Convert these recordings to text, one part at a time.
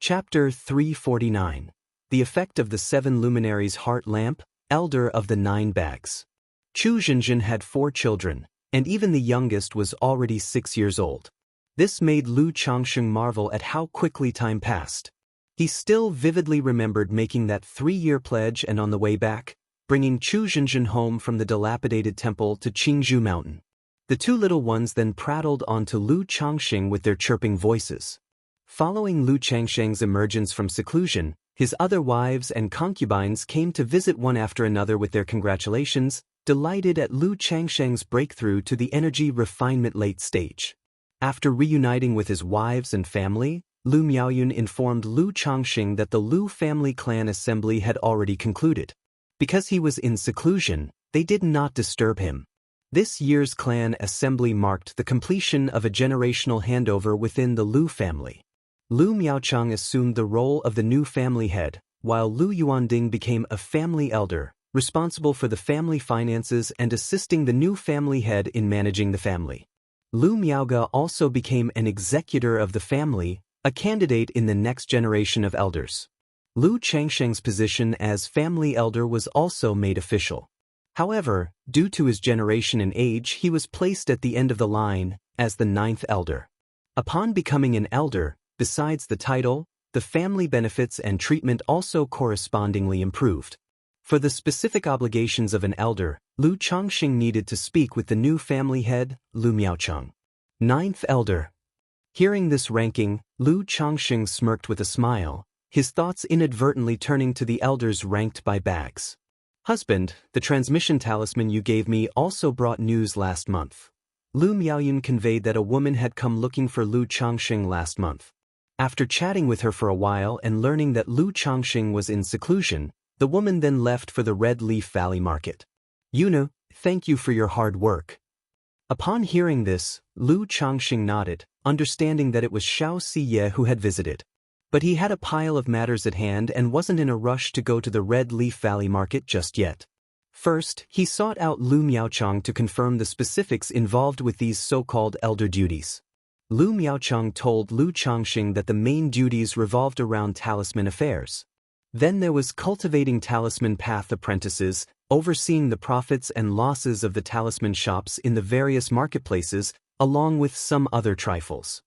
Chapter 349. The Effect of the Seven Luminaries Heart Lamp, Elder of the Nine Bags. Chu Zhenjin had 4 children, and even the youngest was already 6 years old. This made Lu Changsheng marvel at how quickly time passed. He still vividly remembered making that 3-year pledge and on the way back, bringing Chu Zhenjin home from the dilapidated temple to Qingzhou Mountain. The 2 little ones then prattled on to Lu Changsheng with their chirping voices. Following Lu Changsheng's emergence from seclusion, his other wives and concubines came to visit one after another with their congratulations, delighted at Lu Changsheng's breakthrough to the energy refinement late stage. After reuniting with his wives and family, Lu Miaoyun informed Lu Changsheng that the Lu family clan assembly had already concluded. Because he was in seclusion, they did not disturb him. This year's clan assembly marked the completion of a generational handover within the Lu family. Lu Miaochang assumed the role of the new family head, while Lu Yuanding became a family elder, responsible for the family finances and assisting the new family head in managing the family. Lu Miaoge also became an executor of the family, a candidate in the next generation of elders. Lu Changsheng's position as family elder was also made official. However, due to his generation and age, he was placed at the end of the line, as the 9th elder. Upon becoming an elder, besides the title, the family benefits and treatment also correspondingly improved. For the specific obligations of an elder, Lu Changsheng needed to speak with the new family head, Lu Miaochang. 9th elder. Hearing this ranking, Lu Changsheng smirked with a smile, his thoughts inadvertently turning to the elders ranked by bags. Husband, the transmission talisman you gave me also brought news last month. Lu Miaoyun conveyed that a woman had come looking for Lu Changsheng last month. After chatting with her for a while and learning that Lu Changsheng was in seclusion, the woman then left for the Red Leaf Valley market. Yuna, thank you for your hard work. Upon hearing this, Lu Changsheng nodded, understanding that it was Xianxia who had visited. But he had a pile of matters at hand and wasn't in a rush to go to the Red Leaf Valley market just yet. First, he sought out Lu Miaochang to confirm the specifics involved with these so-called elder duties. Lu Miaochang told Lu Changsheng that the main duties revolved around talisman affairs. Then there was cultivating talisman path apprentices, overseeing the profits and losses of the talisman shops in the various marketplaces, along with some other trifles.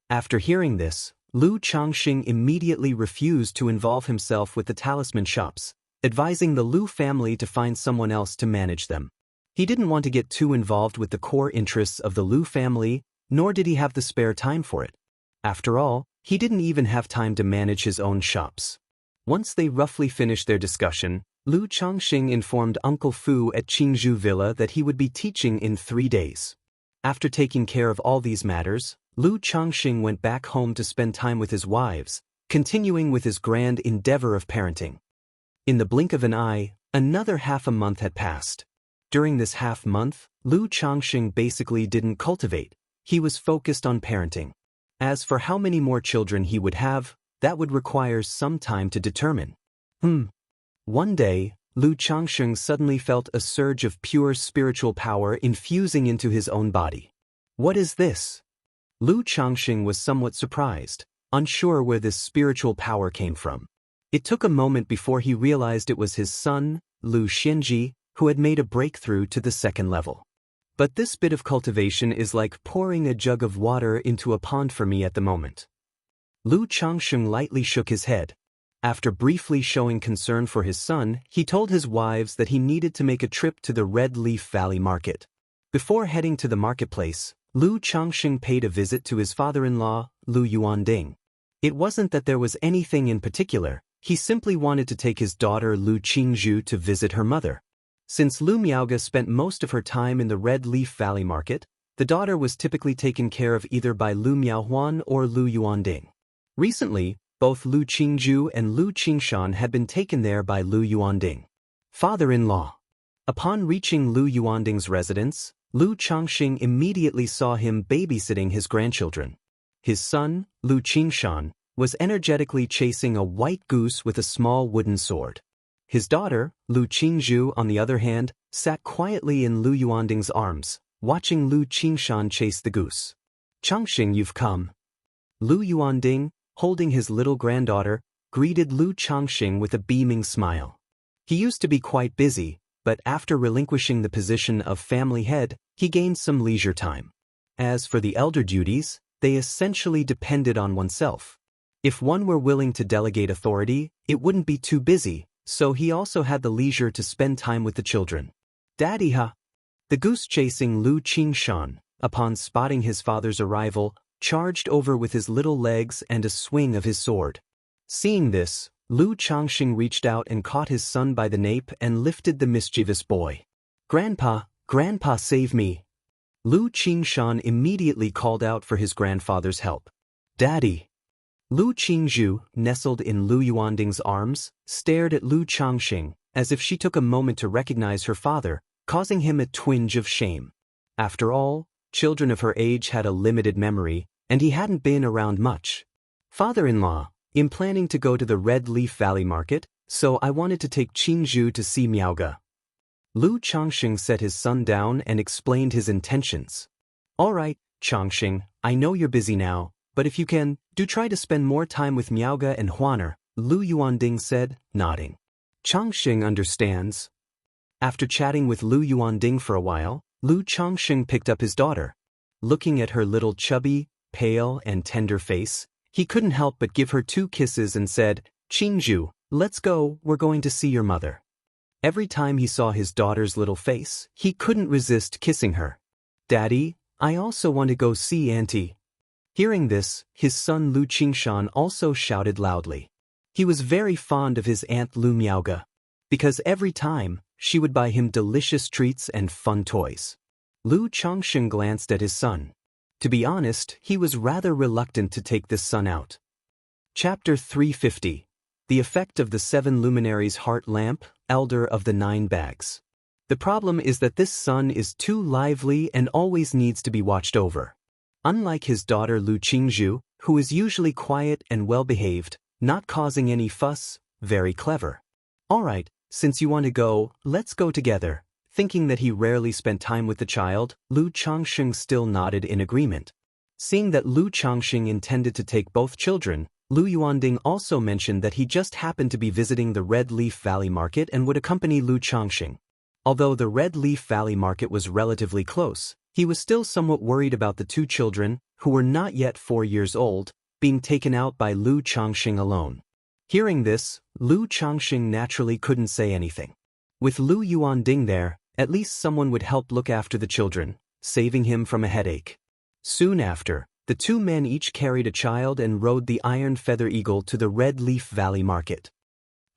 After hearing this, Lu Changsheng immediately refused to involve himself with the talisman shops, advising the Lu family to find someone else to manage them. He didn't want to get too involved with the core interests of the Lu family, nor did he have the spare time for it. After all, he didn't even have time to manage his own shops. Once they roughly finished their discussion, Lu Changsheng informed Uncle Fu at Qingzhou Villa that he would be teaching in 3 days. After taking care of all these matters, Lu Changsheng went back home to spend time with his wives, continuing with his grand endeavor of parenting. In the blink of an eye, another half a month had passed. During this half month, Lu Changsheng basically didn't cultivate. He was focused on parenting. As for how many more children he would have, that would require some time to determine. One day, Lu Changsheng suddenly felt a surge of pure spiritual power infusing into his own body. What is this? Lu Changsheng was somewhat surprised, unsure where this spiritual power came from. It took a moment before he realized it was his son, Lu Xianxia, who had made a breakthrough to the 2nd level. But this bit of cultivation is like pouring a jug of water into a pond for me at the moment. Lu Changsheng lightly shook his head. After briefly showing concern for his son, he told his wives that he needed to make a trip to the Red Leaf Valley market. Before heading to the marketplace, Lu Changsheng paid a visit to his father-in-law, Lu Yuanding. It wasn't that there was anything in particular, he simply wanted to take his daughter Lu Qingzhou to visit her mother. Since Lu Miaoge spent most of her time in the Red Leaf Valley market, the daughter was typically taken care of either by Lu Miaohuan or Lu Yuanding. Recently, both Lu Qingzhou and Lu Qingshan had been taken there by Lu Yuanding. Father-in-law. Upon reaching Lu Yuanding's residence, Lu Changsheng immediately saw him babysitting his grandchildren. His son, Lu Qingshan, was energetically chasing a white goose with a small wooden sword. His daughter, Lu Qingzhou, on the other hand, sat quietly in Lu Yuanding's arms, watching Lu Qingshan chase the goose. Changsheng, you've come. Lu Yuanding, holding his little granddaughter, greeted Lu Changxing with a beaming smile. He used to be quite busy, but after relinquishing the position of family head, he gained some leisure time. As for the elder duties, they essentially depended on oneself. If one were willing to delegate authority, it wouldn't be too busy, so he also had the leisure to spend time with the children. Daddy ha! The goose-chasing Lu Qingshan, upon spotting his father's arrival, charged over with his little legs and a swing of his sword. Seeing this, Lu Changxing reached out and caught his son by the nape and lifted the mischievous boy. "Grandpa, Grandpa, save me!" Lu Qingshan immediately called out for his grandfather's help. "Daddy!" Lu Qingzhu, nestled in Lu Yuanding's arms, stared at Lu Changxing, as if she took a moment to recognize her father, causing him a twinge of shame. After all, children of her age had a limited memory, and he hadn't been around much. "Father-in-law, I'm planning to go to the Red Leaf Valley Market, so I wanted to take Qingzhu to see Miaoge." Lu Changxing set his son down and explained his intentions. "All right, Changxing, I know you're busy now, but if you can, do try to spend more time with Miaoge and Huaner," Lu Yuanding said, nodding. Changxing understands. After chatting with Lu Yuanding for a while, Lu Changxing picked up his daughter. Looking at her little chubby, pale and tender face, he couldn't help but give her 2 kisses and said, "Qingzhu, let's go, we're going to see your mother." Every time he saw his daughter's little face, he couldn't resist kissing her. "Daddy, I also want to go see Auntie." Hearing this, his son Lu Qingshan also shouted loudly. He was very fond of his aunt Lu Miaoge, because every time, she would buy him delicious treats and fun toys. Lu Changxing glanced at his son. To be honest, he was rather reluctant to take this son out. Chapter 350. The Effect of the 7 Luminaries' Heart Lamp, Elder of the 9 Bags. The problem is that this son is too lively and always needs to be watched over. Unlike his daughter Lu Qingzhu, who is usually quiet and well-behaved, not causing any fuss, very clever. "All right, since you want to go, let's go together." Thinking that he rarely spent time with the child, Lu Changxing still nodded in agreement. Seeing that Lu Changxing intended to take both children, Lu Yuanding also mentioned that he just happened to be visiting the Red Leaf Valley Market and would accompany Lu Changxing. Although the Red Leaf Valley Market was relatively close, he was still somewhat worried about the 2 children, who were not yet 4 years old, being taken out by Lu Changxing alone. Hearing this, Lu Changxing naturally couldn't say anything. With Lu Yuanding there, at least someone would help look after the children, saving him from a headache. Soon after, the 2 men each carried a child and rode the Iron Feather Eagle to the Red Leaf Valley Market.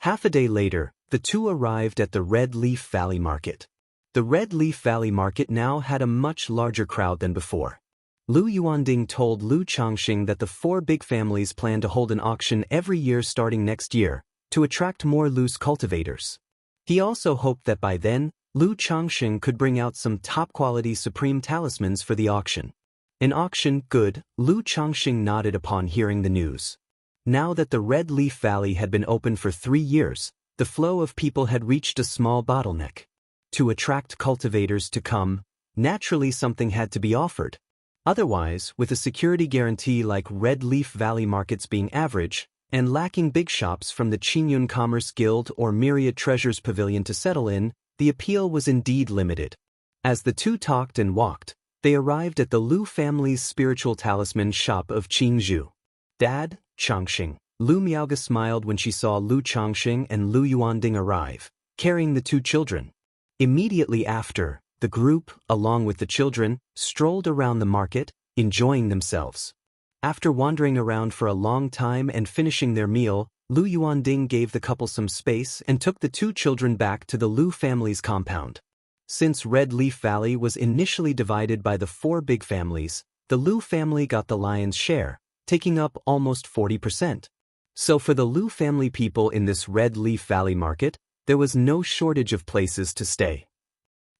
Half a day later, the 2 arrived at the Red Leaf Valley Market. The Red Leaf Valley Market now had a much larger crowd than before. Lu Yuanding told Lu Changxing that the 4 big families plan to hold an auction every year starting next year, to attract more loose cultivators. He also hoped that by then, Lu Changxing could bring out some top-quality supreme talismans for the auction. An auction, good, Lu Changxing nodded upon hearing the news. Now that the Red Leaf Valley had been open for 3 years, the flow of people had reached a small bottleneck. To attract cultivators to come, naturally something had to be offered. Otherwise, with a security guarantee like Red Leaf Valley Markets being average, and lacking big shops from the Qingyun Commerce Guild or Myriad Treasures Pavilion to settle in, the appeal was indeed limited. As the 2 talked and walked, they arrived at the Lu family's spiritual talisman shop of Qingzhu. "Dad, Changxing." Lu Miaoge smiled when she saw Lu Changxing and Lu Yuanding arrive, carrying the 2 children. Immediately after, the group, along with the children, strolled around the market, enjoying themselves. After wandering around for a long time and finishing their meal, Lu Yuanding gave the couple some space and took the 2 children back to the Lu family's compound. Since Red Leaf Valley was initially divided by the 4 big families, the Lu family got the lion's share, taking up almost 40%. So for the Lu family people in this Red Leaf Valley Market, there was no shortage of places to stay.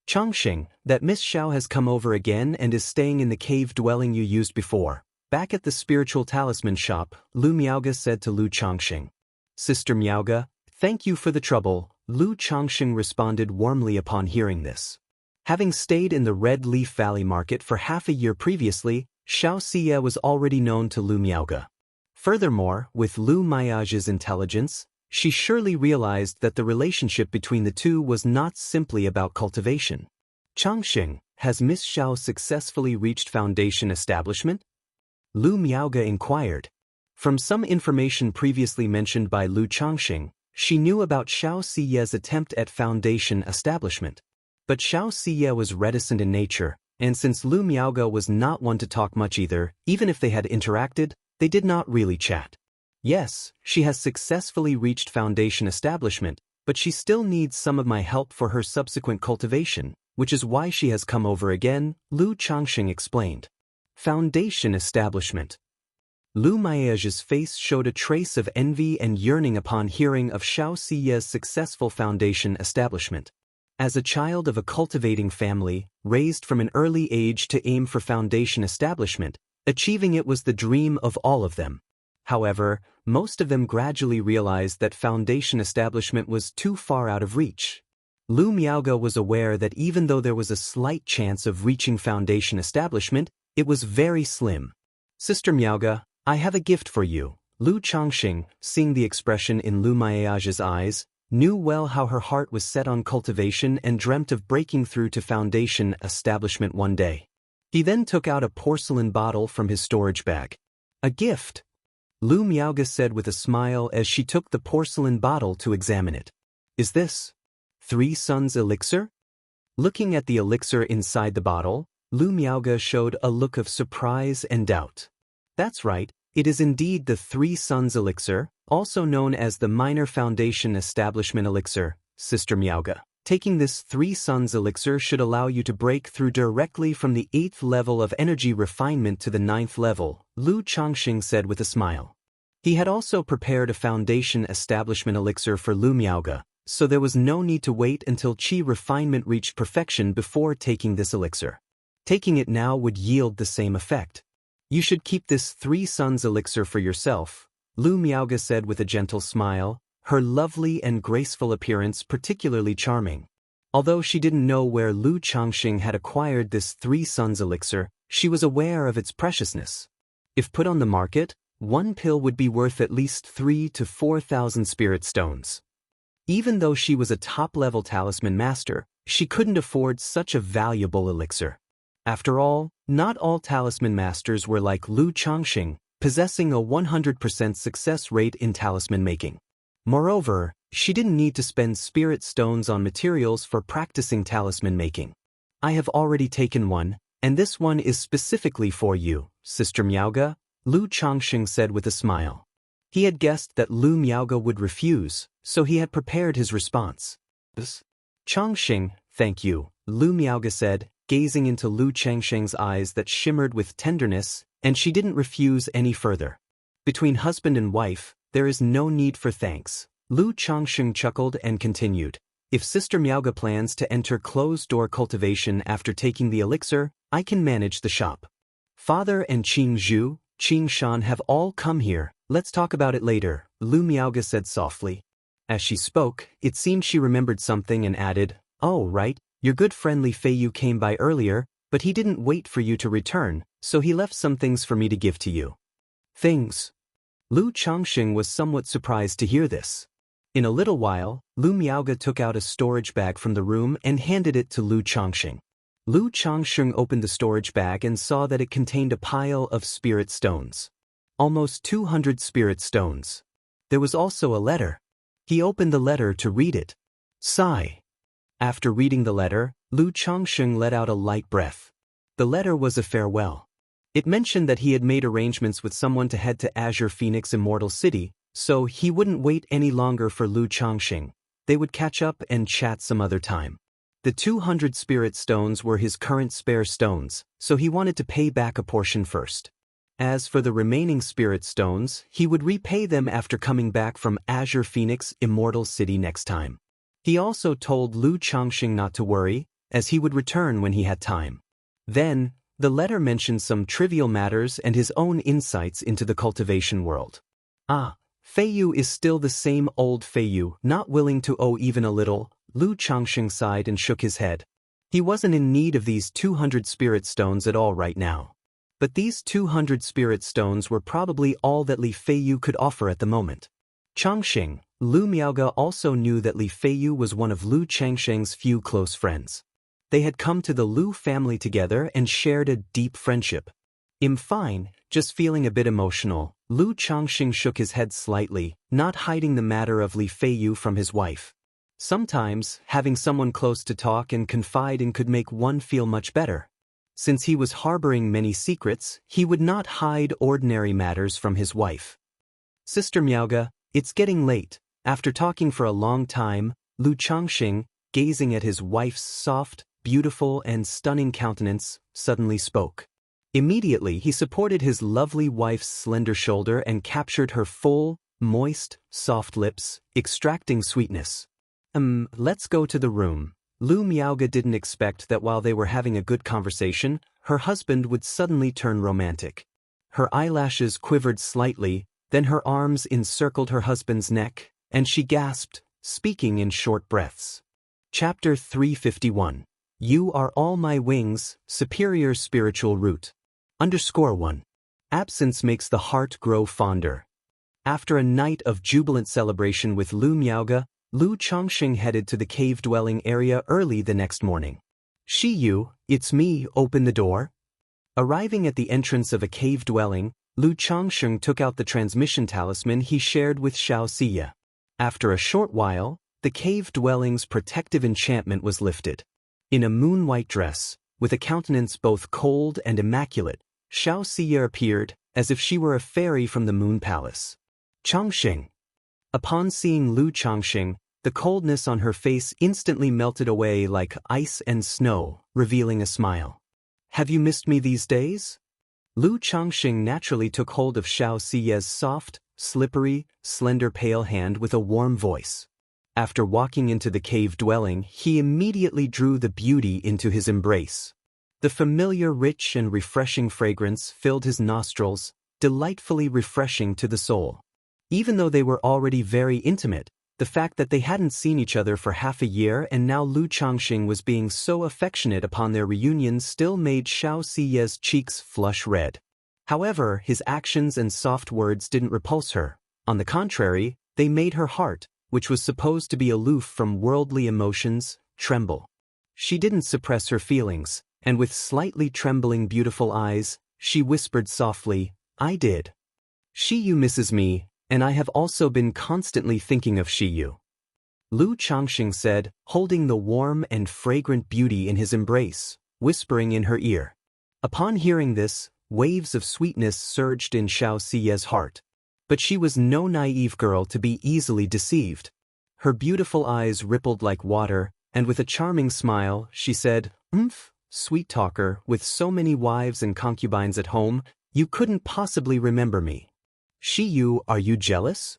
"Changxing, that Miss Xiao has come over again and is staying in the cave dwelling you used before." Back at the spiritual talisman shop, Lu Miaoge said to Lu Changxing. "Sister Miaoge, thank you for the trouble," Lu Changxing responded warmly upon hearing this. Having stayed in the Red Leaf Valley Market for half a year previously, Xianxia was already known to Lu Miaoge. Furthermore, with Lu Miage's intelligence, she surely realized that the relationship between the two was not simply about cultivation. Changxing, has Miss Xiao successfully reached foundation establishment? Lu Miaoge inquired. From some information previously mentioned by Lu Changxing, she knew about Xiao Siye's attempt at foundation establishment. But Xiao Siye was reticent in nature, and since Lu Miaoge was not one to talk much either, even if they had interacted, they did not really chat. Yes, she has successfully reached foundation establishment, but she still needs some of my help for her subsequent cultivation, which is why she has come over again, Lu Changxing explained. Foundation establishment. Lu Miage's face showed a trace of envy and yearning upon hearing of Xiao Siye's successful foundation establishment. As a child of a cultivating family, raised from an early age to aim for foundation establishment, achieving it was the dream of all of them. However, most of them gradually realized that foundation establishment was too far out of reach. Lu Miaoge was aware that even though there was a slight chance of reaching foundation establishment, it was very slim. Sister Miaoge, I have a gift for you. Lu Changxing, seeing the expression in Lu Miage's eyes, knew well how her heart was set on cultivation and dreamt of breaking through to foundation establishment one day. He then took out a porcelain bottle from his storage bag. A gift, Lu Miaoge said with a smile as she took the porcelain bottle to examine it. Is this 3 Suns elixir? Looking at the elixir inside the bottle, Lu Miaoge showed a look of surprise and doubt. That's right, it is indeed the 3 Suns elixir, also known as the Minor Foundation Establishment elixir, Sister Miaoge. Taking this 3 Suns elixir should allow you to break through directly from the 8th level of energy refinement to the 9th level, Lu Changxing said with a smile. He had also prepared a foundation establishment elixir for Lu Miaoge, so there was no need to wait until qi refinement reached perfection before taking this elixir. Taking it now would yield the same effect. You should keep this 3 Suns elixir for yourself, Lu Miaoge said with a gentle smile, her lovely and graceful appearance particularly charming. Although she didn't know where Lu Changxing had acquired this 3 Suns elixir, she was aware of its preciousness. If put on the market, 1 pill would be worth at least 3,000 to 4,000 spirit stones. Even though she was a top-level talisman master, she couldn't afford such a valuable elixir. After all, not all talisman masters were like Lu Changxing, possessing a 100% success rate in talisman making. Moreover, she didn't need to spend spirit stones on materials for practicing talisman making. I have already taken one, and this one is specifically for you, Sister Miaoge, Lu Changxing said with a smile. He had guessed that Lu Miaoge would refuse, so he had prepared his response. Changxing, thank you, Lu Miaoge said, gazing into Lu Changxing's eyes that shimmered with tenderness, and she didn't refuse any further. Between husband and wife, there is no need for thanks. Lu Changxing chuckled and continued. If Sister Miaoge plans to enter closed-door cultivation after taking the elixir, I can manage the shop. Father and Qing Zhu, Qing Shan have all come here, let's talk about it later, Lu Miaoge said softly. As she spoke, it seemed she remembered something and added, oh right, your good friend Li Feiyu came by earlier, but he didn't wait for you to return, so he left some things for me to give to you. Things? Lu Changxing was somewhat surprised to hear this. In a little while, Lu Miaoge took out a storage bag from the room and handed it to Lu Changxing. Lu Changxing opened the storage bag and saw that it contained a pile of spirit stones. Almost 200 spirit stones. There was also a letter. He opened the letter to read it. Sigh. After reading the letter, Lu Changxing let out a light breath. The letter was a farewell. It mentioned that he had made arrangements with someone to head to Azure Phoenix Immortal City, so he wouldn't wait any longer for Lu Changxing. They would catch up and chat some other time. The 200 spirit stones were his current spare stones, so he wanted to pay back a portion first. As for the remaining spirit stones, he would repay them after coming back from Azure Phoenix Immortal City next time. He also told Lu Changxing not to worry, as he would return when he had time. Then, the letter mentioned some trivial matters and his own insights into the cultivation world. Feiyu is still the same old Feiyu, not willing to owe even a little, Lu Changxing sighed and shook his head. He wasn't in need of these 200 spirit stones at all right now. But these 200 spirit stones were probably all that Li Feiyu could offer at the moment. Changxing, Lu Miaoge also knew that Li Feiyu was one of Lu Changsheng's few close friends. They had come to the Lu family together and shared a deep friendship. "I'm fine, just feeling a bit emotional." Lu Changxing shook his head slightly, not hiding the matter of Li Feiyu from his wife. Sometimes, having someone close to talk and confide in could make one feel much better. Since he was harboring many secrets, he would not hide ordinary matters from his wife. "Sister Miaoge, it's getting late." After talking for a long time, Lu Changxing, gazing at his wife's soft, beautiful and stunning countenance, suddenly spoke. Immediately he supported his lovely wife's slender shoulder and captured her full, moist, soft lips, extracting sweetness. Let's go to the room." Lu Miaoge didn't expect that while they were having a good conversation, her husband would suddenly turn romantic. Her eyelashes quivered slightly, then her arms encircled her husband's neck, and she gasped, speaking in short breaths. Chapter 351. You Are All My Wings, Superior Spiritual Root. _1. Absence makes the heart grow fonder. After a night of jubilant celebration with Lu Miaoge, Lu Changxing headed to the cave-dwelling area early the next morning. "Xiyu, it's me, open the door." Arriving at the entrance of a cave dwelling, Lu Changxing took out the transmission talisman he shared with Xianxia. After a short while, the cave dwelling's protective enchantment was lifted. In a moon-white dress, with a countenance both cold and immaculate, Xianxia appeared, as if she were a fairy from the moon palace. "Changxing." Upon seeing Lu Changxing, the coldness on her face instantly melted away like ice and snow, revealing a smile. "Have you missed me these days?" Lu Changxing naturally took hold of Xiaoxia's soft, slippery, slender pale hand with a warm voice. After walking into the cave dwelling, he immediately drew the beauty into his embrace. The familiar rich and refreshing fragrance filled his nostrils, delightfully refreshing to the soul. Even though they were already very intimate, the fact that they hadn't seen each other for half a year and now Lu Changxing was being so affectionate upon their reunion still made Xiaoxia's cheeks flush red. However, his actions and soft words didn't repulse her. On the contrary, they made her heart, which was supposed to be aloof from worldly emotions, tremble. She didn't suppress her feelings, and with slightly trembling beautiful eyes, she whispered softly, "I did. Xiyu misses me, and I have also been constantly thinking of Xiyu." Lu Changxing said, holding the warm and fragrant beauty in his embrace, whispering in her ear. Upon hearing this, waves of sweetness surged in Xiaoxia's heart. But she was no naive girl to be easily deceived. Her beautiful eyes rippled like water, and with a charming smile, she said, "Sweet talker, with so many wives and concubines at home, you couldn't possibly remember me. Xiyu, are you jealous?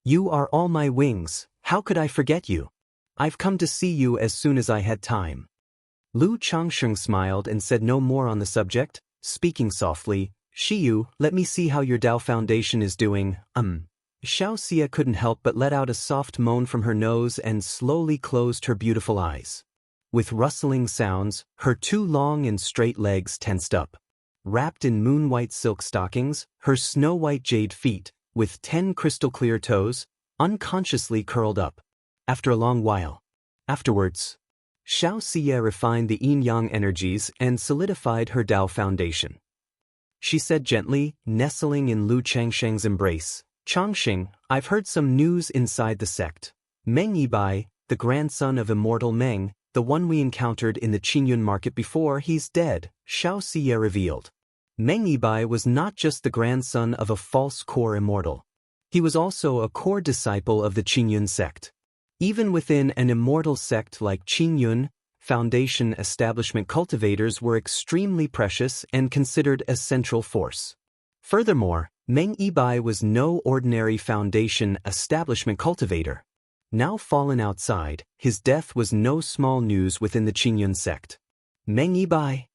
You are all my wings, how could I forget you? I've come to see you as soon as I had time." Lu Changxing smiled and said no more on the subject, speaking softly, "Xiyu, let me see how your Dao Foundation is doing." Xiaoxia couldn't help but let out a soft moan from her nose and slowly closed her beautiful eyes. With rustling sounds, her two long and straight legs tensed up. Wrapped in moon-white silk stockings, her snow-white jade feet, with 10 crystal-clear toes, unconsciously curled up. After a long while. Afterwards, Xiaoxia refined the yin-yang energies and solidified her Dao Foundation. She said gently, nestling in Lu Changxing's embrace, "Changxing, I've heard some news inside the sect. Meng Yibai, the grandson of Immortal Meng, the one we encountered in the Qingyun market before, he's dead," Xiaoxia revealed. Meng Yibai was not just the grandson of a false core immortal. He was also a core disciple of the Qingyun sect. Even within an immortal sect like Qingyun, Foundation establishment cultivators were extremely precious and considered a central force. Furthermore, Meng Yibai was no ordinary Foundation establishment cultivator. Now fallen outside, his death was no small news within the Qingyun sect. Meng Yibai.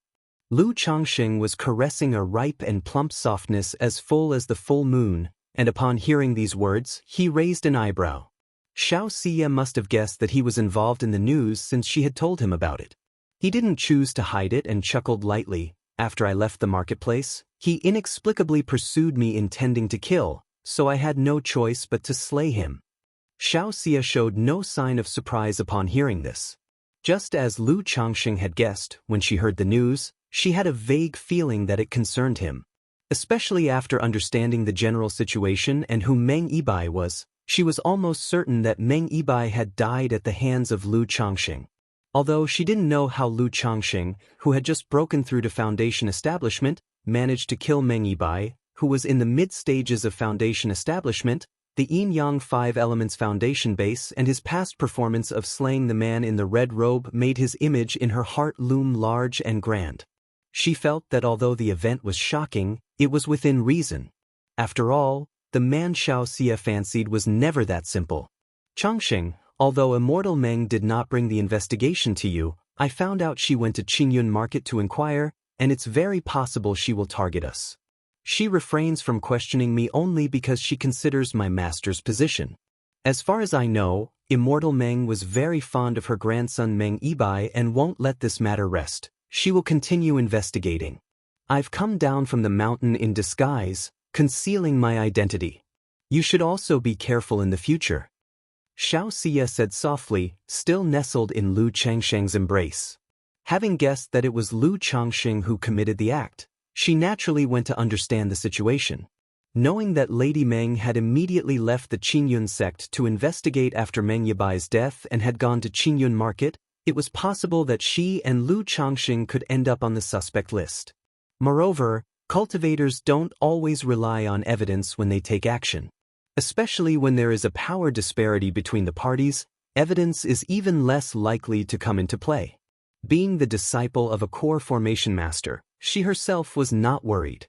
Lu Changxing was caressing a ripe and plump softness as full as the full moon, and upon hearing these words, he raised an eyebrow. Xiaoxia must have guessed that he was involved in the news since she had told him about it. He didn't choose to hide it and chuckled lightly. "After I left the marketplace, He inexplicably pursued me intending to kill, so I had no choice but to slay him. Xianxia showed no sign of surprise upon hearing this. Just as Lu Changxing had guessed when she heard the news, she had a vague feeling that it concerned him. Especially after understanding the general situation and who Meng Yibai was, she was almost certain that Meng Yibai had died at the hands of Lu Changxing. Although she didn't know how Lu Changxing, who had just broken through to Foundation establishment, managed to kill Meng Yibai, who was in the mid-stages of Foundation establishment, the Yin-Yang 5 Elements Foundation base and his past performance of slaying the man in the red robe made his image in her heart loom large and grand. She felt that although the event was shocking, it was within reason. After all, the man Xianxia fancied was never that simple. Changxing, although Immortal Meng did not bring the investigation to you, I found out she went to Qingyun Market to inquire, and it's very possible she will target us. She refrains from questioning me only because she considers my master's position. As far as I know, Immortal Meng was very fond of her grandson Meng Yibai and won't let this matter rest. She will continue investigating. I've come down from the mountain in disguise, concealing my identity. You should also be careful in the future. Xianxia said softly, still nestled in Lu Changxing's embrace. Having guessed that it was Lu Changxing who committed the act, she naturally went to understand the situation. Knowing that Lady Meng had immediately left the Qingyun sect to investigate after Meng Yibai's death and had gone to Qingyun Market, it was possible that she and Lu Changxing could end up on the suspect list. Moreover, cultivators don't always rely on evidence when they take action. Especially when there is a power disparity between the parties, evidence is even less likely to come into play. Being the disciple of a core formation master, she herself was not worried.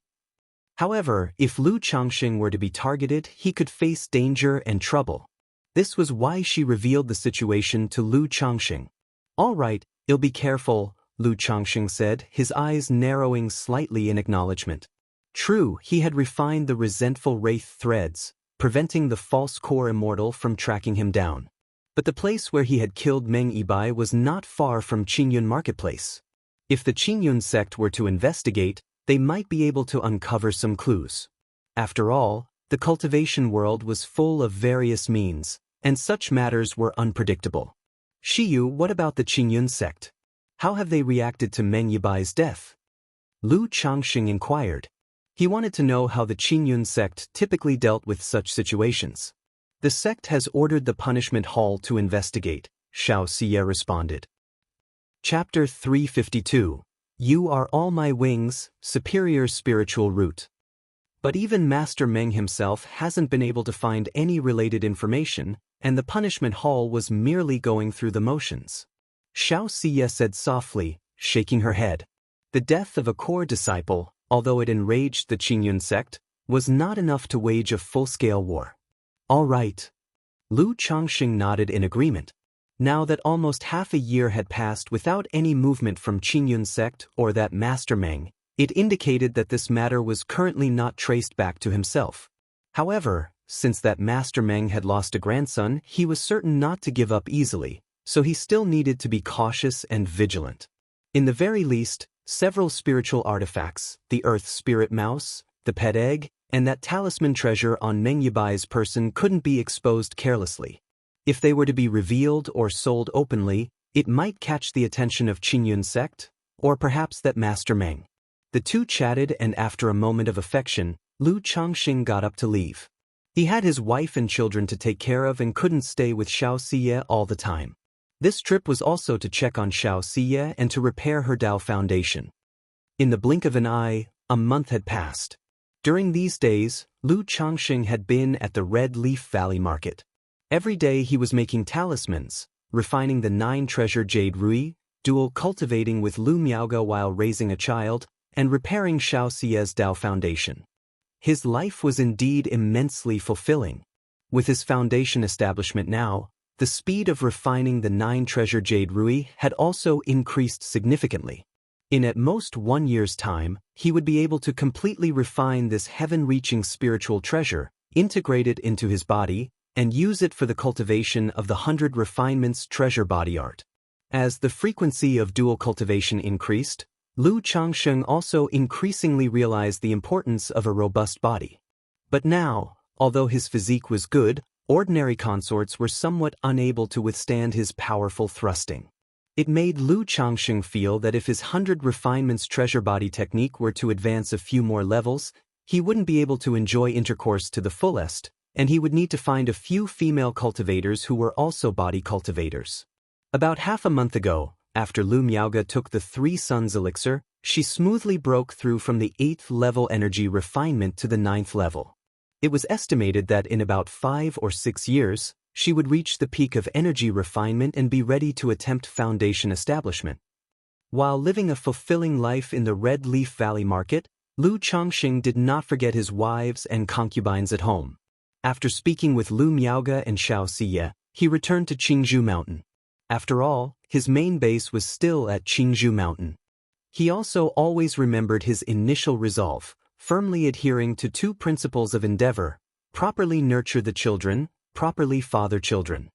However, if Lu Changxing were to be targeted, he could face danger and trouble. This was why she revealed the situation to Lu Changxing. "All right, I'll be careful," Lu Changxing said, his eyes narrowing slightly in acknowledgement. True, he had refined the resentful wraith threads, preventing the false core immortal from tracking him down. But the place where he had killed Meng Yibai was not far from Qingyun Marketplace. If the Qingyun sect were to investigate, they might be able to uncover some clues. After all, the cultivation world was full of various means, and such matters were unpredictable. "Shiyu, what about the Qingyun sect? How have they reacted to Meng Yibai's death?" Lu Changxing inquired. He wanted to know how the Qingyun sect typically dealt with such situations. "The sect has ordered the punishment hall to investigate," Xianxia responded. Chapter 352. You Are All My Wings, Superior Spiritual Root. But even Master Meng himself hasn't been able to find any related information, and the punishment hall was merely going through the motions. Xianxia said softly, shaking her head. The death of a core disciple, although it enraged the Qingyun sect, was not enough to wage a full-scale war. "All right." Lu Changxing nodded in agreement. Now that almost half a year had passed without any movement from Qingyun sect or that Master Meng, it indicated that this matter was currently not traced back to himself. However, since that Master Meng had lost a grandson, he was certain not to give up easily, so he still needed to be cautious and vigilant. In the very least, several spiritual artifacts, the Earth Spirit Mouse, the Pet Egg, and that talisman treasure on Meng Yibai's person couldn't be exposed carelessly. If they were to be revealed or sold openly, it might catch the attention of Qingyun sect, or perhaps that Master Meng. The two chatted, and after a moment of affection, Lu Changxing got up to leave. He had his wife and children to take care of and couldn't stay with Xianxia all the time. This trip was also to check on Xianxia and to repair her Dao foundation. In the blink of an eye, a month had passed. During these days, Lu Changxing had been at the Red Leaf Valley Market. Every day he was making talismans, refining the 9-treasure jade rui, dual cultivating with Lu Miaoge while raising a child, and repairing Xiaoxia's Dao foundation. His life was indeed immensely fulfilling. With his foundation establishment now, the speed of refining the 9-treasure jade rui had also increased significantly. In at most 1 year's time, he would be able to completely refine this heaven-reaching spiritual treasure, integrate it into his body, and use it for the cultivation of the 100 refinements treasure body art. As the frequency of dual cultivation increased, Lu Changsheng also increasingly realized the importance of a robust body. But now, although his physique was good, ordinary consorts were somewhat unable to withstand his powerful thrusting. It made Lu Changsheng feel that if his 100 refinements treasure body technique were to advance a few more levels, he wouldn't be able to enjoy intercourse to the fullest, and he would need to find a few female cultivators who were also body cultivators. About half a month ago, after Lu Miaoge took the 3 Suns elixir, she smoothly broke through from the 8th level energy refinement to the 9th level. It was estimated that in about 5 or 6 years, she would reach the peak of energy refinement and be ready to attempt foundation establishment. While living a fulfilling life in the Red Leaf Valley market, Lu Changxing did not forget his wives and concubines at home. After speaking with Lu Miaoge and Xianxia, he returned to Qingzhou Mountain. After all, his main base was still at Qingzhou Mountain. He also always remembered his initial resolve, firmly adhering to 2 principles of endeavor: properly nurture the children, properly father children.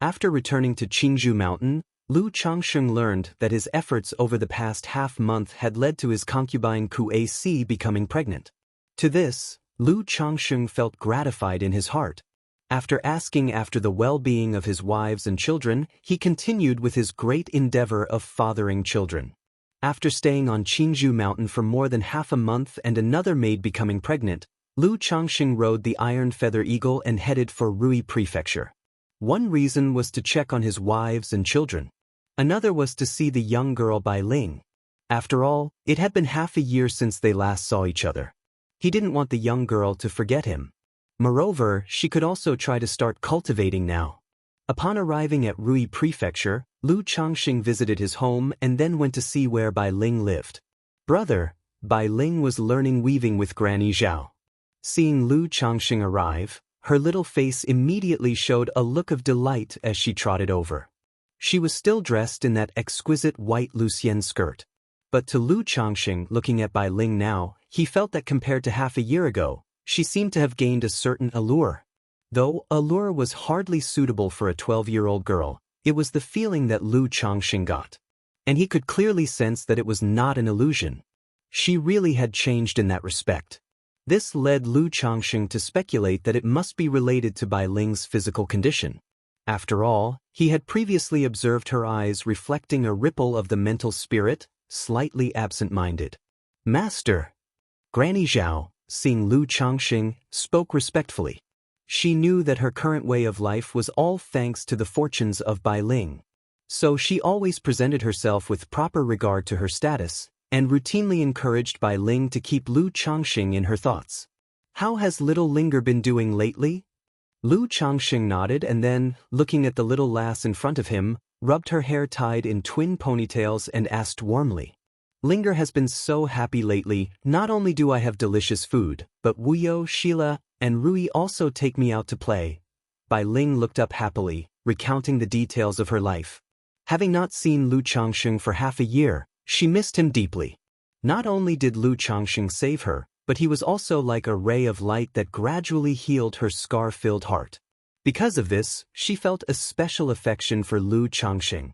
After returning to Qingzhou Mountain, Lu Changsheng learned that his efforts over the past half-month had led to his concubine Kuac becoming pregnant. To this, Lu Changsheng felt gratified in his heart. After asking after the well-being of his wives and children, he continued with his great endeavor of fathering children. After staying on Qingzhou Mountain for more than half a month and another maid becoming pregnant, Lu Changxing rode the Iron Feather Eagle and headed for Rui Prefecture. One reason was to check on his wives and children. Another was to see the young girl Bai Ling. After all, it had been half a year since they last saw each other. He didn't want the young girl to forget him. Moreover, she could also try to start cultivating now. Upon arriving at Rui Prefecture, Lu Changxing visited his home and then went to see where Bai Ling lived. Brother, Bai Ling was learning weaving with Granny Zhao. Seeing Lu Changxing arrive, her little face immediately showed a look of delight as she trotted over. She was still dressed in that exquisite white Lucien skirt. But to Lu Changxing, looking at Bai Ling now, he felt that compared to half a year ago, she seemed to have gained a certain allure. Though allure was hardly suitable for a 12-year-old girl, it was the feeling that Lu Changxing got. And he could clearly sense that it was not an illusion. She really had changed in that respect. This led Lu Changxing to speculate that it must be related to Bai Ling's physical condition. After all, he had previously observed her eyes reflecting a ripple of the mental spirit, slightly absent-minded. Master! Granny Zhao, seeing Lu Changxing, spoke respectfully. She knew that her current way of life was all thanks to the fortunes of Bai Ling. So she always presented herself with proper regard to her status, and routinely encouraged Bai Ling to keep Lu Changxing in her thoughts. How has little Linger been doing lately? Lu Changxing nodded and then, looking at the little lass in front of him, rubbed her hair tied in twin ponytails and asked warmly. Linger has been so happy lately. Not only do I have delicious food, but Wuyo, Sheila, and Rui also take me out to play. Bai Ling looked up happily, recounting the details of her life. Having not seen Lu Changxing for half a year, she missed him deeply. Not only did Lu Changxing save her, but he was also like a ray of light that gradually healed her scar-filled heart. Because of this, she felt a special affection for Lu Changxing.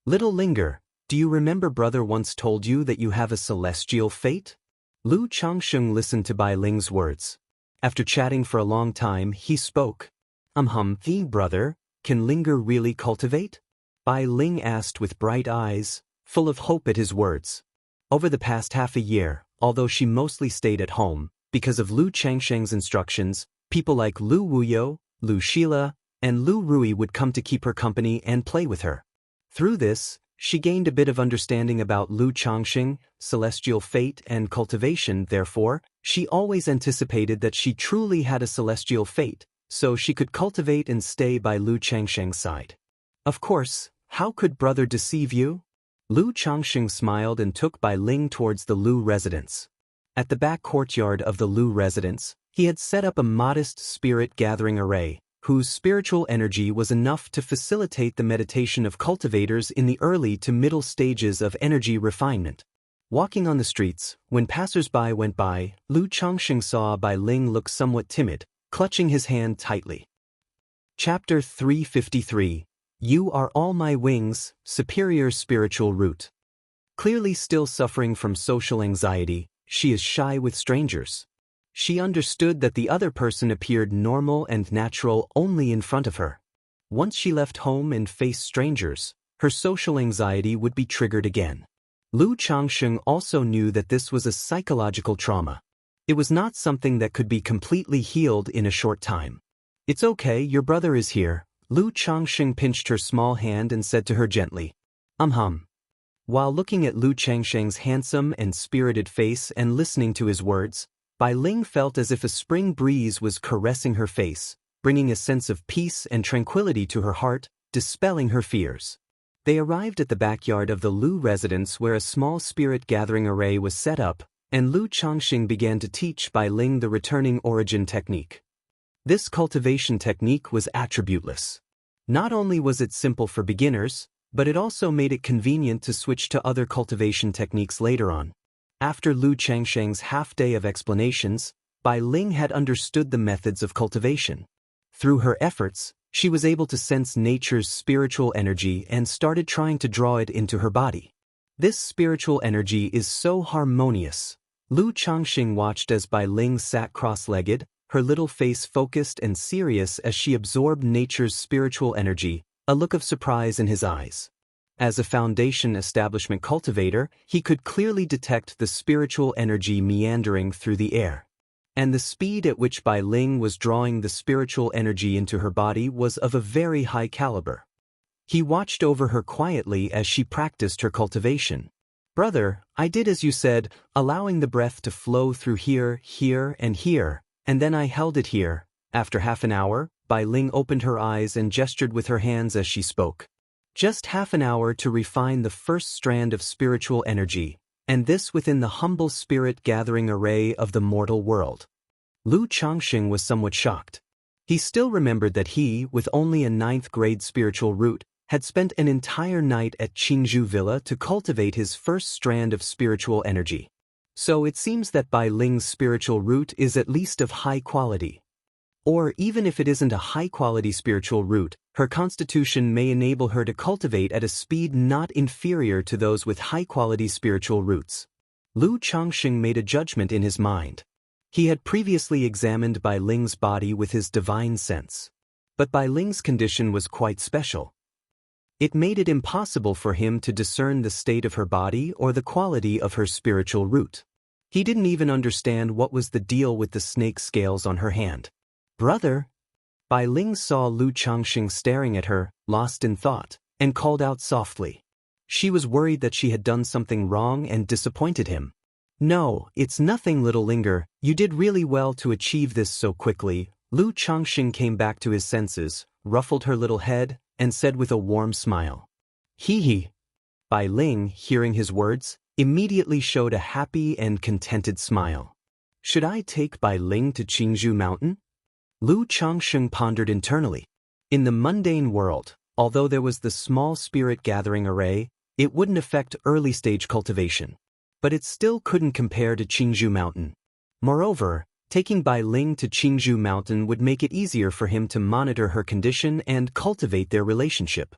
Little Linger, do you remember brother once told you that you have a celestial fate? Lu Changxing listened to Bai Ling's words. After chatting for a long time, he spoke. Brother, can Linger really cultivate? Bai Ling asked with bright eyes, full of hope at his words. Over the past half a year, although she mostly stayed at home, because of Lu Changxing's instructions, people like Lu Wuyo, Lu Sheila, and Lu Rui would come to keep her company and play with her. Through this, she gained a bit of understanding about Lu Changxing, celestial fate, and cultivation. Therefore, she always anticipated that she truly had a celestial fate, so she could cultivate and stay by Lu Changxing's side. Of course, how could brother deceive you? Lu Changxing smiled and took Bai Ling towards the Lu residence. At the back courtyard of the Lu residence, he had set up a modest spirit-gathering array, whose spiritual energy was enough to facilitate the meditation of cultivators in the early to middle stages of energy refinement. Walking on the streets, when passers-by went by, Lu Changxing saw Bai Ling look somewhat timid, clutching his hand tightly. Chapter 353. You are all my wings, superior spiritual root. Clearly still suffering from social anxiety, she is shy with strangers. She understood that the other person appeared normal and natural only in front of her. Once she left home and faced strangers, her social anxiety would be triggered again. Lu Changsheng also knew that this was a psychological trauma. It was not something that could be completely healed in a short time. "It's okay, your brother is here." Lu Changsheng pinched her small hand and said to her gently, While looking at Lu Changsheng's handsome and spirited face and listening to his words, Bai Ling felt as if a spring breeze was caressing her face, bringing a sense of peace and tranquility to her heart, dispelling her fears. They arrived at the backyard of the Lu residence where a small spirit gathering array was set up, and Lu Changxing began to teach Bai Ling the returning origin technique. This cultivation technique was attributeless. Not only was it simple for beginners, but it also made it convenient to switch to other cultivation techniques later on. After Lu Changsheng's half-day of explanations, Bai Ling had understood the methods of cultivation. Through her efforts, she was able to sense nature's spiritual energy and started trying to draw it into her body. This spiritual energy is so harmonious. Lu Changxing watched as Bai Ling sat cross-legged, her little face focused and serious as she absorbed nature's spiritual energy, a look of surprise in his eyes. As a foundation establishment cultivator, he could clearly detect the spiritual energy meandering through the air. And the speed at which Bai Ling was drawing the spiritual energy into her body was of a very high caliber. He watched over her quietly as she practiced her cultivation. "Brother, I did as you said, allowing the breath to flow through here, here, and then I held it here." After half an hour, Bai Ling opened her eyes and gestured with her hands as she spoke. Just half an hour to refine the first strand of spiritual energy, and this within the humble spirit gathering array of the mortal world. Lu Changxing was somewhat shocked. He still remembered that he, with only a 9th grade spiritual root, had spent an entire night at Qingzhou Villa to cultivate his first strand of spiritual energy. So it seems that Bai Ling's spiritual root is at least of high quality. Or even if it isn't a high-quality spiritual root, her constitution may enable her to cultivate at a speed not inferior to those with high-quality spiritual roots. Lu Changxing made a judgment in his mind. He had previously examined Bai Ling's body with his divine sense. But Bai Ling's condition was quite special. It made it impossible for him to discern the state of her body or the quality of her spiritual root. He didn't even understand what was the deal with the snake scales on her hand. "Brother!" Bai Ling saw Lu Changxing staring at her, lost in thought, and called out softly. She was worried that she had done something wrong and disappointed him. "No, it's nothing, little Linger. You did really well to achieve this so quickly." Lu Changxing came back to his senses, ruffled her little head, and said with a warm smile, "Hee." Bai Ling, hearing his words, immediately showed a happy and contented smile. "Should I take Bai Ling to Qingzhou Mountain?" Lu Changxing pondered internally. In the mundane world, although there was the small spirit gathering array, it wouldn't affect early-stage cultivation. But it still couldn't compare to Qingzhou Mountain. Moreover, taking Bai Ling to Qingzhou Mountain would make it easier for him to monitor her condition and cultivate their relationship.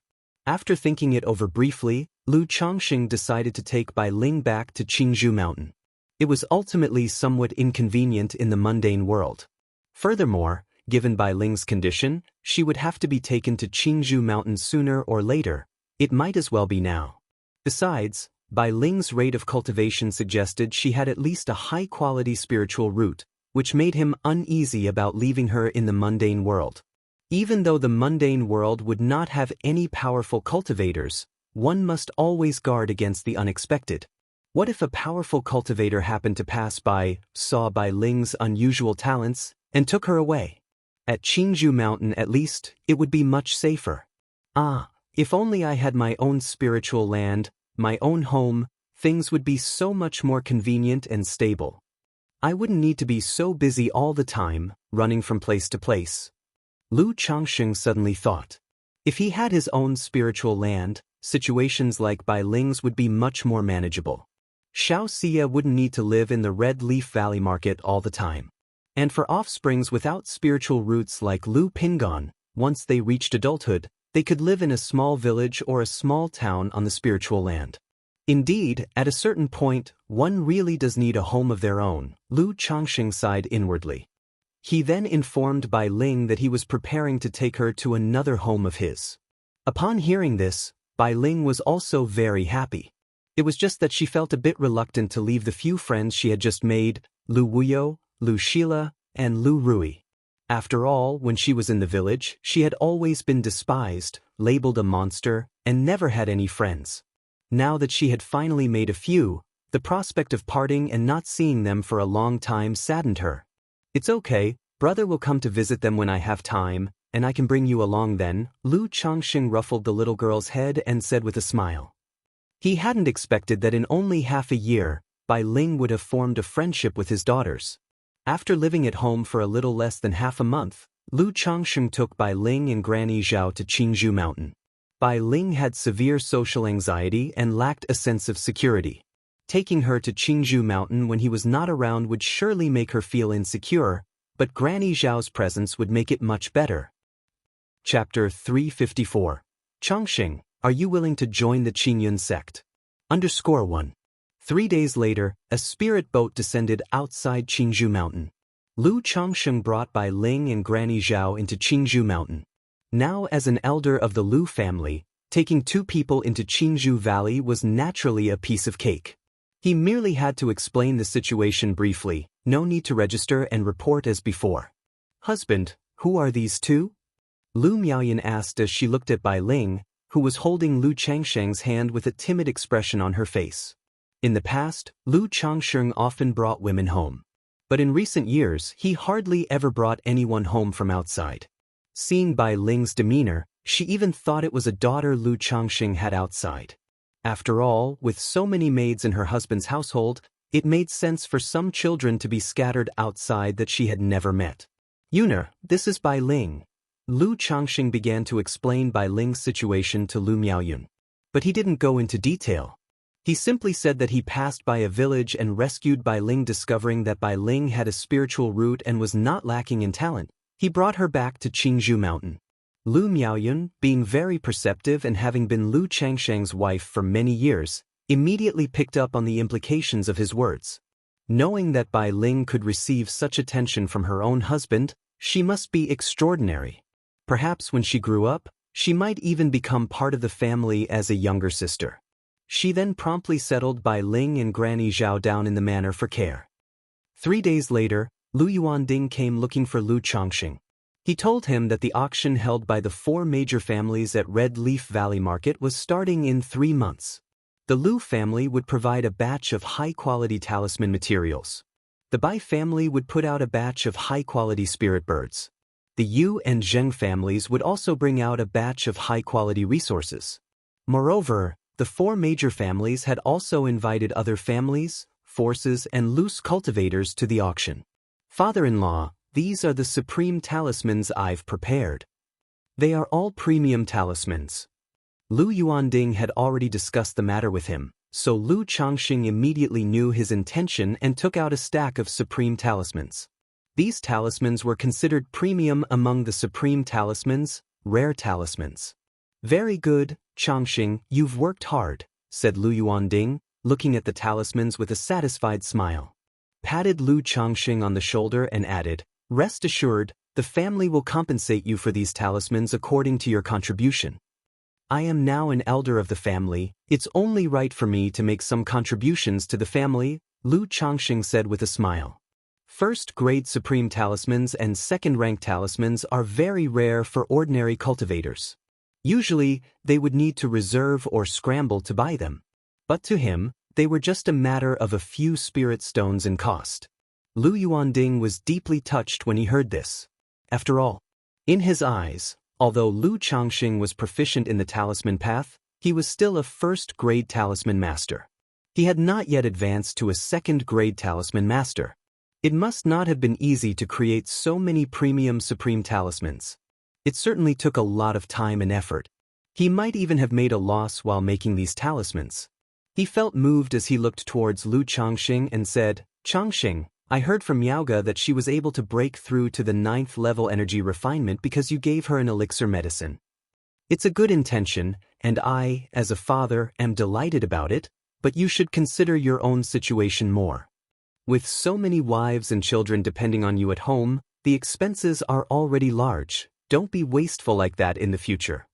After thinking it over briefly, Lu Changxing decided to take Bai Ling back to Qingzhou Mountain. It was ultimately somewhat inconvenient in the mundane world. Furthermore, given Bai Ling's condition, she would have to be taken to Qingzhou Mountain sooner or later. It might as well be now. Besides, Bai Ling's rate of cultivation suggested she had at least a high-quality spiritual root, which made him uneasy about leaving her in the mundane world. Even though the mundane world would not have any powerful cultivators, one must always guard against the unexpected. What if a powerful cultivator happened to pass by, saw Bai Ling's unusual talents, and took her away? At Qingzhou Mountain at least, it would be much safer. If only I had my own spiritual land, my own home, things would be so much more convenient and stable. I wouldn't need to be so busy all the time, running from place to place. Lu Changxing suddenly thought. If he had his own spiritual land, situations like Bai Ling's would be much more manageable. Xianxia wouldn't need to live in the Red Leaf Valley Market all the time. And for offsprings without spiritual roots like Lu Pingon, once they reached adulthood, they could live in a small village or a small town on the spiritual land. Indeed, at a certain point, one really does need a home of their own, Lu Changxing sighed inwardly. He then informed Bai Ling that he was preparing to take her to another home of his. Upon hearing this, Bai Ling was also very happy. It was just that she felt a bit reluctant to leave the few friends she had just made, Lu Wuyo, Lu Shila, and Lu Rui. After all, when she was in the village, she had always been despised, labeled a monster, and never had any friends. Now that she had finally made a few, the prospect of parting and not seeing them for a long time saddened her. It's okay, brother will come to visit them when I have time, and I can bring you along then, Lu Changxing ruffled the little girl's head and said with a smile. He hadn't expected that in only half a year, Bai Ling would have formed a friendship with his daughters. After living at home for a little less than half a month, Lu Changxing took Bai Ling and Granny Zhao to Qingzhou Mountain. Bai Ling had severe social anxiety and lacked a sense of security. Taking her to Qingzhou Mountain when he was not around would surely make her feel insecure, but Granny Zhao's presence would make it much better. Chapter 354. Changxing, are you willing to join the Qingyun sect? _1. 3 days later, a spirit boat descended outside Qingzhou Mountain. Lu Changxing brought Bai Ling and Granny Zhao into Qingzhou Mountain. Now as an elder of the Lu family, taking 2 people into Qingzhou Valley was naturally a piece of cake. He merely had to explain the situation briefly, no need to register and report as before. Husband, who are these 2? Lu Miaoyan asked as she looked at Bai Ling, who was holding Lu Changsheng's hand with a timid expression on her face. In the past, Lu Changsheng often brought women home. But in recent years, he hardly ever brought anyone home from outside. Seeing Bai Ling's demeanor, she even thought it was a daughter Lu Changxing had outside. After all, with so many maids in her husband's household, it made sense for some children to be scattered outside that she had never met. Yuna, this is Bai Ling. Lu Changxing began to explain Bai Ling's situation to Lu Miaoyun. But he didn't go into detail. He simply said that he passed by a village and rescued Bai Ling, discovering that Bai Ling had a spiritual root and was not lacking in talent. He brought her back to Qingzhou Mountain. Lu Miaoyun, being very perceptive and having been Lu Changsheng's wife for many years, immediately picked up on the implications of his words. Knowing that Bai Ling could receive such attention from her own husband, she must be extraordinary. Perhaps when she grew up, she might even become part of the family as a younger sister. She then promptly settled Bai Ling and Granny Zhao down in the manor for care. 3 days later, Lu Yuanding came looking for Lu Changxing. He told him that the auction held by the 4 major families at Red Leaf Valley Market was starting in 3 months. The Lu family would provide a batch of high-quality talisman materials. The Bai family would put out a batch of high-quality spirit birds. The Yu and Zheng families would also bring out a batch of high-quality resources. Moreover, the 4 major families had also invited other families, forces, and loose cultivators to the auction. Father-in-law, these are the supreme talismans I've prepared. They are all premium talismans. Lu Yuanding had already discussed the matter with him, so Lu Changxing immediately knew his intention and took out a stack of supreme talismans. These talismans were considered premium among the supreme talismans, rare talismans. Very good, Changxing, you've worked hard, said Lu Yuanding, looking at the talismans with a satisfied smile. Patted Lu Changxing on the shoulder and added, rest assured, the family will compensate you for these talismans according to your contribution. I am now an elder of the family, it's only right for me to make some contributions to the family, Lu Changxing said with a smile. First-grade supreme talismans and second-rank talismans are very rare for ordinary cultivators. Usually, they would need to reserve or scramble to buy them. But to him, they were just a matter of a few spirit stones in cost. Lu Yuanding was deeply touched when he heard this. After all, in his eyes, although Lu Changxing was proficient in the talisman path, he was still a first-grade talisman master. He had not yet advanced to a second-grade talisman master. It must not have been easy to create so many premium supreme talismans. It certainly took a lot of time and effort. He might even have made a loss while making these talismans. He felt moved as he looked towards Lu Changxing and said, Changxing, I heard from Miaoga that she was able to break through to the 9th level energy refinement because you gave her an elixir medicine. It's a good intention, and I, as a father, am delighted about it, but you should consider your own situation more. With so many wives and children depending on you at home, the expenses are already large. Don't be wasteful like that in the future.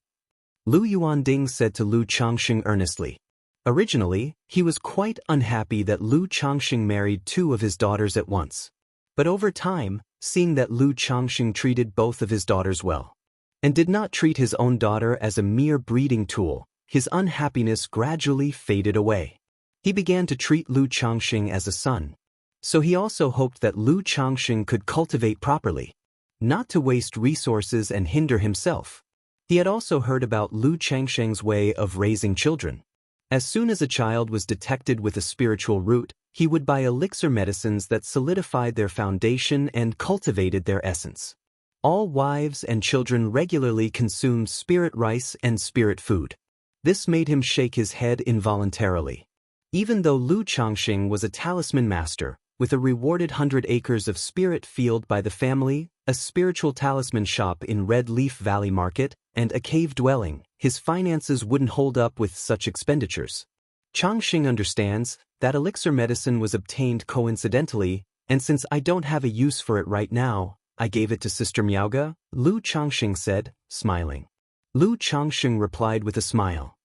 Lu Yuanding said to Lu Changxing earnestly. Originally, he was quite unhappy that Lu Changxing married two of his daughters at once. But over time, seeing that Lu Changxing treated both of his daughters well, and did not treat his own daughter as a mere breeding tool, his unhappiness gradually faded away. He began to treat Lu Changxing as a son. So he also hoped that Lu Changxing could cultivate properly, not to waste resources and hinder himself. He had also heard about Lu Changxing's way of raising children. As soon as a child was detected with a spiritual root, he would buy elixir medicines that solidified their foundation and cultivated their essence. All wives and children regularly consumed spirit rice and spirit food. This made him shake his head involuntarily. Even though Lu Changxing was a talisman master, with a rewarded 100 acres of spirit field by the family, a spiritual talisman shop in Red Leaf Valley Market, and a cave dwelling, his finances wouldn't hold up with such expenditures. Changxing understands that elixir medicine was obtained coincidentally, and since I don't have a use for it right now, I gave it to Sister Miaoga, Lu Changxing said, smiling. Lu Changxing replied with a smile.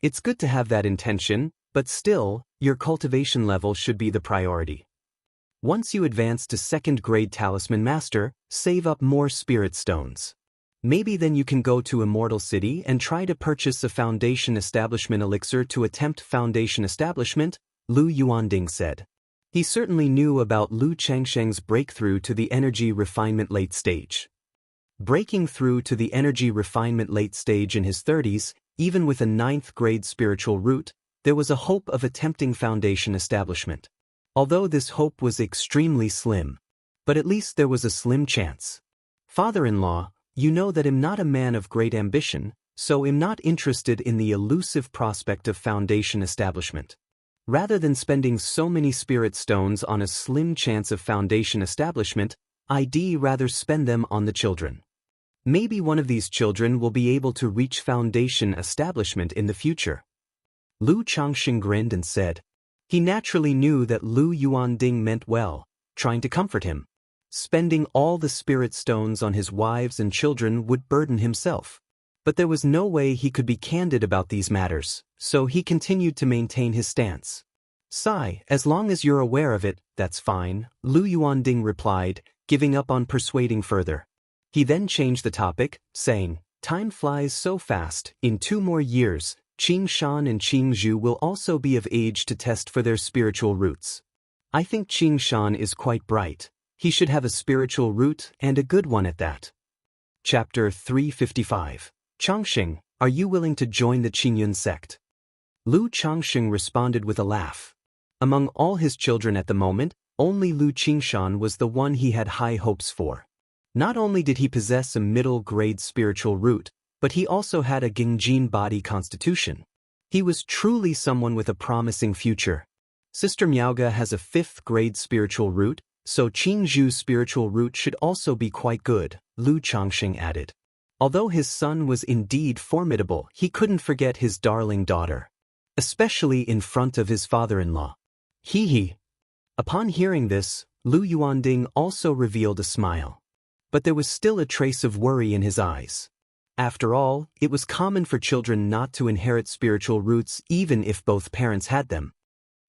It's good to have that intention, but still, your cultivation level should be the priority. Once you advance to 2nd grade Talisman Master, save up more spirit stones. Maybe then you can go to Immortal City and try to purchase a Foundation Establishment elixir to attempt Foundation Establishment, Lu Yuanding said. He certainly knew about Lu Changxing's breakthrough to the Energy Refinement late stage. Breaking through to the Energy Refinement late stage in his 30s, even with a 9th grade spiritual root, there was a hope of attempting Foundation Establishment. Although this hope was extremely slim. But at least there was a slim chance. Father-in-law, you know that I'm not a man of great ambition, so I'm not interested in the elusive prospect of Foundation Establishment. Rather than spending so many spirit stones on a slim chance of Foundation Establishment, I'd rather spend them on the children. Maybe one of these children will be able to reach Foundation Establishment in the future. Lu Changxing grinned and said. He naturally knew that Lu Yuanding meant well, trying to comfort him. Spending all the spirit stones on his wives and children would burden himself. But there was no way he could be candid about these matters, so he continued to maintain his stance. Sai, as long as you're aware of it, that's fine, Lu Yuanding replied, giving up on persuading further. He then changed the topic, saying, time flies so fast, in 2 more years, Qing Shan and Qing Zhu will also be of age to test for their spiritual roots. I think Qing Shan is quite bright. He should have a spiritual root and a good one at that. Chapter 355. Changxing, are you willing to join the Qingyun sect? Lu Changxing responded with a laugh. Among all his children at the moment, only Lu Qingshan was the one he had high hopes for. Not only did he possess a middle-grade spiritual root, but he also had a Gengjin body constitution. He was truly someone with a promising future. Sister Miaoga has a 5th grade spiritual root, so Qing Zhu's spiritual root should also be quite good, Lu Changxing added. Although his son was indeed formidable, he couldn't forget his darling daughter. Especially in front of his father-in-law. Hee. Upon hearing this, Lu Yuanding also revealed a smile. But there was still a trace of worry in his eyes. After all, it was common for children not to inherit spiritual roots even if both parents had them.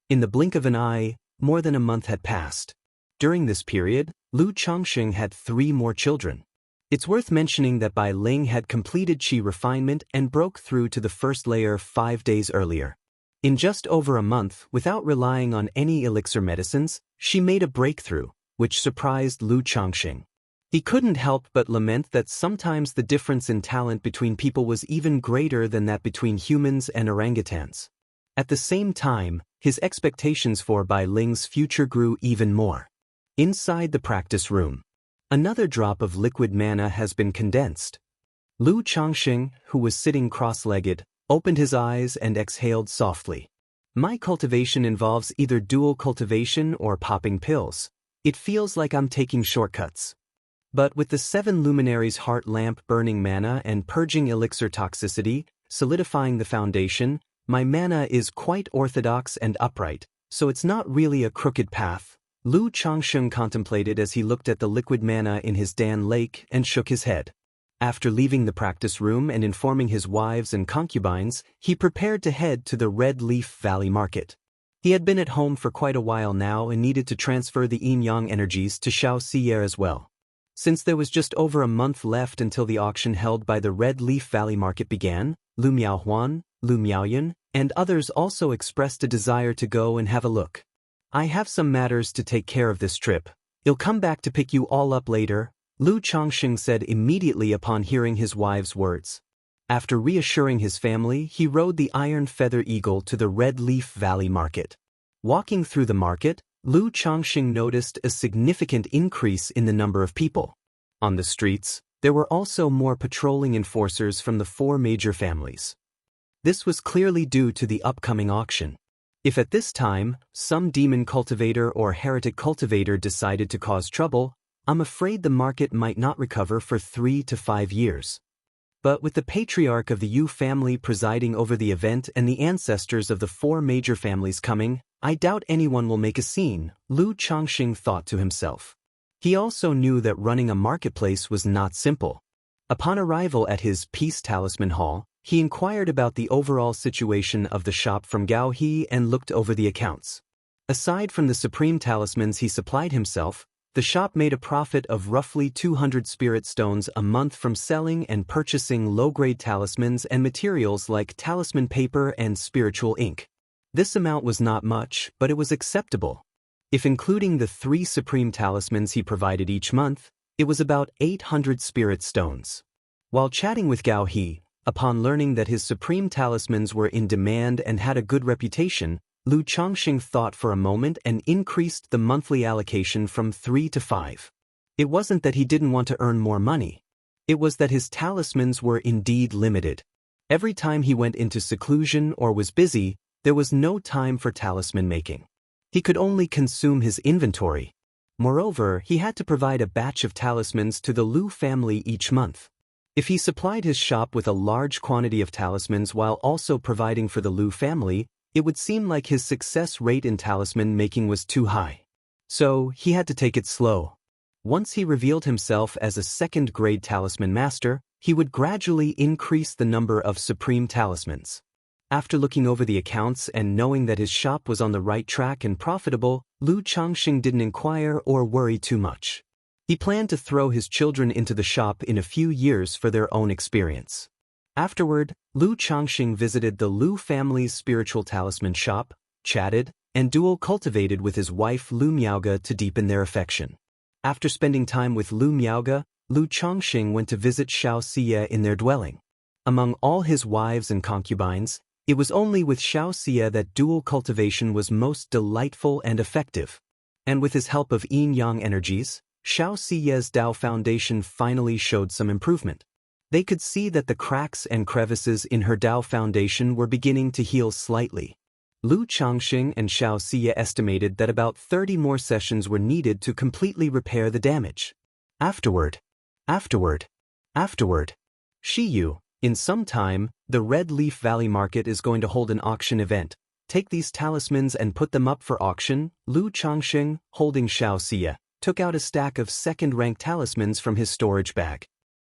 In the blink of an eye, more than a month had passed. During this period, Lu Changxing had 3 more children. It's worth mentioning that Bai Ling had completed qi refinement and broke through to the first layer 5 days earlier. In just over a month, without relying on any elixir medicines, she made a breakthrough, which surprised Lu Changxing. He couldn't help but lament that sometimes the difference in talent between people was even greater than that between humans and orangutans. At the same time, his expectations for Bai Ling's future grew even more. Inside the practice room, another drop of liquid mana has been condensed. Lu Changxing, who was sitting cross-legged, opened his eyes and exhaled softly. My cultivation involves either dual cultivation or popping pills. It feels like I'm taking shortcuts. But with the 7 luminaries heart lamp burning mana and purging elixir toxicity, solidifying the foundation, My mana is quite orthodox and upright, so it's not really a crooked path. Lu Changsheng contemplated as he looked at the liquid mana in his Dan lake and shook his head. After leaving the practice room and informing his wives and concubines, he prepared to head to the Red Leaf Valley Market. He had been at home for quite a while now and needed to transfer the yin-yang energies to Xianxia as well. Since there was just over a month left until the auction held by the Red Leaf Valley Market began, Lu Miaohuan, Lu Miaoyan, and others also expressed a desire to go and have a look. I have some matters to take care of this trip. I'll come back to pick you all up later, Lu Changsheng said immediately upon hearing his wife's words. After reassuring his family, he rode the Iron Feather Eagle to the Red Leaf Valley Market. Walking through the market, Lu Changsheng noticed a significant increase in the number of people. On the streets, there were also more patrolling enforcers from the 4 major families. This was clearly due to the upcoming auction. If at this time, some demon cultivator or heretic cultivator decided to cause trouble, I'm afraid the market might not recover for 3 to 5 years. But with the patriarch of the Yu family presiding over the event and the ancestors of the 4 major families coming, I doubt anyone will make a scene, Lu Changsheng thought to himself. He also knew that running a marketplace was not simple. Upon arrival at his Peace Talisman Hall, he inquired about the overall situation of the shop from Gao He and looked over the accounts. Aside from the supreme talismans he supplied himself, the shop made a profit of roughly 200 spirit stones a month from selling and purchasing low-grade talismans and materials like talisman paper and spiritual ink. This amount was not much, but it was acceptable. If including the 3 supreme talismans he provided each month, it was about 800 spirit stones. While chatting with Gao He, upon learning that his supreme talismans were in demand and had a good reputation, Lu Changsheng thought for a moment and increased the monthly allocation from 3 to 5. It wasn't that he didn't want to earn more money. It was that his talismans were indeed limited. Every time he went into seclusion or was busy, there was no time for talisman making. He could only consume his inventory. Moreover, he had to provide a batch of talismans to the Lu family each month. If he supplied his shop with a large quantity of talismans while also providing for the Lu family, it would seem like his success rate in talisman making was too high. So, he had to take it slow. Once he revealed himself as a second-grade talisman master, he would gradually increase the number of supreme talismans. After looking over the accounts and knowing that his shop was on the right track and profitable, Lu Changsheng didn't inquire or worry too much. He planned to throw his children into the shop in a few years for their own experience. Afterward, Lu Changsheng visited the Lu family's spiritual talisman shop, chatted, and dual cultivated with his wife Lu Miaoge to deepen their affection. After spending time with Lu Miaoge, Lu Changsheng went to visit Xianxia in their dwelling. Among all his wives and concubines, it was only with Xianxia that dual cultivation was most delightful and effective. And with his help of yin-yang energies, Xianxia's Dao foundation finally showed some improvement. They could see that the cracks and crevices in her Dao foundation were beginning to heal slightly. Lu Changsheng and Xianxia estimated that about 30 more sessions were needed to completely repair the damage. Afterward, Shiyu, in some time, the Red Leaf Valley Market is going to hold an auction event. Take these talismans and put them up for auction. Lu Changsheng, holding Xianxia, took out a stack of second-rank talismans from his storage bag.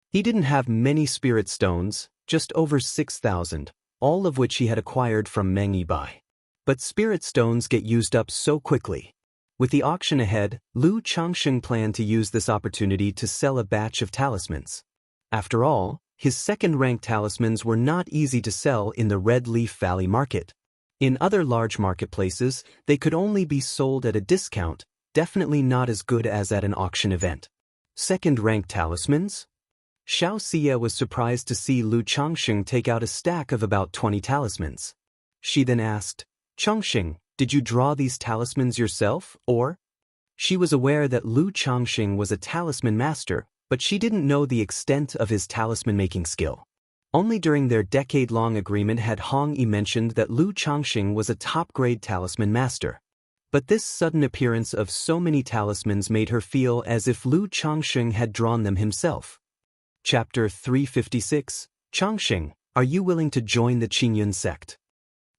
He didn't have many spirit stones, just over 6,000, all of which he had acquired from Meng Yibai. But spirit stones get used up so quickly. With the auction ahead, Lu Changsheng planned to use this opportunity to sell a batch of talismans. After all, his second-rank talismans were not easy to sell in the Red Leaf Valley Market. In other large marketplaces, they could only be sold at a discount, definitely not as good as at an auction event. Second-rank talismans? Xianxia was surprised to see Lu Changsheng take out a stack of about 20 talismans. She then asked, "Changsheng, did you draw these talismans yourself, or?" She was aware that Lu Changsheng was a talisman master, but she didn't know the extent of his talisman-making skill. Only during their decade-long agreement had Hong Yi mentioned that Lu Changsheng was a top-grade talisman master. But this sudden appearance of so many talismans made her feel as if Lu Changsheng had drawn them himself. Chapter 356, Changsheng, are you willing to join the Qingyun sect?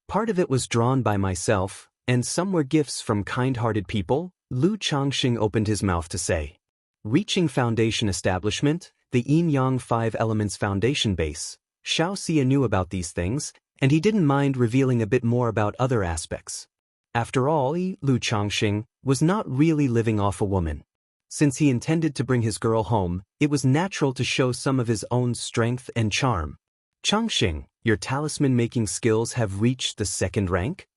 Part of it was drawn by myself, and some were gifts from kind-hearted people, Lu Changxing opened his mouth to say. Reaching foundation establishment, the Yin-Yang 5 Elements foundation base, Xianxia knew about these things, and he didn't mind revealing a bit more about other aspects. After all, Lu Changxing was not really living off a woman. Since he intended to bring his girl home, it was natural to show some of his own strength and charm. Changxing, your talisman-making skills have reached the 2nd rank?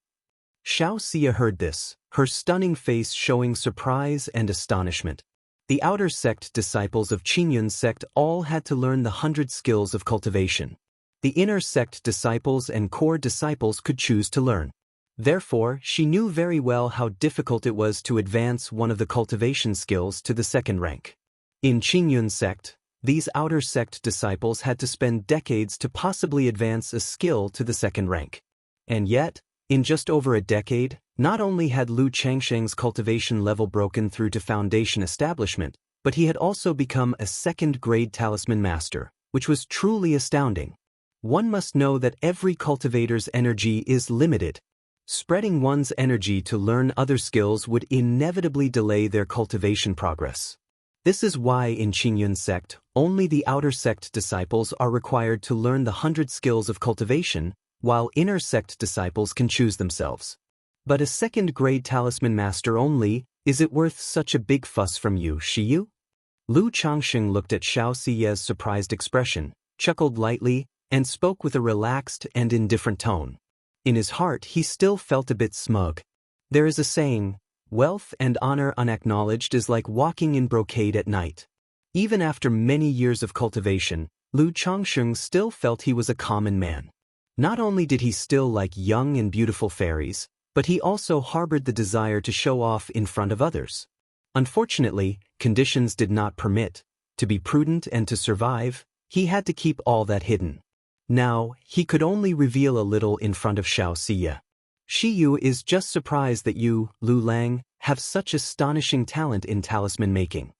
Xianxia heard this, her stunning face showing surprise and astonishment. The outer sect disciples of Qingyun's sect all had to learn the 100 skills of cultivation. The inner sect disciples and core disciples could choose to learn. Therefore, she knew very well how difficult it was to advance one of the cultivation skills to the 2nd rank. In Qingyun's sect, these outer sect disciples had to spend decades to possibly advance a skill to the 2nd rank. And yet, in just over a decade, not only had Lu Changxing's cultivation level broken through to foundation establishment, but he had also become a 2nd-grade talisman master, which was truly astounding. One must know that every cultivator's energy is limited. Spreading one's energy to learn other skills would inevitably delay their cultivation progress. This is why in Qingyun's sect, only the outer sect disciples are required to learn the 100 skills of cultivation, while inner sect disciples can choose themselves. But a 2nd-grade talisman master only, is it worth such a big fuss from you, Shiyu? Lu Changxing looked at Xiaoxia's surprised expression, chuckled lightly, and spoke with a relaxed and indifferent tone. In his heart he still felt a bit smug. There is a saying, wealth and honor unacknowledged is like walking in brocade at night. Even after many years of cultivation, Lu Changxing still felt he was a common man. Not only did he still like young and beautiful fairies, but he also harbored the desire to show off in front of others. Unfortunately, conditions did not permit. To be prudent and to survive, he had to keep all that hidden. Now, he could only reveal a little in front of Xiaoxia. Shiyu is just surprised that you, Lu Lang, have such astonishing talent in talisman making.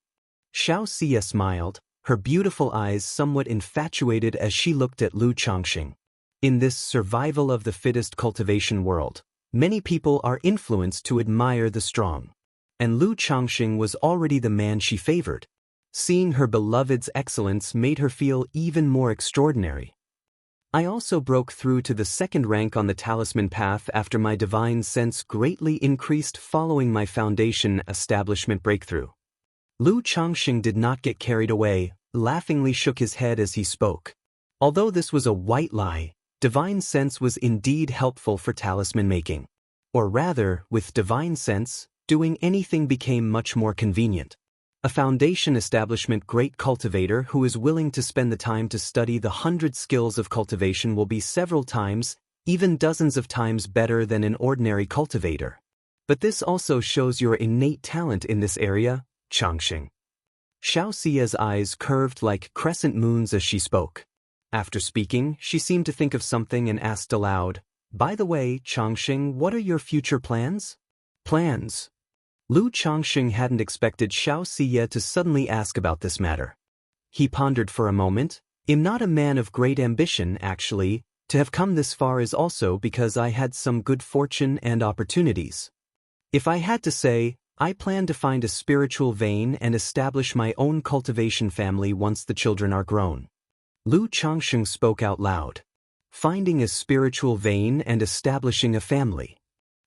Xiaoxia smiled, her beautiful eyes somewhat infatuated as she looked at Lu Changxing. In this survival of the fittest cultivation world, many people are influenced to admire the strong. And Lu Changxing was already the man she favored. Seeing her beloved's excellence made her feel even more extraordinary. I also broke through to the 2nd rank on the talisman path after my divine sense greatly increased following my foundation establishment breakthrough. Lu Changxing did not get carried away, laughingly shook his head as he spoke. Although this was a white lie, divine sense was indeed helpful for talisman making. Or rather, with divine sense, doing anything became much more convenient. A foundation establishment great cultivator who is willing to spend the time to study the 100 skills of cultivation will be several times, even dozens of times better than an ordinary cultivator. But this also shows your innate talent in this area, Changxing. Xiaoxia's eyes curved like crescent moons as she spoke. After speaking, she seemed to think of something and asked aloud, "By the way, Changxing, what are your future plans?" Plans? Lu Changxing hadn't expected Xiaoxia to suddenly ask about this matter. He pondered for a moment. "I'm not a man of great ambition, actually. To have come this far is also because I had some good fortune and opportunities. If I had to say, I plan to find a spiritual vein and establish my own cultivation family once the children are grown." Lu Changxing spoke out loud. Finding a spiritual vein and establishing a family.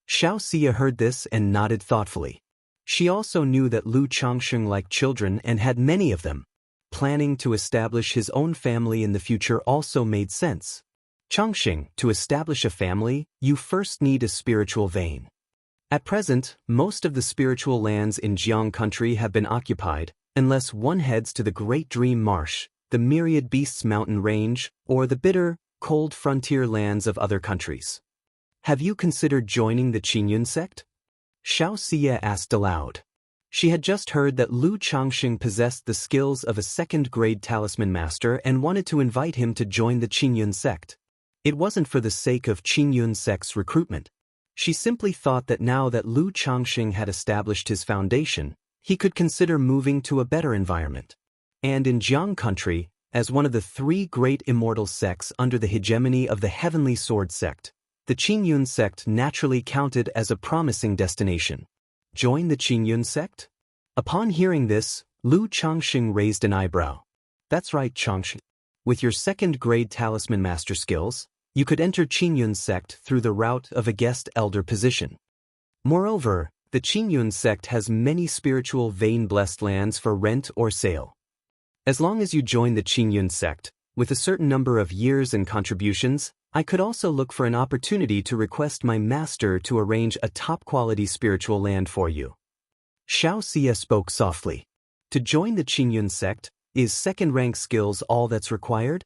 Xiaoxia heard this and nodded thoughtfully. She also knew that Lu Changxing liked children and had many of them. Planning to establish his own family in the future also made sense. Changxing, to establish a family, you first need a spiritual vein. At present, most of the spiritual lands in Jiang country have been occupied, unless one heads to the Great Dream Marsh, the Myriad Beasts mountain range, or the bitter, cold frontier lands of other countries. Have you considered joining the Qingyun sect? Xiaoxia asked aloud. She had just heard that Lu Changxing possessed the skills of a 2nd-grade talisman master and wanted to invite him to join the Qingyun sect. It wasn't for the sake of Qingyun sect's recruitment. She simply thought that now that Lu Changxing had established his foundation, he could consider moving to a better environment. And in Jiang country, as one of the 3 great immortal sects under the hegemony of the Heavenly Sword sect, The Qingyun sect naturally counted as a promising destination. Join the Qingyun sect? Upon hearing this, Lu Changxing raised an eyebrow. That's right, Changxing. With your second-grade talisman master skills, you could enter Qingyun sect through the route of a guest elder position. Moreover, the Qingyun sect has many spiritual vein-blessed lands for rent or sale. As long as you join the Qingyun sect, with a certain number of years and contributions, I could also look for an opportunity to request my master to arrange a top-quality spiritual land for you. Xianxia spoke softly. To join the Qingyun sect, is second-rank skills all that's required?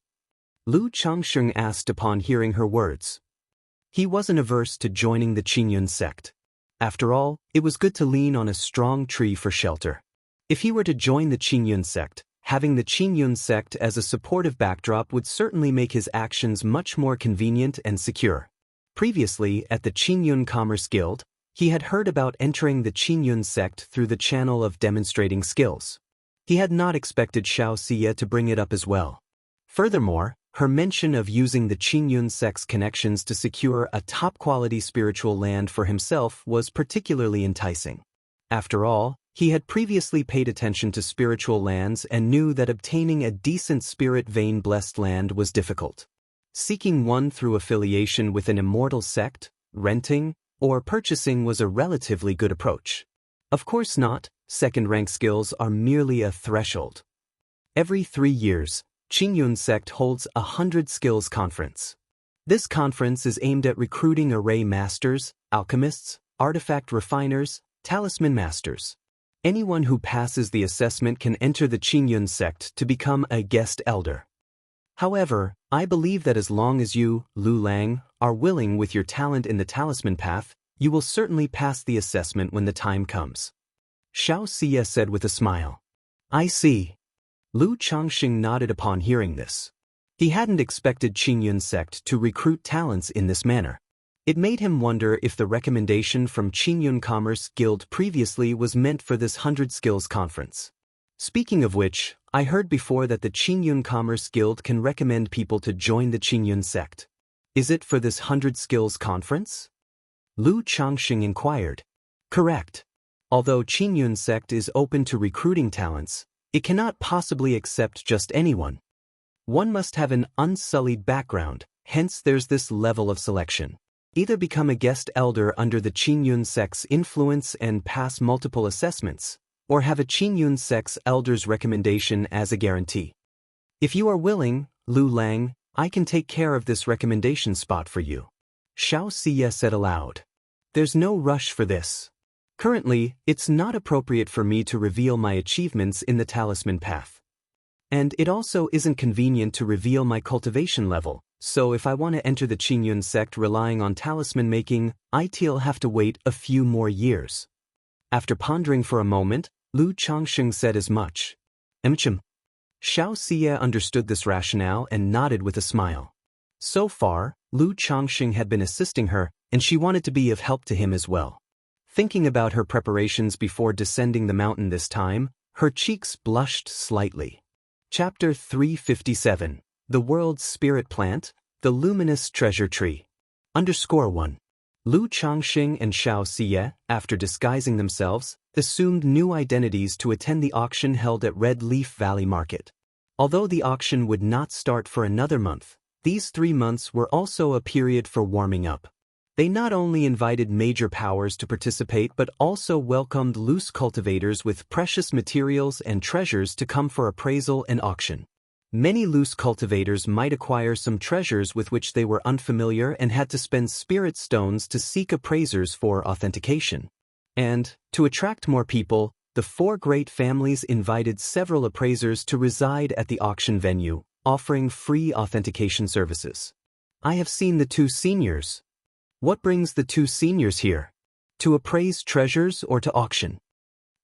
Lu Changxing asked upon hearing her words. He wasn't averse to joining the Qingyun sect. After all, it was good to lean on a strong tree for shelter. If he were to join the Qingyun sect, having the Qingyun sect as a supportive backdrop would certainly make his actions much more convenient and secure. Previously, at the Qingyun Commerce Guild, he had heard about entering the Qingyun sect through the channel of demonstrating skills. He had not expected Xianxia to bring it up as well. Furthermore, her mention of using the Qingyun sect's connections to secure a top-quality spiritual land for himself was particularly enticing. After all, he had previously paid attention to spiritual lands and knew that obtaining a decent spirit vein-blessed land was difficult. Seeking one through affiliation with an immortal sect, renting, or purchasing was a relatively good approach. Of course not, second-rank skills are merely a threshold. Every 3 years, Qingyun sect holds a 100 skills conference. This conference is aimed at recruiting array masters, alchemists, artifact refiners, talisman masters. Anyone who passes the assessment can enter the Qingyun sect to become a guest elder. However, I believe that as long as you, Lu Lang, are willing with your talent in the talisman path, you will certainly pass the assessment when the time comes. Xianxia said with a smile. I see. Lu Changxing nodded upon hearing this. He hadn't expected Qingyun sect to recruit talents in this manner. It made him wonder if the recommendation from Qingyun Commerce Guild previously was meant for this 100 skills conference. Speaking of which, I heard before that the Qingyun Commerce Guild can recommend people to join the Qingyun sect. Is it for this 100 skills conference? Lu Changxing inquired. Correct. Although Qingyun sect is open to recruiting talents, it cannot possibly accept just anyone. One must have an unsullied background, hence there's this level of selection. Either become a guest elder under the Qingyun sect's influence and pass multiple assessments, or have a Qingyun sect's elder's recommendation as a guarantee. If you are willing, Lu Lang, I can take care of this recommendation spot for you. Xianxia said aloud. There's no rush for this. Currently, it's not appropriate for me to reveal my achievements in the talisman path. And it also isn't convenient to reveal my cultivation level, so if I want to enter the Qingyun sect relying on talisman making, I'll have to wait a few more years. After pondering for a moment, Lu Changxing said as much. Xianxia understood this rationale and nodded with a smile. So far, Lu Changxing had been assisting her, and she wanted to be of help to him as well. Thinking about her preparations before descending the mountain this time, her cheeks blushed slightly. Chapter 357. The World's Spirit Plant, the Luminous Treasure Tree. _1. Lu Changxing and Xianxia, after disguising themselves, assumed new identities to attend the auction held at Red Leaf Valley Market. Although the auction would not start for another month, these 3 months were also a period for warming up. They not only invited major powers to participate but also welcomed loose cultivators with precious materials and treasures to come for appraisal and auction. Many loose cultivators might acquire some treasures with which they were unfamiliar and had to spend spirit stones to seek appraisers for authentication. And, to attract more people, the 4 great families invited several appraisers to reside at the auction venue, offering free authentication services. I have seen the 2 seniors. What brings the 2 seniors here? To appraise treasures or to auction?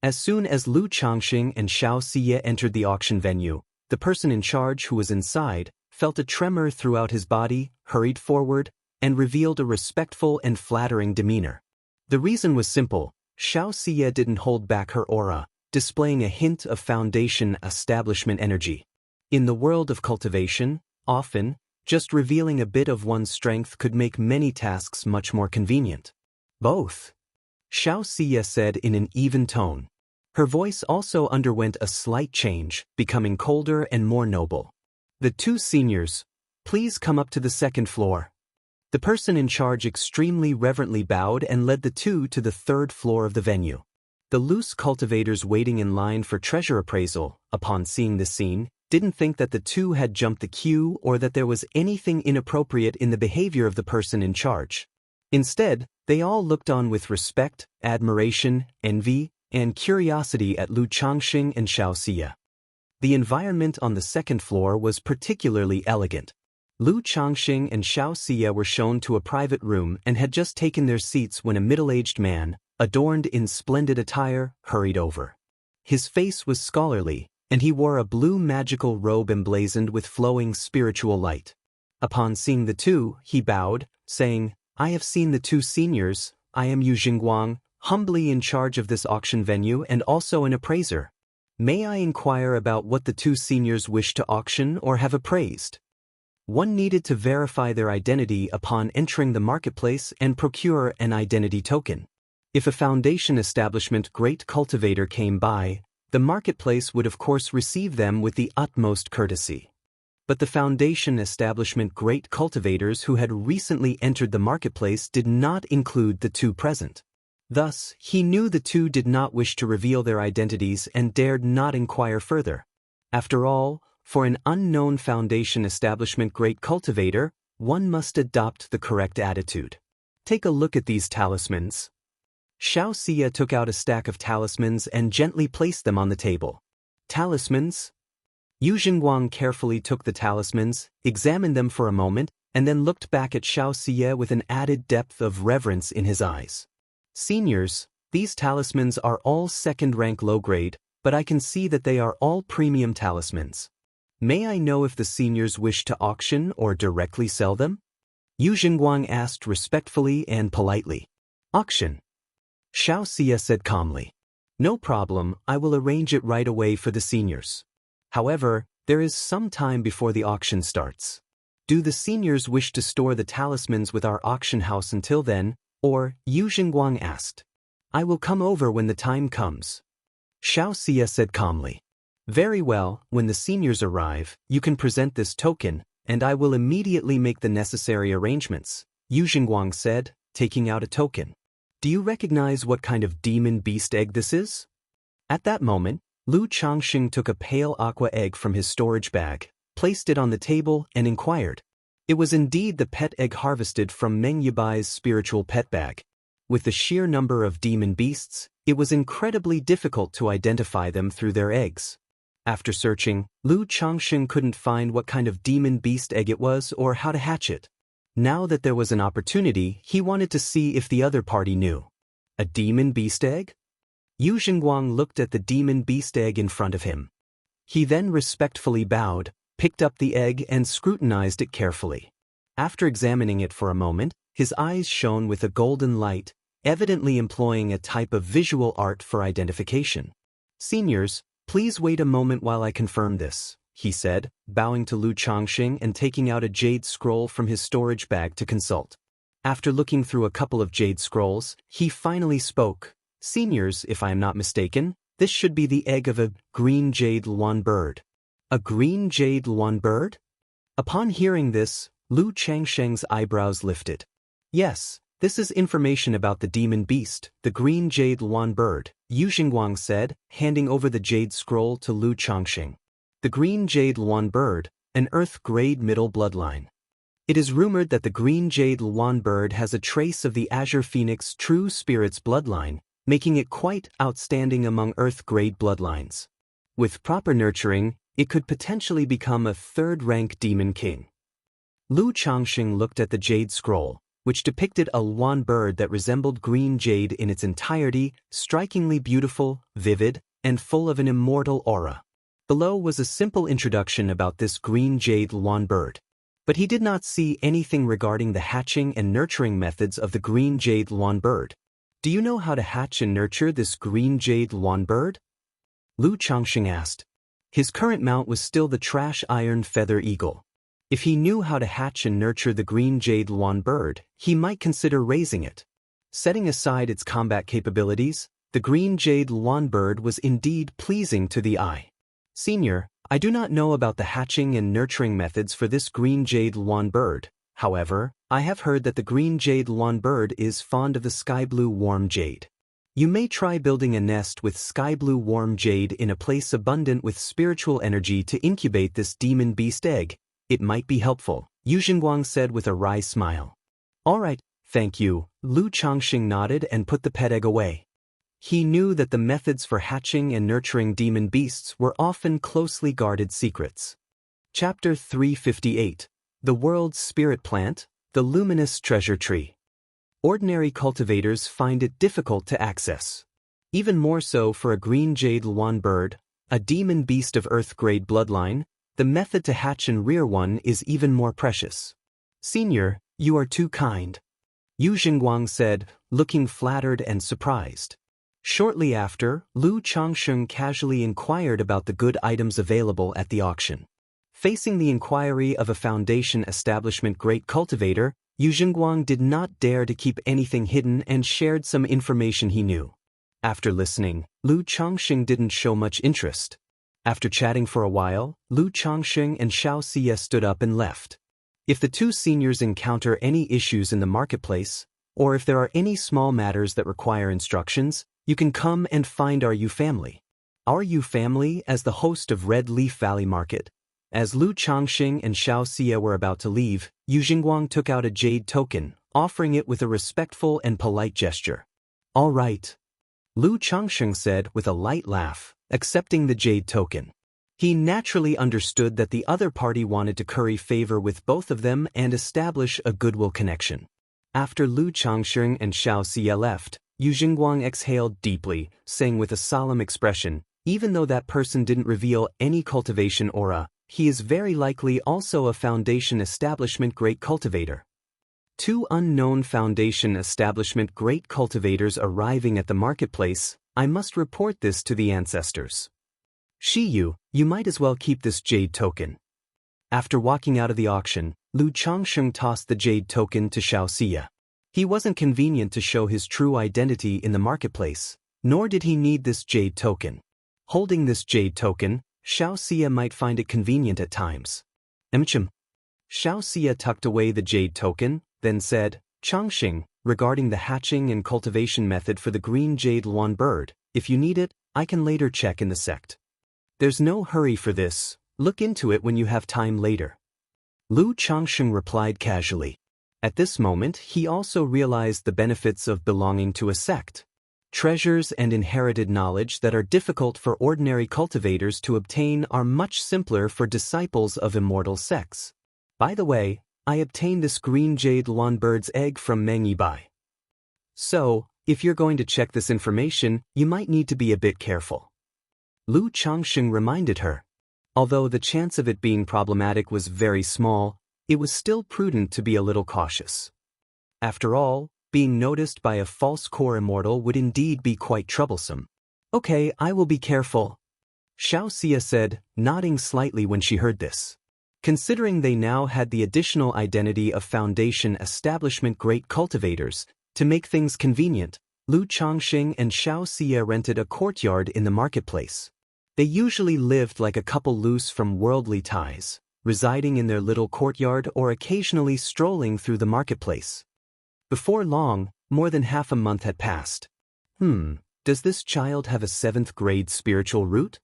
As soon as Lu Changxing and Xianxia entered the auction venue, the person in charge who was inside felt a tremor throughout his body, hurried forward, and revealed a respectful and flattering demeanor. The reason was simple. Xianxia didn't hold back her aura, displaying a hint of foundation establishment energy. In the world of cultivation, often, Just revealing a bit of one's strength could make many tasks much more convenient. Both, Xianxia said in an even tone. Her voice also underwent a slight change, becoming colder and more noble. The two seniors, please come up to the second floor. The person in charge extremely reverently bowed and led the two to the third floor of the venue. The loose cultivators waiting in line for treasure appraisal, upon seeing this scene, didn't think that the two had jumped the queue or that there was anything inappropriate in the behavior of the person in charge. Instead, they all looked on with respect, admiration, envy, and curiosity at Lu Changxing and Xianxia. The environment on the second floor was particularly elegant. Lu Changxing and Xianxia were shown to a private room and had just taken their seats when a middle-aged man, adorned in splendid attire, hurried over. His face was scholarly, and he wore a blue magical robe emblazoned with flowing spiritual light. Upon seeing the two, he bowed, saying, "I have seen the two seniors. I am Yu Jingguang, humbly in charge of this auction venue and also an appraiser. May I inquire about what the two seniors wish to auction or have appraised?" One needed to verify their identity upon entering the marketplace and procure an identity token. If a foundation establishment great cultivator came by, the marketplace would of course receive them with the utmost courtesy. But the foundation establishment great cultivators who had recently entered the marketplace did not include the two present. Thus, he knew the two did not wish to reveal their identities and dared not inquire further. After all, for an unknown foundation establishment great cultivator, one must adopt the correct attitude. Take a look at these talismans. Xianxia took out a stack of talismans and gently placed them on the table. Talismans? Yu Jingguang carefully took the talismans, examined them for a moment, and then looked back at Xianxia with an added depth of reverence in his eyes. Seniors, these talismans are all second-rank low-grade, but I can see that they are all premium talismans. May I know if the seniors wish to auction or directly sell them? Yu Jingguang asked respectfully and politely. Auction. Xianxia said calmly. No problem, I will arrange it right away for the seniors. However, there is some time before the auction starts. Do the seniors wish to store the talismans with our auction house until then, or, Yu Jingguang asked. I will come over when the time comes. Xianxia said calmly. Very well, when the seniors arrive, you can present this token, and I will immediately make the necessary arrangements, Yu Jingguang said, taking out a token. Do you recognize what kind of demon beast egg this is? At that moment, Lu Changxing took a pale aqua egg from his storage bag, placed it on the table, and inquired. It was indeed the pet egg harvested from Meng Yibai's spiritual pet bag. With the sheer number of demon beasts, it was incredibly difficult to identify them through their eggs. After searching, Lu Changxing couldn't find what kind of demon beast egg it was or how to hatch it. Now that there was an opportunity, he wanted to see if the other party knew. A demon beast egg? Yu Jingguang looked at the demon beast egg in front of him. He then respectfully bowed, picked up the egg and scrutinized it carefully. After examining it for a moment, his eyes shone with a golden light, evidently employing a type of visual art for identification. Seniors, please wait a moment while I confirm this, he said, bowing to Lu Changxing and taking out a jade scroll from his storage bag to consult. After looking through a couple of jade scrolls, he finally spoke. Seniors, if I am not mistaken, this should be the egg of a green jade luan bird. A green jade luan bird? Upon hearing this, Lu Changsheng's eyebrows lifted. Yes, this is information about the demon beast, the green jade luan bird, Yu Jingguang said, handing over the jade scroll to Lu Changxing. The green jade luan bird, an earth-grade middle bloodline. It is rumored that the green jade luan bird has a trace of the azure phoenix true spirit's bloodline, making it quite outstanding among earth-grade bloodlines. With proper nurturing, it could potentially become a third-rank demon king. Lu Changxing looked at the jade scroll, which depicted a luan bird that resembled green jade in its entirety, strikingly beautiful, vivid, and full of an immortal aura. Below was a simple introduction about this green jade luan bird. But he did not see anything regarding the hatching and nurturing methods of the green jade luan bird. Do you know how to hatch and nurture this green jade luan bird? Lu Changxing asked. His current mount was still the trash iron feather eagle. If he knew how to hatch and nurture the green jade luan bird, he might consider raising it. Setting aside its combat capabilities, the green jade luan bird was indeed pleasing to the eye. Senior, I do not know about the hatching and nurturing methods for this green jade luan bird. However, I have heard that the green jade luan bird is fond of the sky blue warm jade. You may try building a nest with sky blue warm jade in a place abundant with spiritual energy to incubate this demon beast egg. It might be helpful, Yu Xingguang said with a wry smile. All right, thank you, Lu Changxing nodded and put the pet egg away. He knew that the methods for hatching and nurturing demon beasts were often closely guarded secrets. Chapter 358. The World's Spirit Plant, the Luminous Treasure Tree. Ordinary cultivators find it difficult to access. Even more so for a green jade luan bird, a demon beast of earth-grade bloodline. The method to hatch and rear one is even more precious. Senior, you are too kind, Yu Xingguang said, looking flattered and surprised. Shortly after, Lu Changsheng casually inquired about the good items available at the auction. Facing the inquiry of a foundation establishment great cultivator, Yu Xingguang did not dare to keep anything hidden and shared some information he knew. After listening, Lu Changsheng didn't show much interest. After chatting for a while, Lu Changsheng and Xianxia stood up and left. If the two seniors encounter any issues in the marketplace, or if there are any small matters that require instructions, you can come and find our Yu family. Our Yu family as the host of Red Leaf Valley Market. As Lu Changxing and Xianxia were about to leave, Yu Xingguang took out a jade token, offering it with a respectful and polite gesture. All right, Lu Changxing said with a light laugh, accepting the jade token. He naturally understood that the other party wanted to curry favor with both of them and establish a goodwill connection. After Lu Changxing and Xianxia left, Yu Xingguang exhaled deeply, saying with a solemn expression, even though that person didn't reveal any cultivation aura, he is very likely also a foundation establishment great cultivator. Two unknown foundation establishment great cultivators arriving at the marketplace. I must report this to the ancestors. Shiyu, you might as well keep this jade token. After walking out of the auction, Lu Changsheng tossed the jade token to Xianxia. He wasn't convenient to show his true identity in the marketplace, nor did he need this jade token. Holding this jade token, Xianxia might find it convenient at times. Xianxia tucked away the jade token, then said, Changxing, regarding the hatching and cultivation method for the green jade luan bird, if you need it, I can later check in the sect. There's no hurry for this, look into it when you have time later. Lu Changxing replied casually. At this moment, he also realized the benefits of belonging to a sect. Treasures and inherited knowledge that are difficult for ordinary cultivators to obtain are much simpler for disciples of immortal sects. By the way, I obtained this green jade luan bird's egg from Meng Yibai. So, if you're going to check this information, you might need to be a bit careful. Lu Changxing reminded her. Although the chance of it being problematic was very small, it was still prudent to be a little cautious. After all, being noticed by a false core immortal would indeed be quite troublesome. Okay, I will be careful, Xianxia said, nodding slightly when she heard this. Considering they now had the additional identity of foundation establishment great cultivators, to make things convenient, Lu Changxing and Xianxia rented a courtyard in the marketplace. They usually lived like a couple loose from worldly ties, residing in their little courtyard or occasionally strolling through the marketplace. Before long, more than half a month had passed. Does this child have a 7th grade spiritual root?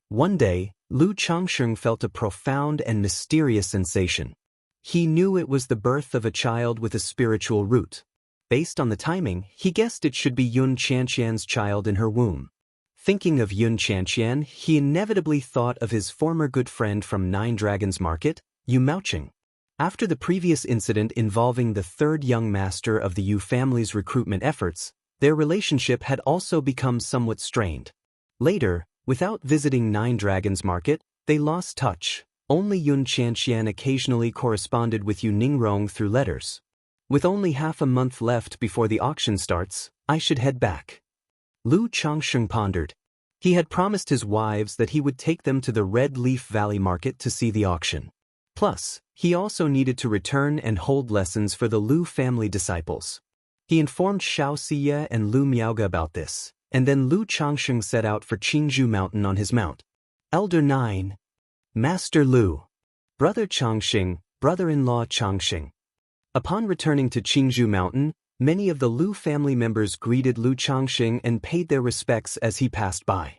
One day, Lu Changxing felt a profound and mysterious sensation. He knew it was the birth of a child with a spiritual root. Based on the timing, he guessed it should be Yun Qianqian's child in her womb. Thinking of Yun Qianqian, he inevitably thought of his former good friend from Nine Dragons Market, Yu Maoqing. After the previous incident involving the third young master of the Yu family's recruitment efforts, their relationship had also become somewhat strained. Later, without visiting Nine Dragons Market, they lost touch. Only Yun Qianqian occasionally corresponded with Yu Ningrong through letters. With only half a month left before the auction starts, I should head back. Lu Changsheng pondered. He had promised his wives that he would take them to the Red Leaf Valley Market to see the auction. Plus, he also needed to return and hold lessons for the Lu family disciples. He informed Xianxia and Lu Miaoge about this, and then Lu Changsheng set out for Qingzhou Mountain on his mount. Elder 9. Master Lu. Brother Changsheng, brother-in-law Changsheng. Upon returning to Qingzhou Mountain, many of the Lu family members greeted Lu Changsheng and paid their respects as he passed by.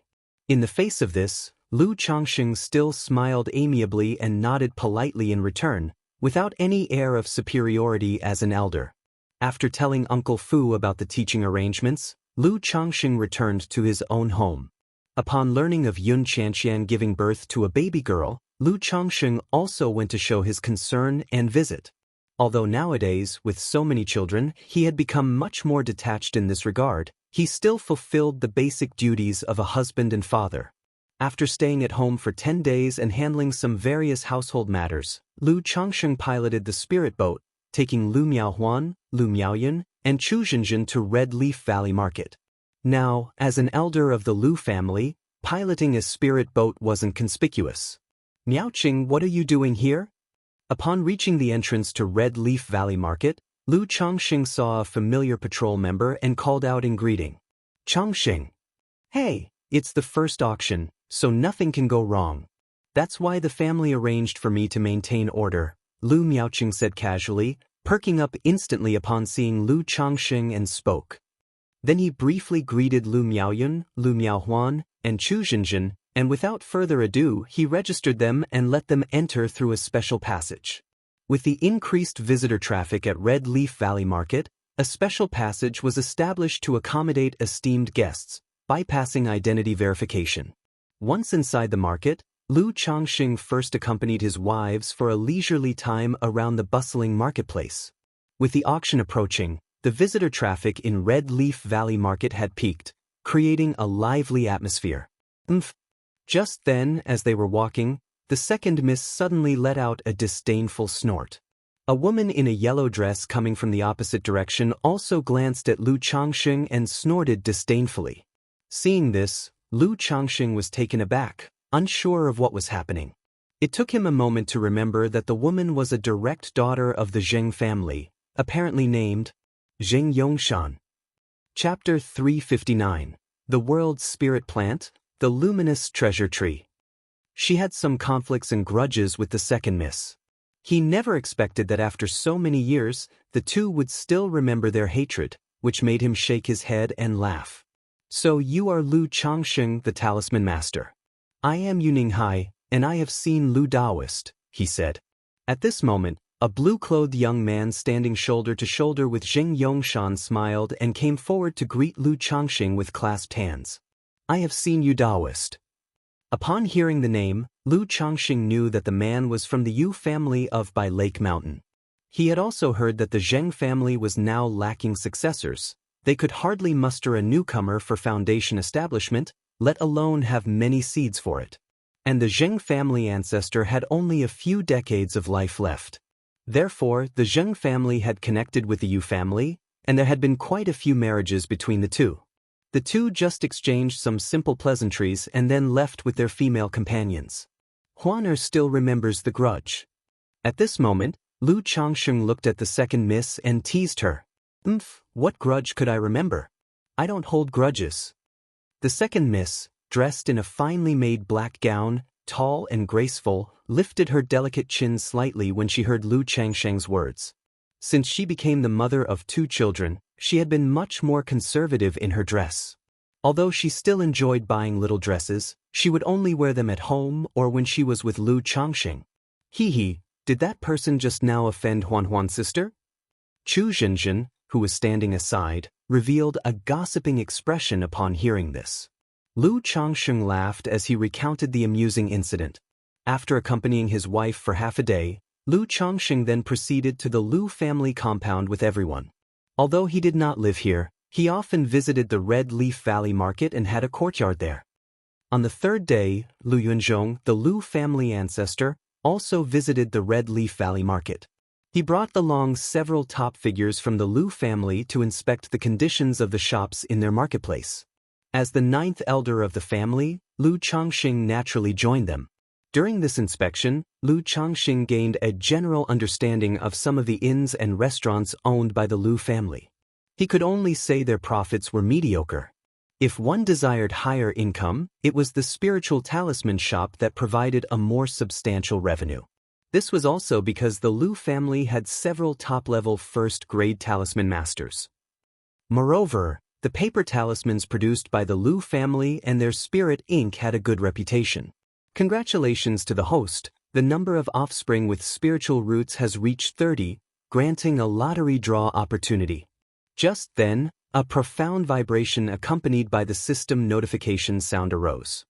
In the face of this, Lu Changsheng still smiled amiably and nodded politely in return, without any air of superiority as an elder. After telling Uncle Fu about the teaching arrangements, Lu Changsheng returned to his own home. Upon learning of Yun Xianxian giving birth to a baby girl, Lu Changsheng also went to show his concern and visit. Although nowadays, with so many children, he had become much more detached in this regard, he still fulfilled the basic duties of a husband and father. After staying at home for 10 days and handling some various household matters, Lu Changsheng piloted the spirit boat, taking Lu Miaohuan, Lu Miaoyan, and Chu Zhenjin to Red Leaf Valley Market. Now, as an elder of the Lu family, piloting a spirit boat wasn't conspicuous. "Miaoqing, what are you doing here?" Upon reaching the entrance to Red Leaf Valley Market, Lu Changsheng saw a familiar patrol member and called out in greeting. "Changsheng. Hey, it's the first auction, so nothing can go wrong. That's why the family arranged for me to maintain order," Lu Miaoqing said casually, perking up instantly upon seeing Lu Changsheng and spoke. Then he briefly greeted Lu Miaoyan, Lu Miaohuan, and Chu Zhenjin, and without further ado he registered them and let them enter through a special passage. With the increased visitor traffic at Red Leaf Valley Market, a special passage was established to accommodate esteemed guests, bypassing identity verification. Once inside the market, Lu Changsheng first accompanied his wives for a leisurely time around the bustling marketplace. With the auction approaching, the visitor traffic in Red Leaf Valley Market had peaked, creating a lively atmosphere. Just then, as they were walking, the second miss suddenly let out a disdainful snort. A woman in a yellow dress coming from the opposite direction also glanced at Lu Changsheng and snorted disdainfully. Seeing this, Lu Changsheng was taken aback, unsure of what was happening. It took him a moment to remember that the woman was a direct daughter of the Zheng family, apparently named Zheng Yongshan. Chapter 359. The World's Spirit Plant, the Luminous Treasure Tree. She had some conflicts and grudges with the second miss. He never expected that after so many years, the two would still remember their hatred, which made him shake his head and laugh. "So you are Lu Changsheng, the Talisman Master. I am Yuninghai, and I have seen Lu Daoist," he said. At this moment, a blue-clothed young man standing shoulder to shoulder with Zheng Yongshan smiled and came forward to greet Lu Changsheng with clasped hands. "I have seen you Daoist." Upon hearing the name, Lu Changsheng knew that the man was from the Yu family of by Lake Mountain. He had also heard that the Zheng family was now lacking successors. They could hardly muster a newcomer for foundation establishment, let alone have many seeds for it. And the Zheng family ancestor had only a few decades of life left. Therefore, the Zheng family had connected with the Yu family, and there had been quite a few marriages between the two. The two just exchanged some simple pleasantries and then left with their female companions. Huaner still remembers the grudge. At this moment, Lu Changsheng looked at the second miss and teased her. What grudge could I remember? I don't hold grudges." The second miss, dressed in a finely made black gown, tall and graceful, lifted her delicate chin slightly when she heard Lu Changsheng's words. Since she became the mother of 2 children, she had been much more conservative in her dress. Although she still enjoyed buying little dresses, she would only wear them at home or when she was with Lu Changsheng. Did that person just now offend Huan's sister? Chu Zhenjin, who was standing aside, revealed a gossiping expression upon hearing this. Lu Changsheng laughed as he recounted the amusing incident. After accompanying his wife for half a day, Lu Changsheng then proceeded to the Lu family compound with everyone. Although he did not live here, he often visited the Red Leaf Valley Market and had a courtyard there. On the third day, Lu Yunzhong, the Lu family ancestor, also visited the Red Leaf Valley Market. He brought along several top figures from the Lu family to inspect the conditions of the shops in their marketplace. As the 9th elder of the family, Lu Changsheng naturally joined them. During this inspection, Lu Changxing gained a general understanding of some of the inns and restaurants owned by the Lu family. He could only say their profits were mediocre. If one desired higher income, it was the spiritual talisman shop that provided a more substantial revenue. This was also because the Lu family had several top-level first-grade talisman masters. Moreover, the paper talismans produced by the Lu family and their spirit ink had a good reputation. Congratulations to the host, the number of offspring with spiritual roots has reached 30, granting a lottery draw opportunity. Just then, a profound vibration accompanied by the system notification sound arose.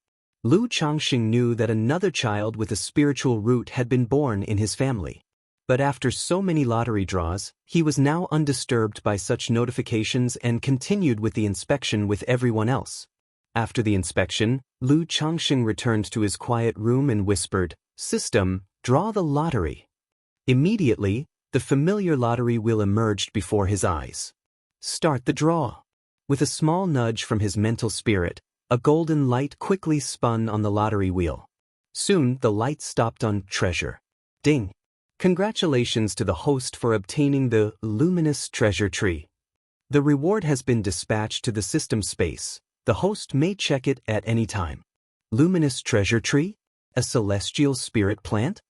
Lu Changxing knew that another child with a spiritual root had been born in his family. But after so many lottery draws, he was now undisturbed by such notifications and continued with the inspection with everyone else. After the inspection, Lu Changxing returned to his quiet room and whispered, "System, draw the lottery." Immediately, the familiar lottery wheel emerged before his eyes. "Start the draw." With a small nudge from his mental spirit, a golden light quickly spun on the lottery wheel. Soon, the light stopped on treasure. Ding! Congratulations to the host for obtaining the luminous treasure tree. The reward has been dispatched to the system space. The host may check it at any time. Luminous treasure tree? A celestial spirit plant?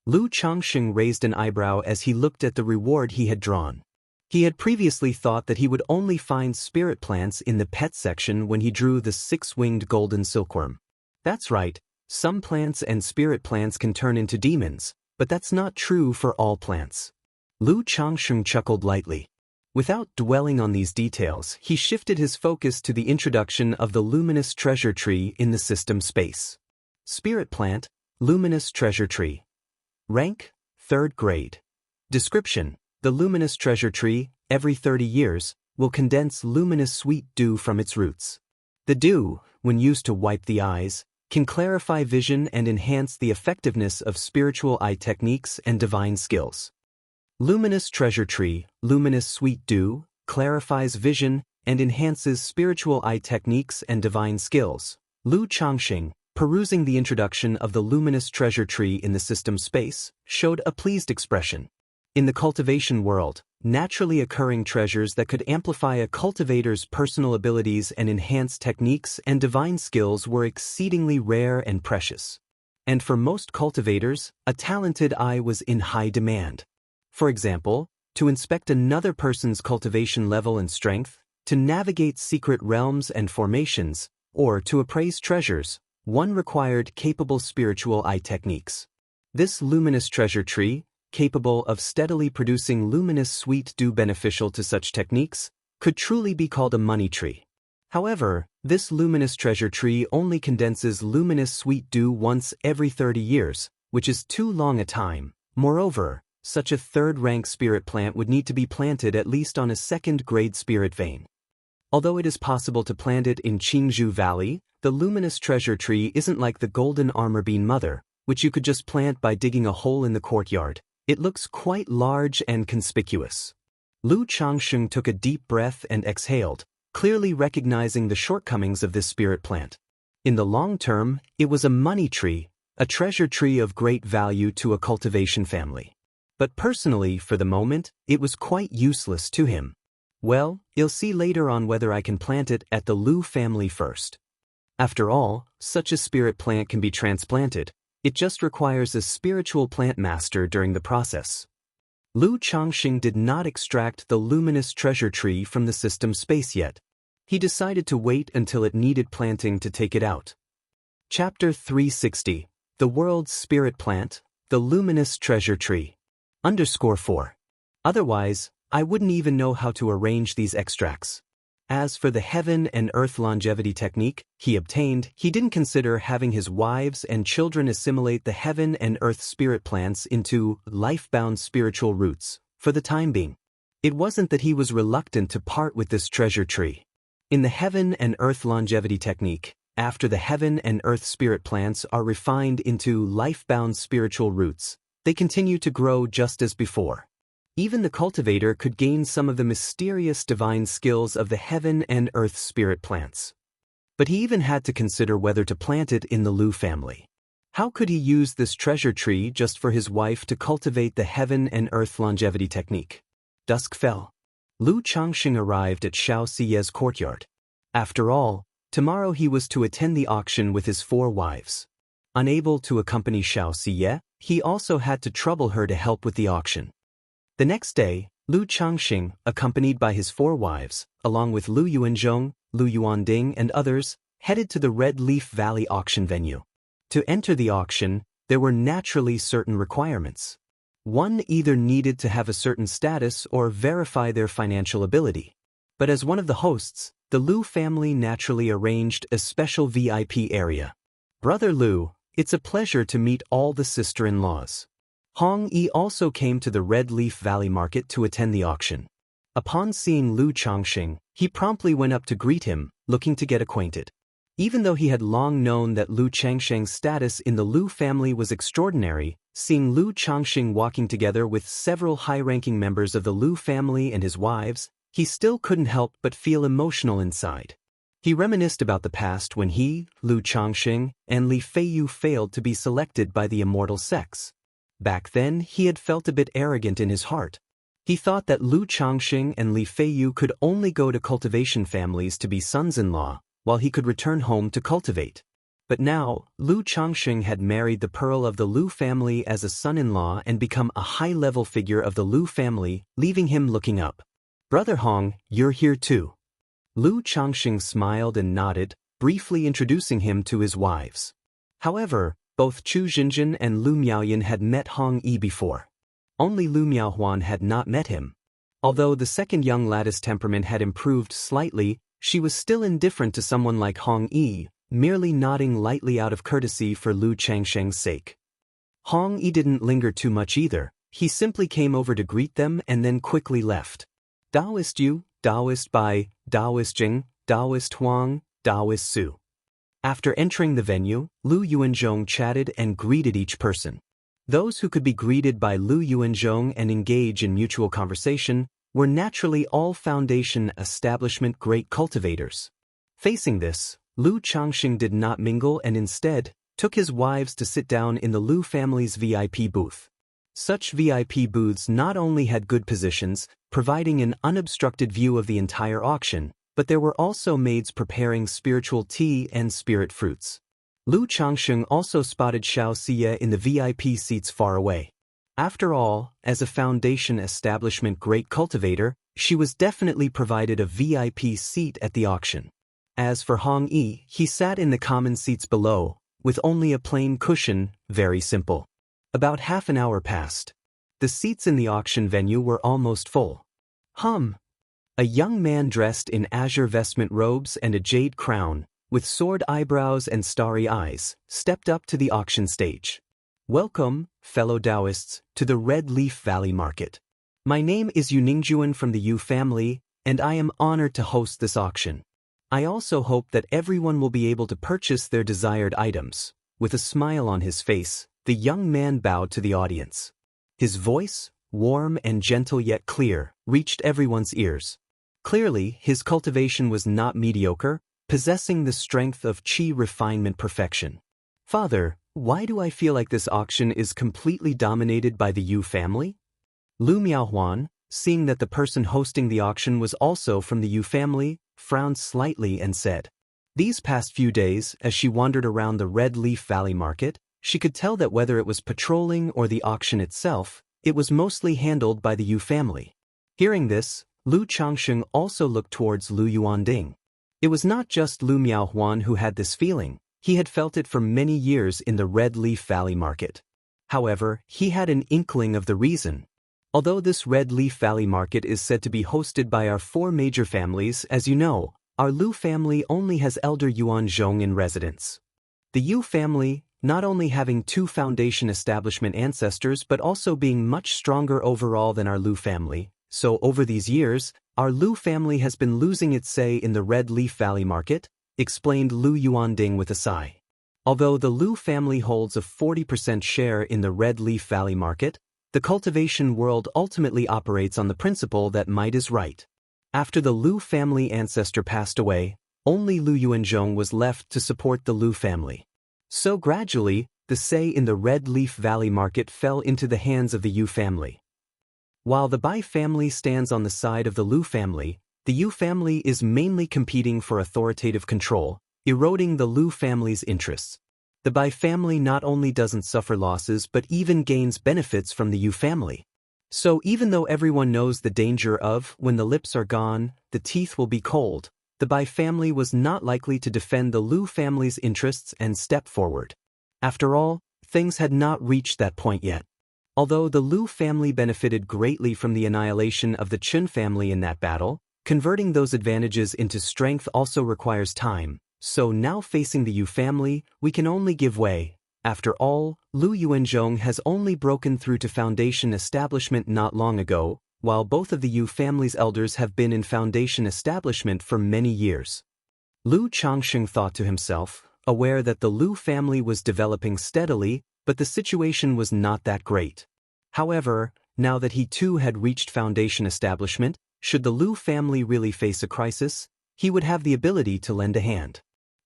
Lu Changxing raised an eyebrow as he looked at the reward he had drawn. He had previously thought that he would only find spirit plants in the pet section when he drew the six-winged golden silkworm. That's right, some plants and spirit plants can turn into demons, but that's not true for all plants. Lu Changxing chuckled lightly. Without dwelling on these details, he shifted his focus to the introduction of the luminous treasure tree in the system space. Spirit plant, luminous treasure tree. Rank, 3rd grade. Description: the luminous treasure tree, every 30 years, will condense luminous sweet dew from its roots. The dew, when used to wipe the eyes, can clarify vision and enhance the effectiveness of spiritual eye techniques and divine skills. Luminous treasure tree, luminous sweet dew, clarifies vision and enhances spiritual eye techniques and divine skills. Lu Changxing, perusing the introduction of the luminous treasure tree in the system space, showed a pleased expression. In the cultivation world, naturally occurring treasures that could amplify a cultivator's personal abilities and enhance techniques and divine skills were exceedingly rare and precious. And for most cultivators, a talented eye was in high demand. For example, to inspect another person's cultivation level and strength, to navigate secret realms and formations, or to appraise treasures, one required capable spiritual eye techniques. This luminous treasure tree, capable of steadily producing luminous sweet dew beneficial to such techniques, could truly be called a money tree. However, this luminous treasure tree only condenses luminous sweet dew once every 30 years, which is too long a time. Moreover, such a 3rd-rank spirit plant would need to be planted at least on a 2nd-grade spirit vein. Although it is possible to plant it in Qingzhou Valley, the luminous treasure tree isn't like the golden armor bean mother, which you could just plant by digging a hole in the courtyard. It looks quite large and conspicuous. Lu Changxing took a deep breath and exhaled, clearly recognizing the shortcomings of this spirit plant. In the long term, it was a money tree, a treasure tree of great value to a cultivation family. But personally, for the moment, it was quite useless to him. Well, you'll see later on whether I can plant it at the Lu family first. After all, such a spirit plant can be transplanted. It just requires a spiritual plant master during the process. Lu Changxing did not extract the luminous treasure tree from the system space yet. He decided to wait until it needed planting to take it out. Chapter 360. The World's Spirit Plant, the Luminous Treasure Tree. _4. Otherwise, I wouldn't even know how to arrange these extracts. As for the heaven and earth longevity technique he obtained, he didn't consider having his wives and children assimilate the heaven and earth spirit plants into life-bound spiritual roots, for the time being. It wasn't that he was reluctant to part with this treasure tree. In the heaven and earth longevity technique, after the heaven and earth spirit plants are refined into life-bound spiritual roots, they continue to grow just as before. Even the cultivator could gain some of the mysterious divine skills of the heaven and earth spirit plants. But he even had to consider whether to plant it in the Lu family. How could he use this treasure tree just for his wife to cultivate the heaven and earth longevity technique? Dusk fell. Lu Changxing arrived at Xianxia's courtyard. After all, tomorrow he was to attend the auction with his 4 wives. Unable to accompany Xianxia, he also had to trouble her to help with the auction. The next day, Lu Changxing, accompanied by his 4 wives, along with Lu Yuanzhong, Lu Yuanding and others, headed to the Red Leaf Valley auction venue. To enter the auction, there were naturally certain requirements. One either needed to have a certain status or verify their financial ability. But as one of the hosts, the Lu family naturally arranged a special VIP area. Brother Lu, it's a pleasure to meet all the sister-in-laws. Hong Yi also came to the Red Leaf Valley Market to attend the auction. Upon seeing Lu Changxing, he promptly went up to greet him, looking to get acquainted. Even though he had long known that Lu Changxing's status in the Lu family was extraordinary, seeing Lu Changxing walking together with several high-ranking members of the Lu family and his wives, he still couldn't help but feel emotional inside. He reminisced about the past when he, Lu Changxing, and Li Feiyu failed to be selected by the Immortal sects. Back then, he had felt a bit arrogant in his heart. He thought that Lu Changxing and Li Feiyu could only go to cultivation families to be sons-in-law, while he could return home to cultivate. But now, Lu Changxing had married the pearl of the Lu family as a son-in-law and become a high-level figure of the Lu family, leaving him looking up. Brother Hong, you're here too. Lu Changxing smiled and nodded, briefly introducing him to his wives. However, both Chu Xinjin and Lu Miaoyan had met Hong Yi before. Only Lu Miaohuan had not met him. Although the second young lad's temperament had improved slightly, she was still indifferent to someone like Hong Yi, merely nodding lightly out of courtesy for Lu Changxing's sake. Hong Yi didn't linger too much either. He simply came over to greet them and then quickly left. Daoist Yu, Daoist Bai, Daoist Jing, Daoist Huang, Daoist Su. After entering the venue, Lu Yuanzhong chatted and greeted each person. Those who could be greeted by Lu Yuanzhong and engage in mutual conversation were naturally all Foundation establishment great cultivators. Facing this, Lu Changxing did not mingle and instead took his wives to sit down in the Lu family's VIP booth. Such VIP booths not only had good positions, providing an unobstructed view of the entire auction, but there were also maids preparing spiritual tea and spirit fruits. Lu Changxing also spotted Xianxia in the VIP seats far away. After all, as a Foundation establishment great cultivator, she was definitely provided a VIP seat at the auction. As for Hong Yi, he sat in the common seats below, with only a plain cushion, very simple. About half an hour passed. The seats in the auction venue were almost full. A young man dressed in azure vestment robes and a jade crown, with sword eyebrows and starry eyes, stepped up to the auction stage. Welcome, fellow Taoists, to the Red Leaf Valley Market. My name is Yu Ningjuan from the Yu family, and I am honored to host this auction. I also hope that everyone will be able to purchase their desired items. With a smile on his face, the young man bowed to the audience. His voice, warm and gentle yet clear, reached everyone's ears. Clearly, his cultivation was not mediocre, possessing the strength of qi refinement perfection. Father, why do I feel like this auction is completely dominated by the Yu family? Lu Miaohuan, seeing that the person hosting the auction was also from the Yu family, frowned slightly and said, "These past few days, as she wandered around the Red Leaf Valley Market, she could tell that whether it was patrolling or the auction itself, it was mostly handled by the Yu family." Hearing this, Lu Changxing also looked towards Lu Yuanding. It was not just Lu Miaohuan who had this feeling. He had felt it for many years in the Red Leaf Valley Market. However, he had an inkling of the reason. Although this Red Leaf Valley Market is said to be hosted by our 4 major families, as you know, our Lu family only has Elder Yuanzhong in residence. The Yu family, not only having 2 Foundation establishment ancestors but also being much stronger overall than our Lu family, so over these years, our Lu family has been losing its say in the Red Leaf Valley Market, explained Lu Yuanding with a sigh. Although the Lu family holds a 40% share in the Red Leaf Valley Market, the cultivation world ultimately operates on the principle that might is right. After the Lu family ancestor passed away, only Lu Yuanzhong was left to support the Lu family. So gradually, the say in the Red Leaf Valley market fell into the hands of the Yu family. While the Bai family stands on the side of the Lu family, the Yu family is mainly competing for authoritative control, eroding the Lu family's interests. The Bai family not only doesn't suffer losses but even gains benefits from the Yu family. So even though everyone knows the danger of, when the lips are gone, the teeth will be cold, the Bai family was not likely to defend the Lu family's interests and step forward. After all, things had not reached that point yet. Although the Lu family benefited greatly from the annihilation of the Chun family in that battle, converting those advantages into strength also requires time, so now facing the Yu family, we can only give way. After all, Lu Yuanzhong has only broken through to Foundation establishment not long ago, while both of the Yu family's elders have been in Foundation establishment for many years. Lu Changsheng thought to himself, aware that the Lu family was developing steadily, but the situation was not that great. However, now that he too had reached Foundation establishment, should the Lu family really face a crisis, he would have the ability to lend a hand.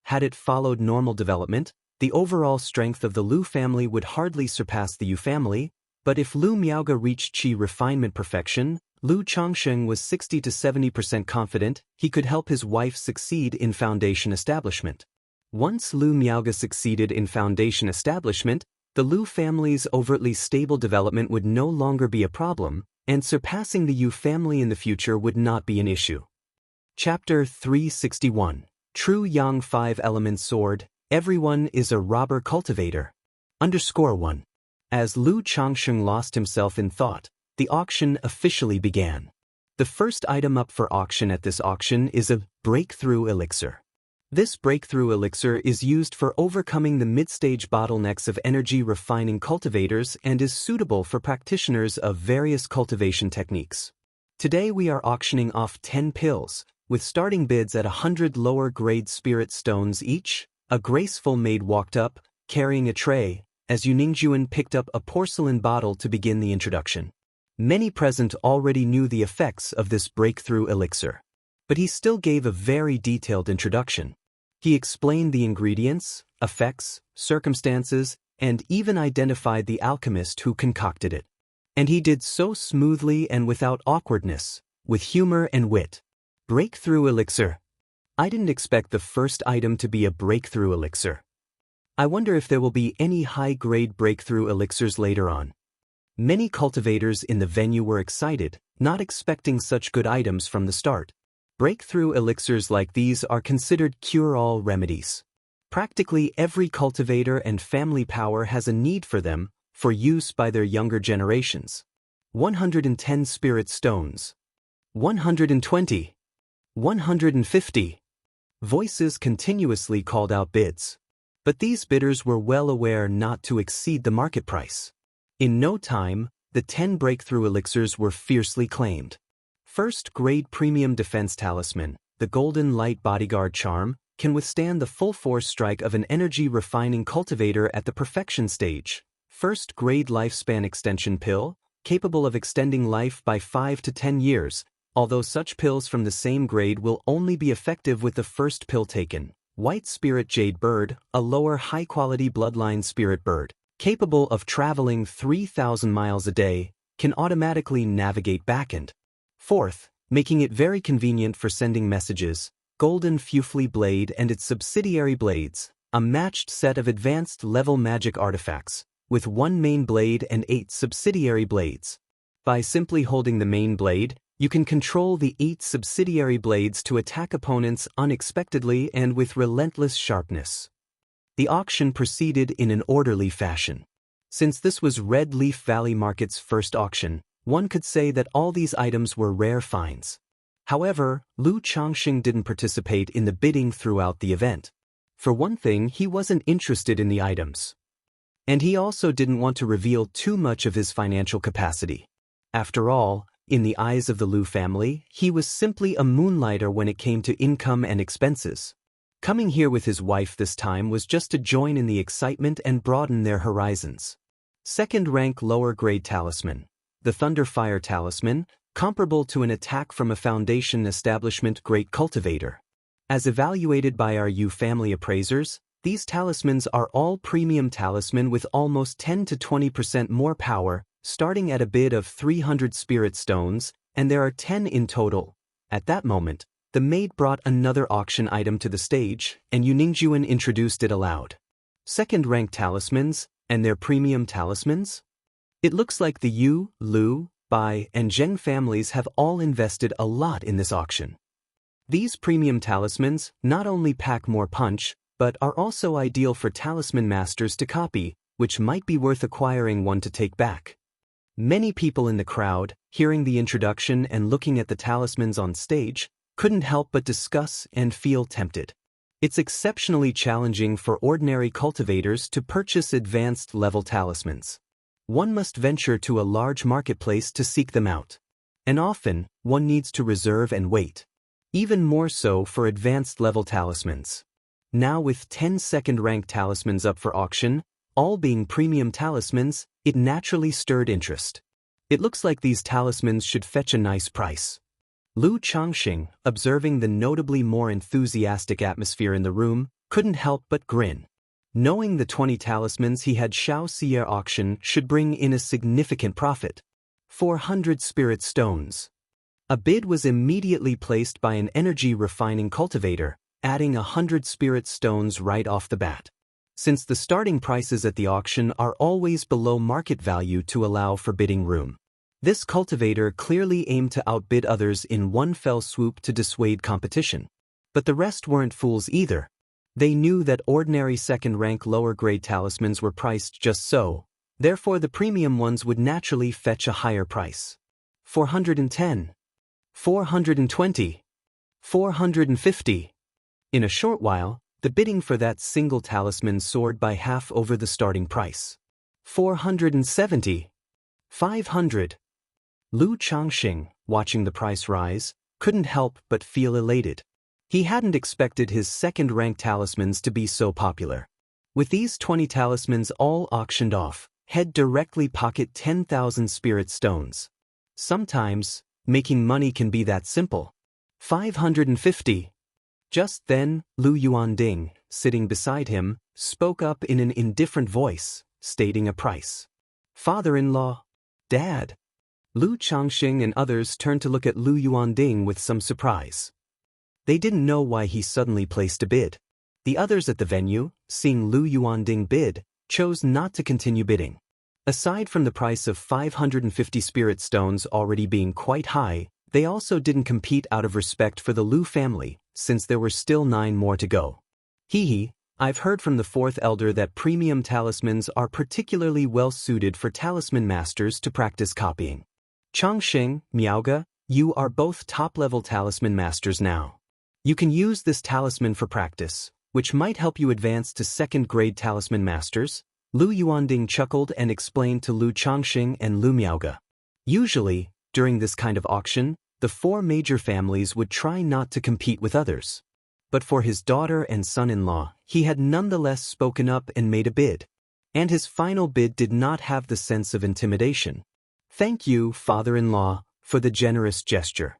Had it followed normal development, the overall strength of the Lu family would hardly surpass the Yu family, but if Lu Miaoge reached Qi refinement perfection, Lu Changsheng was 60 to 70% confident he could help his wife succeed in Foundation establishment. Once Lu Miaoge succeeded in Foundation establishment, the Lu family's overtly stable development would no longer be a problem, and surpassing the Yu family in the future would not be an issue. Chapter 361. True Yang 5-Element Sword, Everyone is a Robber Cultivator. _1. As Lu Changsheng lost himself in thought, the auction officially began. The first item up for auction at this auction is a breakthrough elixir. This breakthrough elixir is used for overcoming the mid-stage bottlenecks of energy refining cultivators and is suitable for practitioners of various cultivation techniques. Today we are auctioning off 10 pills, with starting bids at 100 lower-grade spirit stones each. A graceful maid walked up, carrying a tray, as Yu Ningjuan picked up a porcelain bottle to begin the introduction. Many present already knew the effects of this breakthrough elixir. But he still gave a very detailed introduction. He explained the ingredients, effects, circumstances, and even identified the alchemist who concocted it. And he did so smoothly and without awkwardness, with humor and wit. Breakthrough elixir. I didn't expect the first item to be a breakthrough elixir. I wonder if there will be any high-grade breakthrough elixirs later on. Many cultivators in the venue were excited, not expecting such good items from the start. Breakthrough elixirs like these are considered cure-all remedies. Practically every cultivator and family power has a need for them, for use by their younger generations. 110 spirit stones. 120. 150. Voices continuously called out bids. But these bidders were well aware not to exceed the market price. In no time, the 10 breakthrough elixirs were fiercely claimed. First-grade premium defense talisman, the Golden Light Bodyguard charm, can withstand the full-force strike of an energy-refining cultivator at the perfection stage. First-grade lifespan extension pill, capable of extending life by 5 to 10 years, although such pills from the same grade will only be effective with the first pill taken. White Spirit Jade Bird, a lower high-quality bloodline spirit bird, capable of traveling 3,000 miles a day, can automatically navigate back and forth, making it very convenient for sending messages. Golden Fufli Blade and its subsidiary blades, a matched set of advanced level magic artifacts, with one main blade and 8 subsidiary blades. By simply holding the main blade, you can control the 8 subsidiary blades to attack opponents unexpectedly and with relentless sharpness. The auction proceeded in an orderly fashion. Since this was Red Leaf Valley Market's first auction, one could say that all these items were rare finds. However, Lu Changsheng didn't participate in the bidding throughout the event. For one thing, he wasn't interested in the items. And he also didn't want to reveal too much of his financial capacity. After all, in the eyes of the Lu family, he was simply a moonlighter when it came to income and expenses. Coming here with his wife this time was just to join in the excitement and broaden their horizons. Second-rank lower-grade talisman, the Thunderfire Talisman, comparable to an attack from a Foundation establishment great cultivator. As evaluated by our Yu family appraisers, These talismans are all premium talisman with almost 10 to 20% more power, starting at a bid of 300 spirit stones, and there are 10 in total. At that moment, the maid brought another auction item to the stage, and Yuningjuan introduced it aloud. Second-rank talismans, and their premium talismans? It looks like the Yu, Lu, Bai, and Zheng families have all invested a lot in this auction. These premium talismans not only pack more punch, but are also ideal for talisman masters to copy, which might be worth acquiring one to take back. Many people in the crowd, hearing the introduction and looking at the talismans on stage, couldn't help but discuss and feel tempted. It's exceptionally challenging for ordinary cultivators to purchase advanced level talismans. One must venture to a large marketplace to seek them out. And often, one needs to reserve and wait. Even more so for advanced level talismans. Now with 10 second-rank talismans up for auction, all being premium talismans, it naturally stirred interest. It looks like these talismans should fetch a nice price. Lu Changxing, observing the notably more enthusiastic atmosphere in the room, couldn't help but grin. Knowing the 20 talismans he had Xianxia auction should bring in a significant profit. 400 spirit stones. A bid was immediately placed by an energy-refining cultivator, adding 100 spirit stones right off the bat. Since the starting prices at the auction are always below market value to allow for bidding room. This cultivator clearly aimed to outbid others in one fell swoop to dissuade competition. But the rest weren't fools either. They knew that ordinary second-rank lower-grade talismans were priced just so, therefore the premium ones would naturally fetch a higher price. 410. 420. 450. In a short while, the bidding for that single talisman soared by half over the starting price. 470. 500. Lu Changxing, watching the price rise, couldn't help but feel elated. He hadn't expected his second-rank talismans to be so popular. With these 20 talismans all auctioned off, he'd directly pocket 10,000 spirit stones. Sometimes, making money can be that simple. 550. Just then, Lu Yuanding, sitting beside him, spoke up in an indifferent voice, stating a price. Father-in-law. Dad. Lu Changxing and others turned to look at Lu Yuanding with some surprise. They didn't know why he suddenly placed a bid. The others at the venue, seeing Lu Yuanding bid, chose not to continue bidding. Aside from the price of 550 spirit stones already being quite high, they also didn't compete out of respect for the Lu family, since there were still 9 more to go. I've heard from the 4th elder that premium talismans are particularly well suited for talisman masters to practice copying. Changxing, Miaoge, you are both top-level talisman masters now. You can use this talisman for practice, which might help you advance to second-grade talisman masters. Lu Yuanding chuckled and explained to Lu Changxing and Lu Miaoge. Usually, during this kind of auction, the 4 major families would try not to compete with others. But for his daughter and son-in-law, he had nonetheless spoken up and made a bid. And his final bid did not have the sense of intimidation. Thank you, father-in-law, for the generous gesture.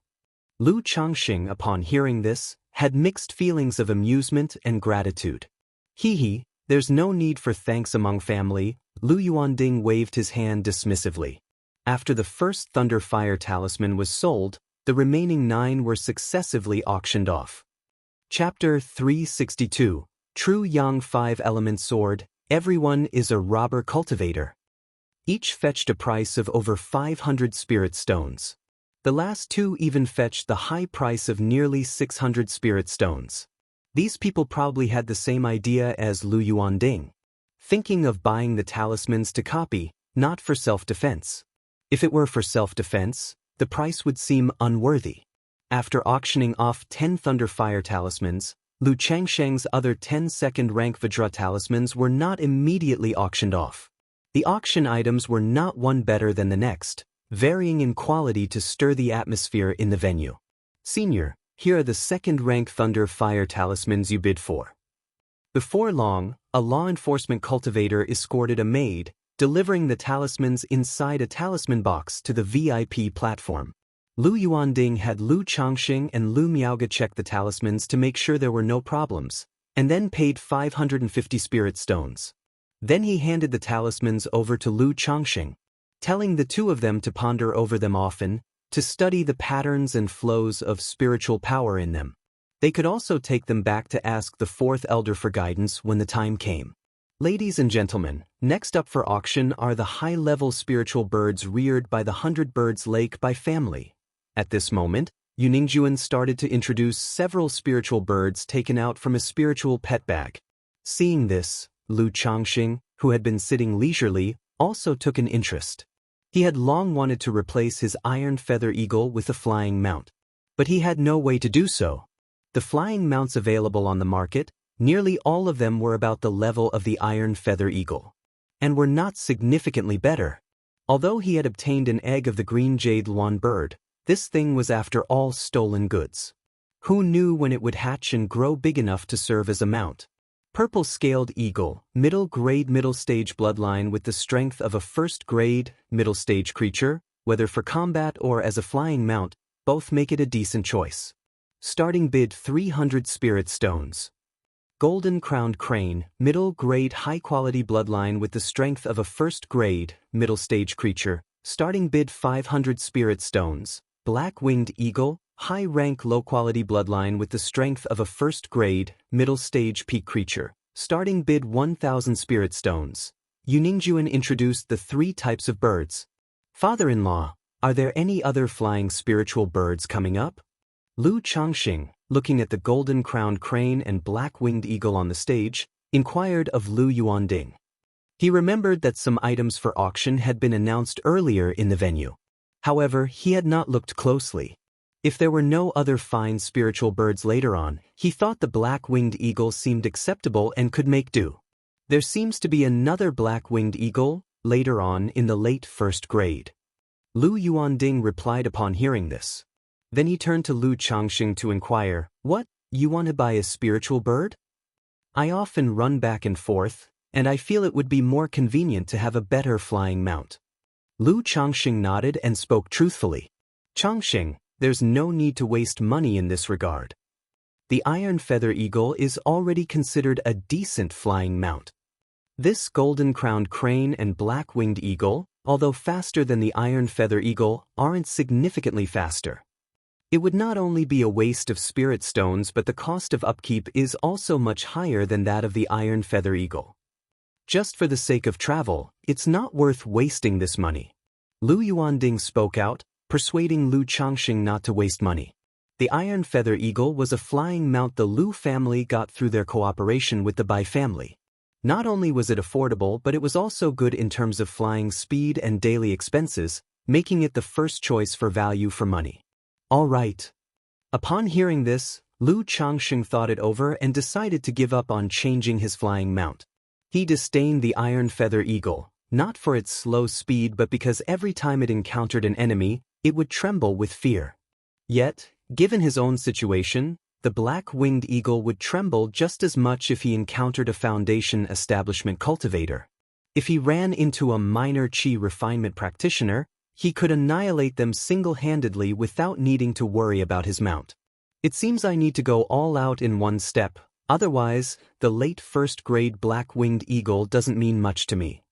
Lu Changxing, upon hearing this, had mixed feelings of amusement and gratitude. There's no need for thanks among family, Lu Yuanding waved his hand dismissively. After the first Thunder Fire talisman was sold, the remaining 9 were successively auctioned off. Chapter 362, True Yang 5-Element Sword, Everyone is a Robber Cultivator. Each fetched a price of over 500 spirit stones. The last 2 even fetched the high price of nearly 600 spirit stones. These people probably had the same idea as Lu Yuanding, thinking of buying the talismans to copy, not for self-defense. If it were for self-defense, the price would seem unworthy. After auctioning off 10 Thunder Fire talismans, Lu Changsheng's other 10 second-rank Vajra talismans were not immediately auctioned off. The auction items were not one better than the next, varying in quality to stir the atmosphere in the venue. Senior, here are the second-rank Thunder Fire talismans you bid for. Before long, a law enforcement cultivator escorted a maid, delivering the talismans inside a talisman box to the VIP platform. Lu Yuanding had Lu Changxing and Lu Miaoge check the talismans to make sure there were no problems, and then paid 550 spirit stones. Then he handed the talismans over to Lu Changxing, telling the two of them to ponder over them often, to study the patterns and flows of spiritual power in them. They could also take them back to ask the fourth elder for guidance when the time came. Ladies and gentlemen, next up for auction are the high-level spiritual birds reared by the 100 Birds Lake by family. At this moment, Yuningjuan started to introduce several spiritual birds taken out from a spiritual pet bag. Seeing this, Lu Changxing, who had been sitting leisurely, also took an interest. He had long wanted to replace his iron feather eagle with a flying mount, but he had no way to do so. The flying mounts available on the market, nearly all of them were about the level of the iron feather eagle, and were not significantly better. Although he had obtained an egg of the green jade luan bird, this thing was after all stolen goods. Who knew when it would hatch and grow big enough to serve as a mount? Purple-scaled eagle, middle-grade middle-stage bloodline with the strength of a first-grade, middle-stage creature, whether for combat or as a flying mount, both make it a decent choice. Starting bid 300 spirit stones. Golden-crowned crane, middle-grade high-quality bloodline with the strength of a first-grade, middle-stage creature, starting bid 500 spirit stones. Black-winged eagle, high-rank low-quality bloodline with the strength of a first-grade, middle-stage peak creature, starting bid 1,000 spirit stones. Yuningjuan introduced the three types of birds. Father-in-law, are there any other flying spiritual birds coming up? Lu Changxing, looking at the golden-crowned crane and black-winged eagle on the stage, inquired of Lu Yuanding. He remembered that some items for auction had been announced earlier in the venue. However, he had not looked closely. If there were no other fine spiritual birds later on, he thought the black-winged eagle seemed acceptable and could make do. There seems to be another black-winged eagle, later on in the late first grade. Lu Yuanding replied upon hearing this. Then he turned to Lu Changxing to inquire, "What, you want to buy a spiritual bird? I often run back and forth, and I feel it would be more convenient to have a better flying mount." Lu Changxing nodded and spoke truthfully. "Changxing, there's no need to waste money in this regard. The iron feather eagle is already considered a decent flying mount. This golden-crowned crane and black-winged eagle, although faster than the iron feather eagle, aren't significantly faster. It would not only be a waste of spirit stones, but the cost of upkeep is also much higher than that of the iron feather eagle. Just for the sake of travel, it's not worth wasting this money." Lu Yuanding spoke out, persuading Lu Changxing not to waste money. The iron feather eagle was a flying mount the Lu family got through their cooperation with the Bai family. Not only was it affordable, but it was also good in terms of flying speed and daily expenses, making it the first choice for value for money. All right. Upon hearing this, Lu Changxing thought it over and decided to give up on changing his flying mount. He disdained the iron feather eagle, not for its slow speed but because every time it encountered an enemy, it would tremble with fear. Yet, given his own situation, the black-winged eagle would tremble just as much if he encountered a foundation establishment cultivator. If he ran into a minor chi refinement practitioner, he could annihilate them single-handedly without needing to worry about his mount. It seems I need to go all out in one step, otherwise, the late first-grade black-winged eagle doesn't mean much to me.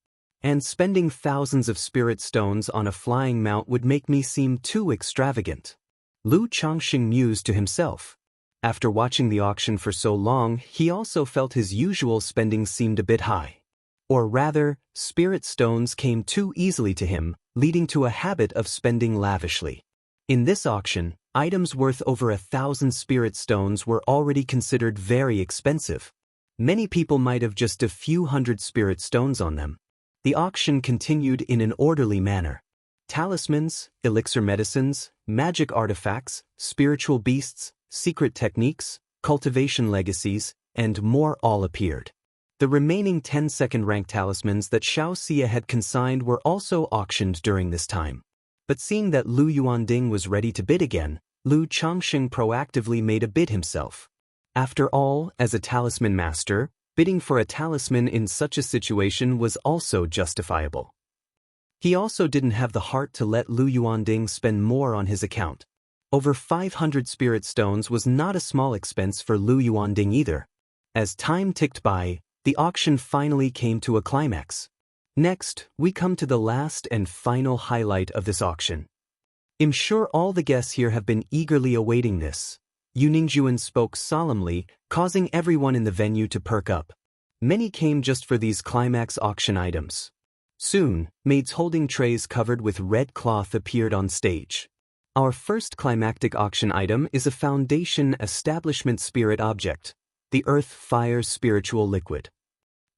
And spending thousands of spirit stones on a flying mount would make me seem too extravagant." Lu Changxing mused to himself. After watching the auction for so long, he also felt his usual spending seemed a bit high. Or rather, spirit stones came too easily to him, leading to a habit of spending lavishly. In this auction, items worth over 1,000 spirit stones were already considered very expensive. Many people might have just a few hundred spirit stones on them. The auction continued in an orderly manner. Talismans, elixir medicines, magic artifacts, spiritual beasts, secret techniques, cultivation legacies, and more all appeared. The remaining 10-second rank talismans that Xianxia had consigned were also auctioned during this time. But seeing that Lu Yuanding was ready to bid again, Lu Changxing proactively made a bid himself. After all, as a talisman master, bidding for a talisman in such a situation was also justifiable. He also didn't have the heart to let Lu Yuanding spend more on his account. Over 500 spirit stones was not a small expense for Lu Yuanding either. As time ticked by, the auction finally came to a climax. Next, we come to the last and final highlight of this auction. I'm sure all the guests here have been eagerly awaiting this. Yu Ningjuan spoke solemnly, causing everyone in the venue to perk up. Many came just for these climax auction items. Soon, maids holding trays covered with red cloth appeared on stage. Our first climactic auction item is a Foundation Establishment Spirit object, the Earth Fire Spiritual Liquid.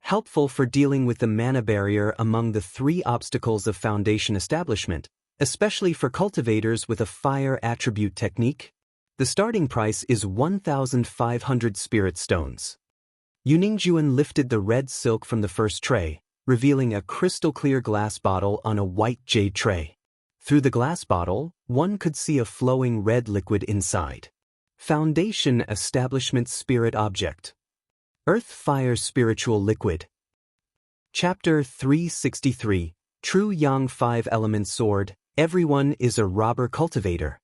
Helpful for dealing with the mana barrier among the 3 obstacles of Foundation Establishment, especially for cultivators with a fire attribute technique. The starting price is 1,500 spirit stones. Yu Ningjuan lifted the red silk from the first tray, revealing a crystal-clear glass bottle on a white jade tray. Through the glass bottle, one could see a flowing red liquid inside. Foundation Establishment Spirit Object. Earth Fire Spiritual Liquid. Chapter 363, True Yang 5-Element Sword, Everyone is a Robber Cultivator.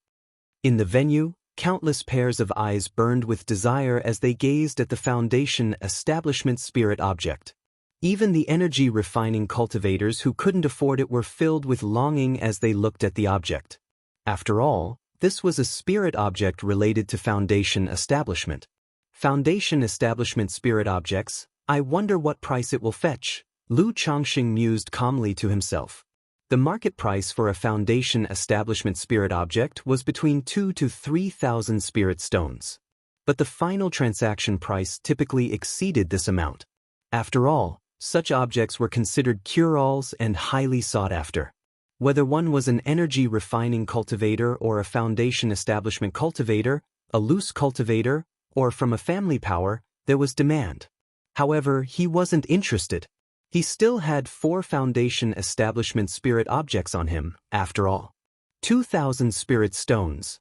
In the venue, countless pairs of eyes burned with desire as they gazed at the Foundation Establishment Spirit Object. Even the energy-refining cultivators who couldn't afford it were filled with longing as they looked at the object. After all, this was a spirit object related to Foundation Establishment. Foundation Establishment Spirit Objects, I wonder what price it will fetch, Lu Changxing mused calmly to himself. The market price for a Foundation Establishment Spirit Object was between 2,000 to 3,000 spirit stones. But the final transaction price typically exceeded this amount. After all, such objects were considered cure-alls and highly sought after. Whether one was an energy-refining cultivator or a Foundation Establishment cultivator, a loose cultivator, or from a family power, there was demand. However, he wasn't interested. He still had 4 Foundation Establishment Spirit Objects on him, after all. 2,000 spirit stones.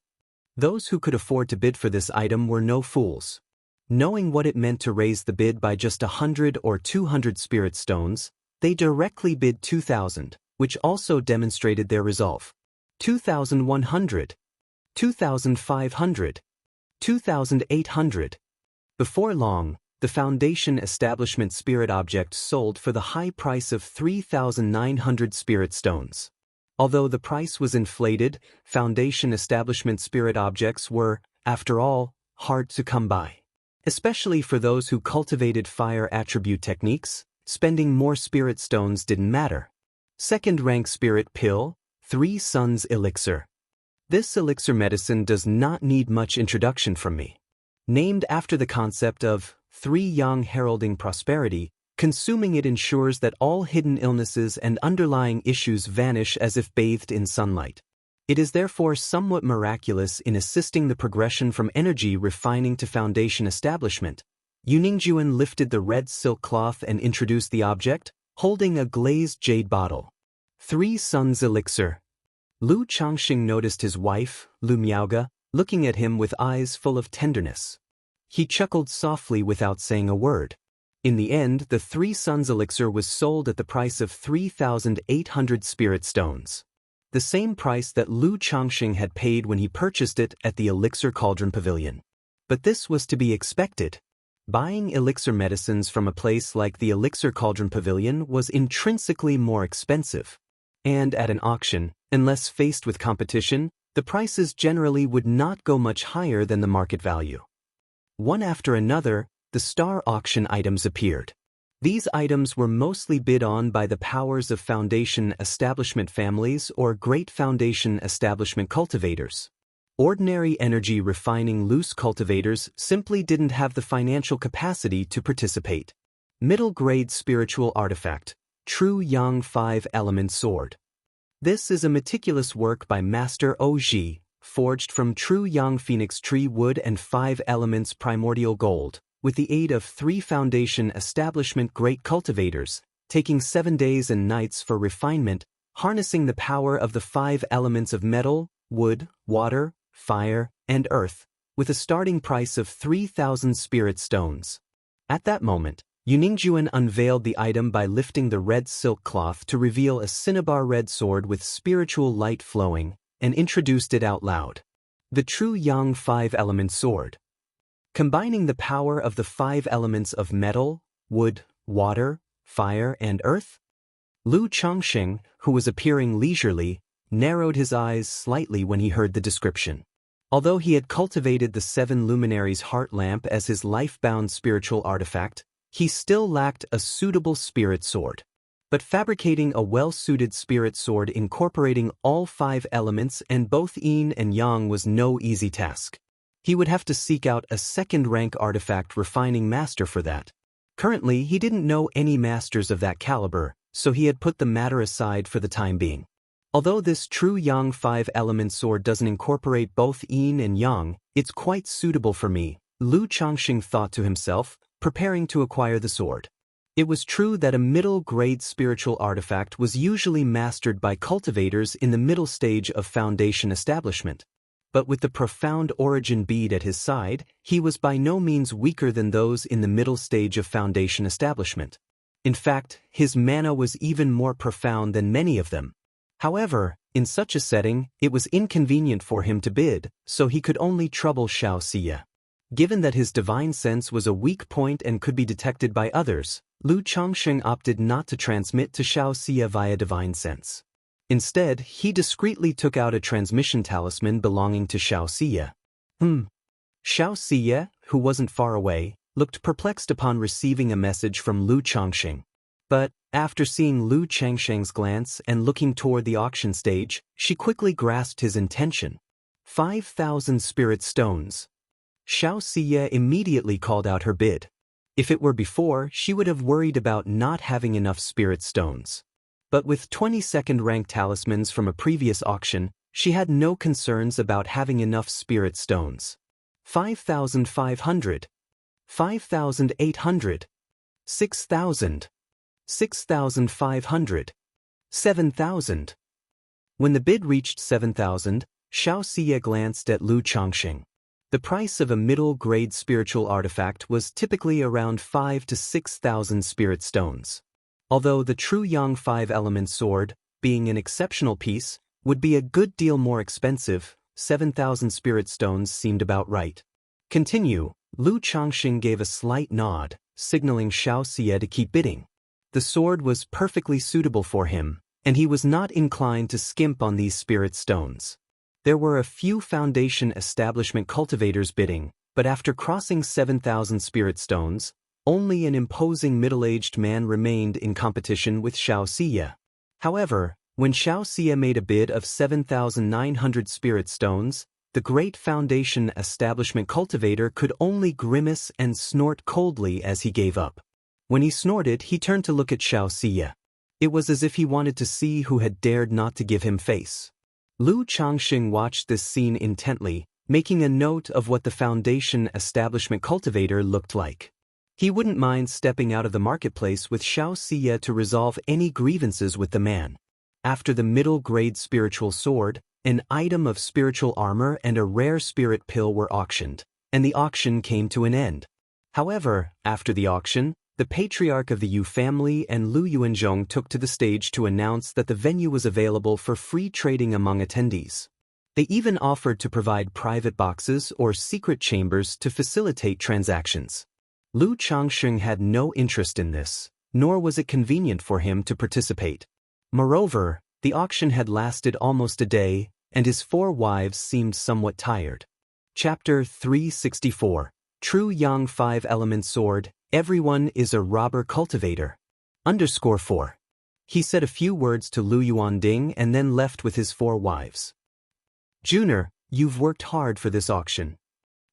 Those who could afford to bid for this item were no fools. Knowing what it meant to raise the bid by just 100 or 200 spirit stones, they directly bid 2,000, which also demonstrated their resolve. 2,100, 2,500, 2,800. Before long, the Foundation Establishment Spirit Object sold for the high price of 3,900 spirit stones. Although the price was inflated, Foundation Establishment Spirit Objects were, after all, hard to come by. Especially for those who cultivated fire attribute techniques, spending more spirit stones didn't matter. Second-rank Spirit Pill, 3 Suns Elixir. This elixir medicine does not need much introduction from me. Named after the concept of 3 Yang heralding prosperity, consuming it ensures that all hidden illnesses and underlying issues vanish as if bathed in sunlight. It is therefore somewhat miraculous in assisting the progression from energy refining to Foundation Establishment. Yu Ningjuan lifted the red silk cloth and introduced the object, holding a glazed jade bottle. 3 Suns Elixir. Lu Changxing noticed his wife, Lu Miaoga, looking at him with eyes full of tenderness. He chuckled softly without saying a word. In the end, the 3 Suns Elixir was sold at the price of 3,800 spirit stones. The same price that Lu Changxing had paid when he purchased it at the Elixir Cauldron Pavilion. But this was to be expected. Buying elixir medicines from a place like the Elixir Cauldron Pavilion was intrinsically more expensive. And at an auction, unless faced with competition, the prices generally would not go much higher than the market value. One after another, the star auction items appeared. These items were mostly bid on by the powers of Foundation Establishment families or Great Foundation Establishment cultivators. Ordinary energy refining loose cultivators simply didn't have the financial capacity to participate. Middle-grade spiritual artifact, True Yang 5-Element Sword. This is a meticulous work by Master Oji, forged from true Yang Phoenix tree wood and 5 elements primordial gold, with the aid of 3 Foundation Establishment great cultivators, taking 7 days and nights for refinement, harnessing the power of the 5 elements of metal, wood, water, fire, and earth, with a starting price of 3,000 spirit stones. At that moment, Yu Ningjuan unveiled the item by lifting the red silk cloth to reveal a cinnabar red sword with spiritual light flowing, and introduced it out loud. The True Yang 5-Element Sword. combining the power of the 5 elements of metal, wood, water, fire, and earth? Lu Changxing, who was appearing leisurely, narrowed his eyes slightly when he heard the description. Although he had cultivated the 7 luminaries' heart lamp as his life-bound spiritual artifact, he still lacked a suitable spirit sword. But fabricating a well-suited spirit sword incorporating all 5 elements and both yin and yang was no easy task. He would have to seek out a second-rank artifact refining master for that. Currently, he didn't know any masters of that caliber, so he had put the matter aside for the time being. Although this true yang 5-element sword doesn't incorporate both yin and yang, it's quite suitable for me, Lu Changxing thought to himself, preparing to acquire the sword. It was true that a middle-grade spiritual artifact was usually mastered by cultivators in the middle stage of foundation establishment. But with the profound origin bead at his side, he was by no means weaker than those in the middle stage of foundation establishment. In fact, his mana was even more profound than many of them. However, in such a setting, it was inconvenient for him to bid, so he could only trouble Xianxia. Given that his divine sense was a weak point and could be detected by others, Lu Changxing opted not to transmit to Xianxia via divine sense. Instead, he discreetly took out a transmission talisman belonging to Xianxia. Xianxia, who wasn't far away, looked perplexed upon receiving a message from Lu Changxing. But, after seeing Lu Changxing's glance and looking toward the auction stage, she quickly grasped his intention. 5,000 spirit stones. Xianxia immediately called out her bid. If it were before, she would have worried about not having enough spirit stones. But with 22nd rank talismans from a previous auction, she had no concerns about having enough spirit stones. 5,500. 5,800. 6,000. 6,500. 7,000. When the bid reached 7,000, Xianxia glanced at Lu Changxing. The price of a middle-grade spiritual artifact was typically around 5,000 to 6,000 spirit stones. Although the true yang 5-element sword, being an exceptional piece, would be a good deal more expensive, 7,000 spirit stones seemed about right. Continue, Lu Changxing gave a slight nod, signaling Xianxia to keep bidding. The sword was perfectly suitable for him, and he was not inclined to skimp on these spirit stones. There were a few foundation establishment cultivators bidding, but after crossing 7,000 spirit stones, only an imposing middle-aged man remained in competition with Xianxia. However, when Xianxia made a bid of 7,900 spirit stones, the great foundation establishment cultivator could only grimace and snort coldly as he gave up. When he snorted, he turned to look at Xianxia. It was as if he wanted to see who had dared not to give him face. Lu Changxing watched this scene intently, making a note of what the foundation establishment cultivator looked like. He wouldn't mind stepping out of the marketplace with Xianxia to resolve any grievances with the man. After the middle-grade spiritual sword, an item of spiritual armor and a rare spirit pill were auctioned, and the auction came to an end. However, after the auction, the patriarch of the Yu family and Lu Yuanzhong took to the stage to announce that the venue was available for free trading among attendees. They even offered to provide private boxes or secret chambers to facilitate transactions. Lu Changxing had no interest in this, nor was it convenient for him to participate. Moreover, the auction had lasted almost a day, and his 4 wives seemed somewhat tired. Chapter 364. True Yang 5-element sword. Everyone is a robber cultivator. _4. He said a few words to Lu Yuanding and then left with his 4 wives. Junior, you've worked hard for this auction.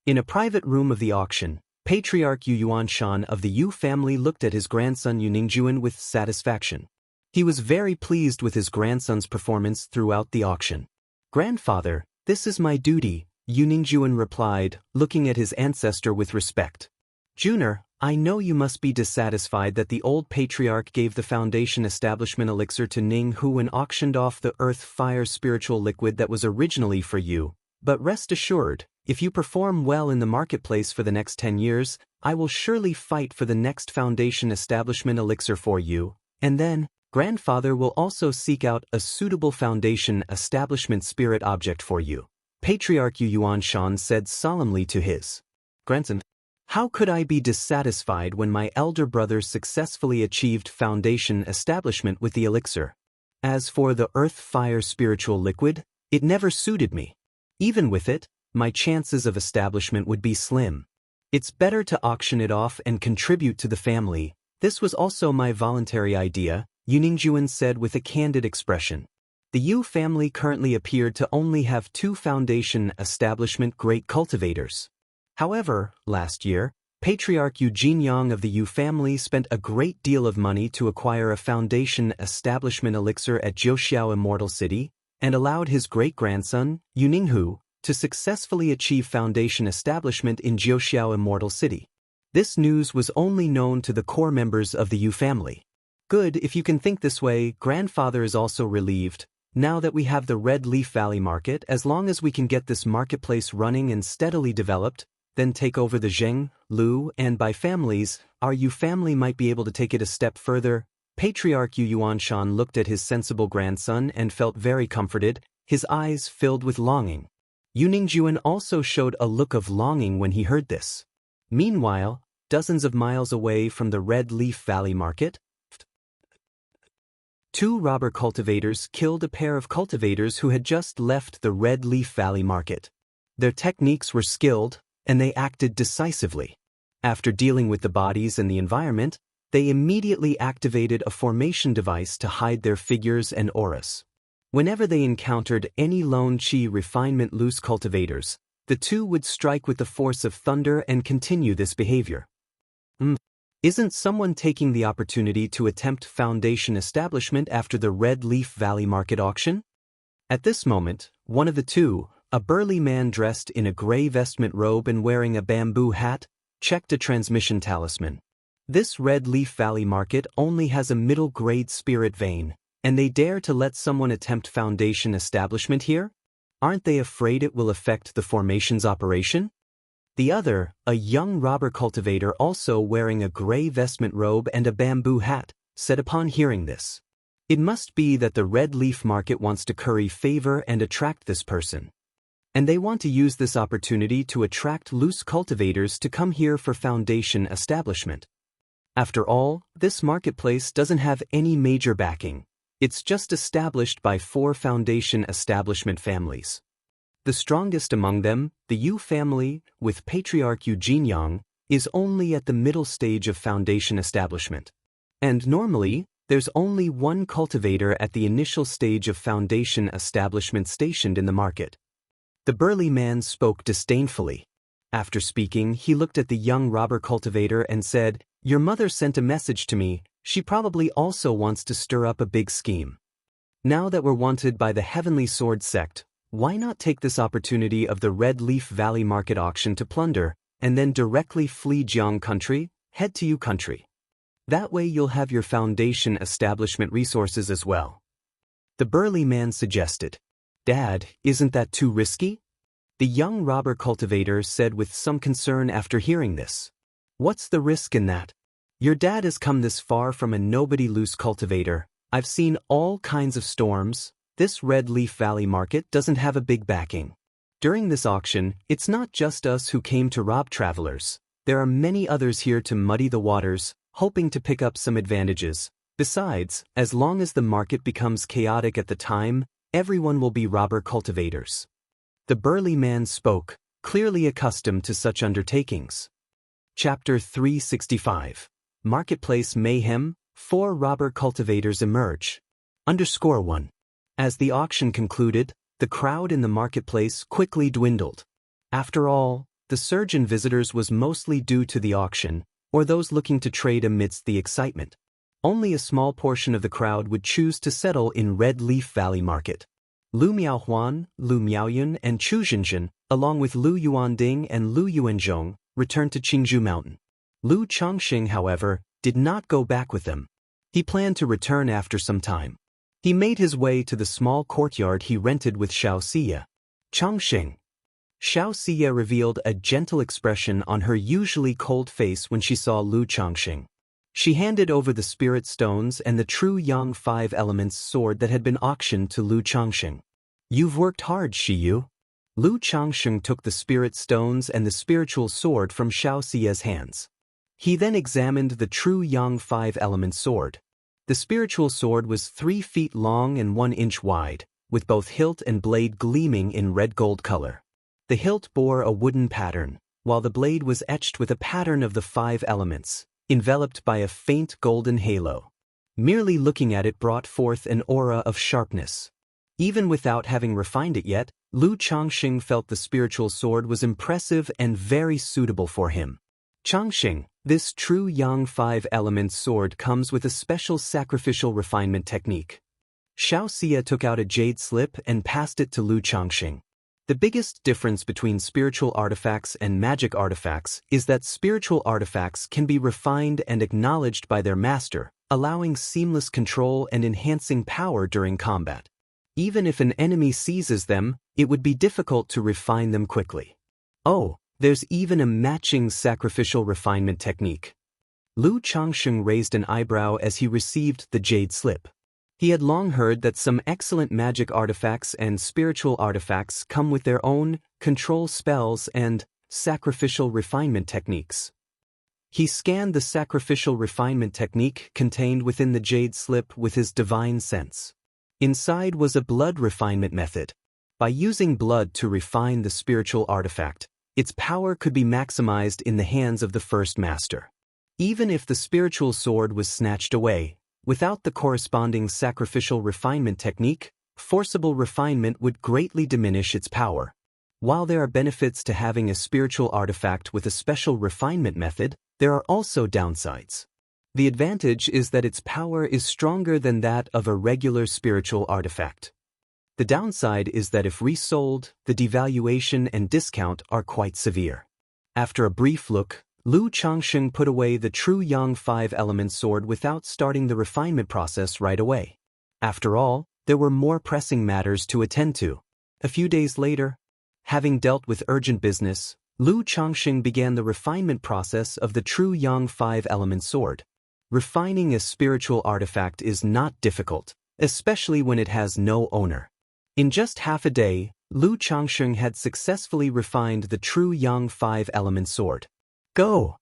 In a private room of the auction, Patriarch Yu Yuanshan of the Yu family looked at his grandson Yu Ningjuan with satisfaction. He was very pleased with his grandson's performance throughout the auction. Grandfather, this is my duty, Yu Ningjuan replied, looking at his ancestor with respect. Junior, I know you must be dissatisfied that the old patriarch gave the foundation establishment elixir to Ning Hu and auctioned off the earth-fire spiritual liquid that was originally for you, but rest assured, if you perform well in the marketplace for the next 10 years, I will surely fight for the next foundation establishment elixir for you, and then, grandfather will also seek out a suitable foundation establishment spirit object for you. Patriarch Yu Yuanshan said solemnly to his grandson. How could I be dissatisfied when my elder brother successfully achieved foundation establishment with the elixir? As for the earth-fire spiritual liquid, it never suited me. Even with it, my chances of establishment would be slim. It's better to auction it off and contribute to the family. This was also my voluntary idea, Yuningjuan said with a candid expression. The Yu family currently appeared to only have 2 foundation establishment great cultivators. However, last year, Patriarch Yu Jinyang of the Yu family spent a great deal of money to acquire a foundation establishment elixir at Jiuxiao Immortal City, and allowed his great-grandson, Yu Ninghu, to successfully achieve foundation establishment in Jiuxiao Immortal City. This news was only known to the core members of the Yu family. Good, if you can think this way. Grandfather is also relieved. Now that we have the Red Leaf Valley market, as long as we can get this marketplace running and steadily developed, then take over the Zheng, Lu, and by families, our Yu family might be able to take it a step further. Patriarch Yu Yuanshan looked at his sensible grandson and felt very comforted, his eyes filled with longing. Yu Ningjuan also showed a look of longing when he heard this. Meanwhile, dozens of miles away from the Red Leaf Valley market, 2 robber cultivators killed a pair of cultivators who had just left the Red Leaf Valley market. Their techniques were skilled, and they acted decisively. After dealing with the bodies and the environment, they immediately activated a formation device to hide their figures and auras. Whenever they encountered any lone chi refinement loose cultivators, the 2 would strike with the force of thunder and continue this behavior. Isn't someone taking the opportunity to attempt foundation establishment after the Red Leaf Valley market auction? At this moment, one of the 2, a burly man dressed in a gray vestment robe and wearing a bamboo hat, checked a transmission talisman. This Red Leaf Valley market only has a middle-grade spirit vein, and they dare to let someone attempt foundation establishment here? Aren't they afraid it will affect the formation's operation? The other, a young robber cultivator also wearing a gray vestment robe and a bamboo hat, said upon hearing this. It must be that the Red Leaf market wants to curry favor and attract this person. And they want to use this opportunity to attract loose cultivators to come here for foundation establishment. After all, this marketplace doesn't have any major backing. It's just established by 4 foundation establishment families. The strongest among them, the Yu family, with Patriarch Yu Jinyang, is only at the middle stage of foundation establishment. And normally, there's only 1 cultivator at the initial stage of foundation establishment stationed in the market. The burly man spoke disdainfully. After speaking, he looked at the young robber cultivator and said, "Your mother sent a message to me. She probably also wants to stir up a big scheme. Now that we're wanted by the Heavenly Sword sect, why not take this opportunity of the Red Leaf Valley market auction to plunder, and then directly flee Jiang country, head to Yu country? That way you'll have your foundation establishment resources as well." The burly man suggested. "Dad, isn't that too risky?" The young robber cultivator said with some concern after hearing this. "What's the risk in that? Your dad has come this far from a nobody loose cultivator. I've seen all kinds of storms. This Red Leaf Valley market doesn't have a big backing. During this auction, it's not just us who came to rob travelers. There are many others here to muddy the waters, hoping to pick up some advantages. Besides, as long as the market becomes chaotic at the time, everyone will be robber cultivators." The burly man spoke, clearly accustomed to such undertakings. Chapter 365. Marketplace Mayhem, 4 robber cultivators emerge. _1. As the auction concluded, the crowd in the marketplace quickly dwindled. After all, the surge in visitors was mostly due to the auction, or those looking to trade amidst the excitement. Only a small portion of the crowd would choose to settle in Red Leaf Valley Market. Lu Miaohuan, Lu Miaoyun, and Chu Zhenzhen, along with Lu Yuanding and Lu Yuanzhong, returned to Qingzhou Mountain. Lu Changxing, however, did not go back with them. He planned to return after some time. He made his way to the small courtyard he rented with Xianxia. Changxing. Xianxia revealed a gentle expression on her usually cold face when she saw Lu Changxing. She handed over the spirit stones and the true Yang 5 Elements sword that had been auctioned to Lu Changxing. "You've worked hard, Shiyu. Lu Changsheng took the spirit stones and the spiritual sword from Xiaoxia's hands. He then examined the true Yang 5-element sword. The spiritual sword was 3 feet long and 1 inch wide, with both hilt and blade gleaming in red-gold color. The hilt bore a wooden pattern, while the blade was etched with a pattern of the 5 elements, enveloped by a faint golden halo. Merely looking at it brought forth an aura of sharpness. Even without having refined it yet, Lu Changsheng felt the spiritual sword was impressive and very suitable for him. Changsheng, this true Yang 5-element sword comes with a special sacrificial refinement technique. Xiaoxia took out a jade slip and passed it to Lu Changsheng. The biggest difference between spiritual artifacts and magic artifacts is that spiritual artifacts can be refined and acknowledged by their master, allowing seamless control and enhancing power during combat. Even if an enemy seizes them, it would be difficult to refine them quickly. Oh, there's even a matching sacrificial refinement technique. Lu Changsheng raised an eyebrow as he received the jade slip. He had long heard that some excellent magic artifacts and spiritual artifacts come with their own control spells and sacrificial refinement techniques. He scanned the sacrificial refinement technique contained within the jade slip with his divine sense. Inside was a blood refinement method. By using blood to refine the spiritual artifact, its power could be maximized in the hands of the first master. Even if the spiritual sword was snatched away, without the corresponding sacrificial refinement technique, forcible refinement would greatly diminish its power. While there are benefits to having a spiritual artifact with a special refinement method, there are also downsides. The advantage is that its power is stronger than that of a regular spiritual artifact. The downside is that if resold, the devaluation and discount are quite severe. After a brief look, Lu Changsheng put away the true Yang 5-element sword without starting the refinement process right away. After all, there were more pressing matters to attend to. A few days later, having dealt with urgent business, Lu Changsheng began the refinement process of the true Yang 5-element sword. Refining a spiritual artifact is not difficult, especially when it has no owner. In just half a day, Lu Changsheng had successfully refined the true Yang 5-element sword. Go!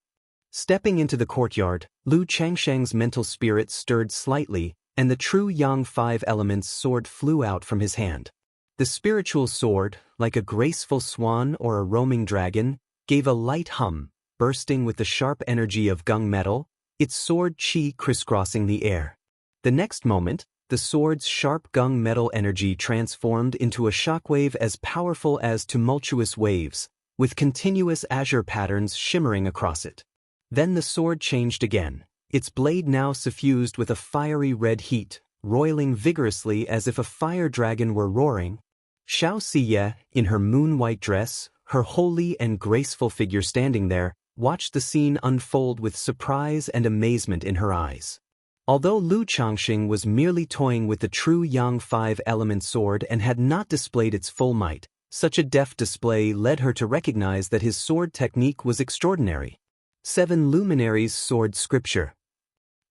Stepping into the courtyard, Lu Changsheng's mental spirit stirred slightly, and the true Yang 5-element sword flew out from his hand. The spiritual sword, like a graceful swan or a roaming dragon, gave a light hum, bursting with the sharp energy of gung metal, its sword qi crisscrossing the air. The next moment, the sword's sharp gung metal energy transformed into a shockwave as powerful as tumultuous waves, with continuous azure patterns shimmering across it. Then the sword changed again, its blade now suffused with a fiery red heat, roiling vigorously as if a fire dragon were roaring. Xiaoxia, in her moon-white dress, her holy and graceful figure standing there, watched the scene unfold with surprise and amazement in her eyes. Although Lu Changsheng was merely toying with the true Yang 5-element sword and had not displayed its full might, such a deft display led her to recognize that his sword technique was extraordinary. 7 Luminaries Sword Scripture.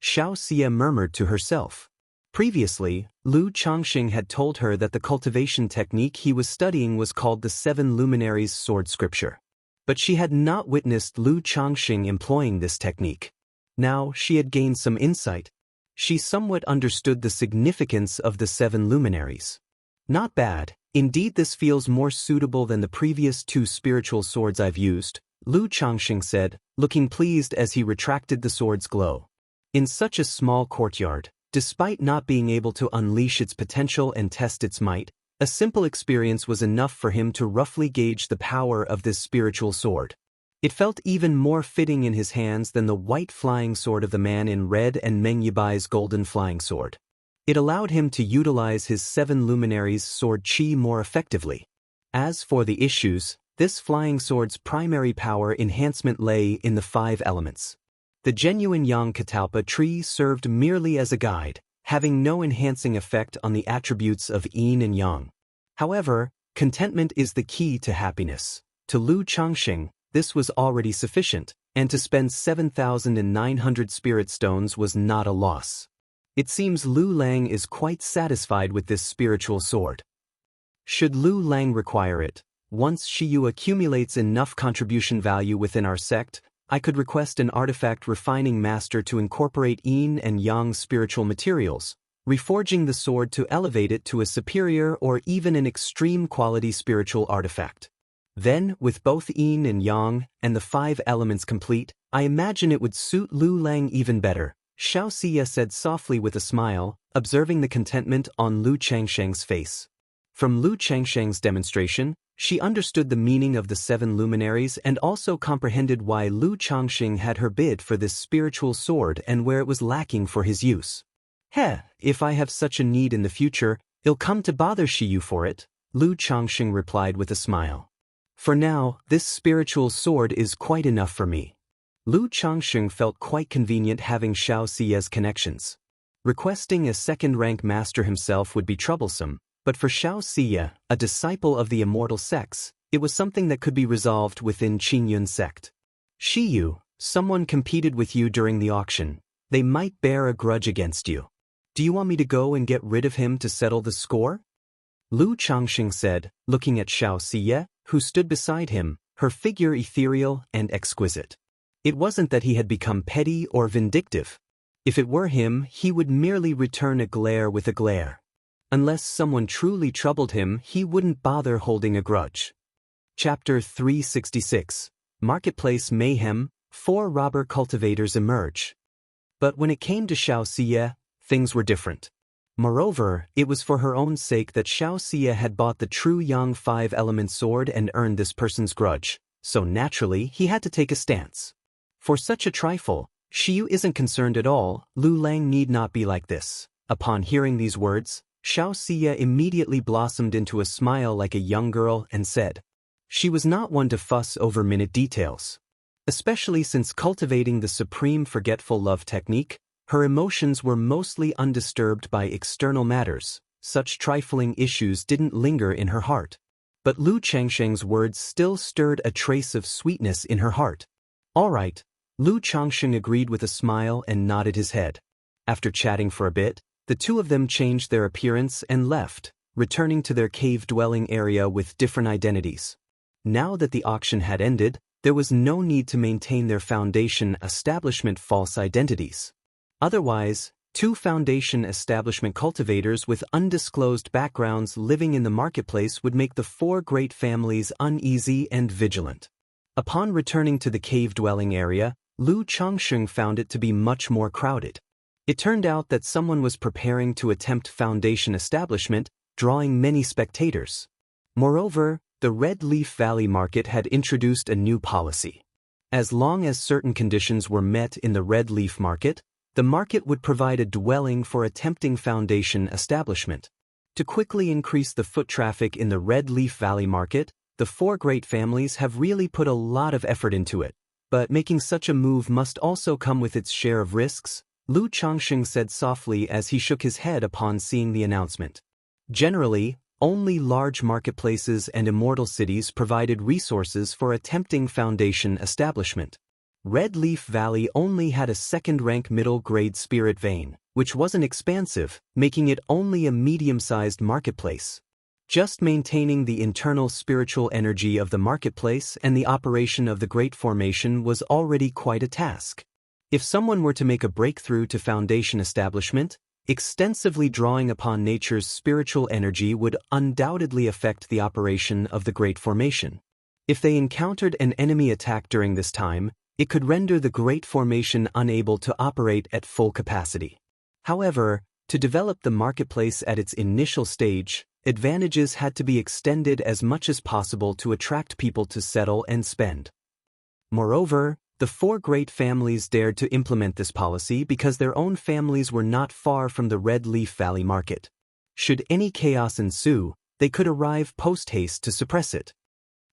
Xiaoxia murmured to herself. Previously, Lu Changsheng had told her that the cultivation technique he was studying was called the 7 Luminaries Sword Scripture. But she had not witnessed Lu Changsheng employing this technique. Now she had gained some insight. She somewhat understood the significance of the 7 luminaries. Not bad, indeed this feels more suitable than the previous 2 spiritual swords I've used, Lu Changsheng said, looking pleased as he retracted the sword's glow. In such a small courtyard, despite not being able to unleash its potential and test its might, a simple experience was enough for him to roughly gauge the power of this spiritual sword. It felt even more fitting in his hands than the white flying sword of the man in red and Meng Yibai's golden flying sword. It allowed him to utilize his 7 luminaries sword qi more effectively. As for the issues, this flying sword's primary power enhancement lay in the 5 elements. The genuine Yang Catalpa tree served merely as a guide, having no enhancing effect on the attributes of yin and yang. However, contentment is the key to happiness. To Lu Changsheng, this was already sufficient, and to spend 7,900 spirit stones was not a loss. It seems Lu Lang is quite satisfied with this spiritual sword. Should Lu Lang require it, Once Shiyu accumulates enough contribution value within our sect, I could request an artifact refining master to incorporate yin and yang spiritual materials, reforging the sword to elevate it to a superior or even an extreme quality spiritual artifact. Then, with both yin and yang, and the 5 elements complete, I imagine it would suit Lu Lang even better, Xianxia said softly with a smile, observing the contentment on Lu Changsheng's face. From Lu Changsheng's demonstration, she understood the meaning of the 7 luminaries and also comprehended why Lu Changsheng had her bid for this spiritual sword and where it was lacking for his use. If I have such a need in the future, I'll come to bother Shiyu for it, Lu Changsheng replied with a smile. For now, this spiritual sword is quite enough for me. Lu Changsheng felt quite convenient having Xiaoxia's connections. Requesting a second-rank master himself would be troublesome, but for Xiaoxia, a disciple of the Immortal sects, it was something that could be resolved within Qingyun sect. Shiyu, someone competed with you during the auction. They might bear a grudge against you. Do you want me to go and get rid of him to settle the score? Lu Changsheng said, looking at Xiaoxia, who stood beside him, her figure ethereal and exquisite. It wasn't that he had become petty or vindictive. If it were him, he would merely return a glare with a glare. Unless someone truly troubled him, he wouldn't bother holding a grudge. Chapter 366. Marketplace Mayhem, 4 robber cultivators emerge. But when it came to Xiaoxia, things were different. Moreover, it was for her own sake that Xiaoxia had bought the true Yang 5-element sword and earned this person's grudge, so naturally he had to take a stance. For such a trifle, Shiyu isn't concerned at all. Lu Lang need not be like this. Upon hearing these words, Xiaoxia immediately blossomed into a smile like a young girl and said, she was not one to fuss over minute details. Especially since cultivating the supreme forgetful love technique, her emotions were mostly undisturbed by external matters. Such trifling issues didn't linger in her heart. But Lu Changsheng's words still stirred a trace of sweetness in her heart. All right, Lu Changsheng agreed with a smile and nodded his head. After chatting for a bit, the two of them changed their appearance and left, returning to their cave-dwelling area with different identities. Now that the auction had ended, there was no need to maintain their foundation establishment false identities. Otherwise, 2 foundation establishment cultivators with undisclosed backgrounds living in the marketplace would make the 4 great families uneasy and vigilant. Upon returning to the cave-dwelling area, Lu Changsheng found it to be much more crowded. It turned out that someone was preparing to attempt foundation establishment, drawing many spectators. Moreover, the Red Leaf Valley market had introduced a new policy. As long as certain conditions were met in the Red Leaf market, the market would provide a dwelling for attempting foundation establishment. To quickly increase the foot traffic in the Red Leaf Valley market, the 4 great families have really put a lot of effort into it. But making such a move must also come with its share of risks, Lu Changsheng said softly as he shook his head upon seeing the announcement. Generally, only large marketplaces and immortal cities provided resources for attempting foundation establishment. Red Leaf Valley only had a 2nd-rank middle-grade spirit vein, which wasn't expansive, making it only a medium-sized marketplace. Just maintaining the internal spiritual energy of the marketplace and the operation of the Great Formation was already quite a task. If someone were to make a breakthrough to foundation establishment, extensively drawing upon nature's spiritual energy would undoubtedly affect the operation of the Great Formation. If they encountered an enemy attack during this time, it could render the Great Formation unable to operate at full capacity. However, to develop the marketplace at its initial stage, advantages had to be extended as much as possible to attract people to settle and spend. Moreover, the 4 great families dared to implement this policy because their own families were not far from the Red Leaf Valley market. Should any chaos ensue, they could arrive post-haste to suppress it.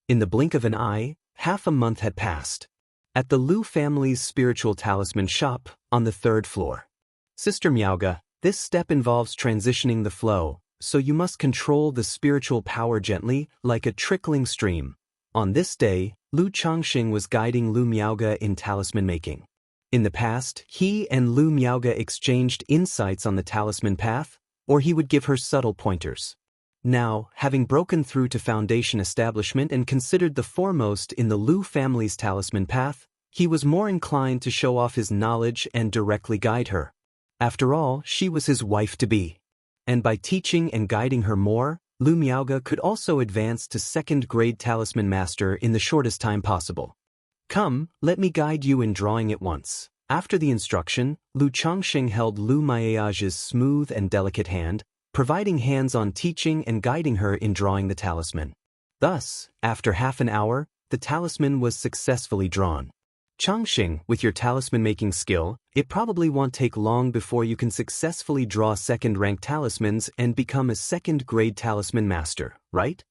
In the blink of an eye, half a month had passed. At the Lu family's spiritual talisman shop, on the 3rd floor. Sister Miaoga, this step involves transitioning the flow, so you must control the spiritual power gently, like a trickling stream. On this day, Lu Changsheng was guiding Lu Miaoga in talisman making. In the past, he and Lu Miaoga exchanged insights on the talisman path, or he would give her subtle pointers. Now, having broken through to foundation establishment and considered the foremost in the Lu family's talisman path, he was more inclined to show off his knowledge and directly guide her. After all, she was his wife-to-be. And by teaching and guiding her more, Lu Miaoge could also advance to second-grade talisman master in the shortest time possible. Come, let me guide you in drawing at once. After the instruction, Lu Changxing held Lu Miaoge's smooth and delicate hand, providing hands-on teaching and guiding her in drawing the talisman. Thus, after half an hour, the talisman was successfully drawn. Changxing, with your talisman-making skill, it probably won't take long before you can successfully draw second-rank talismans and become a second-grade talisman master, right?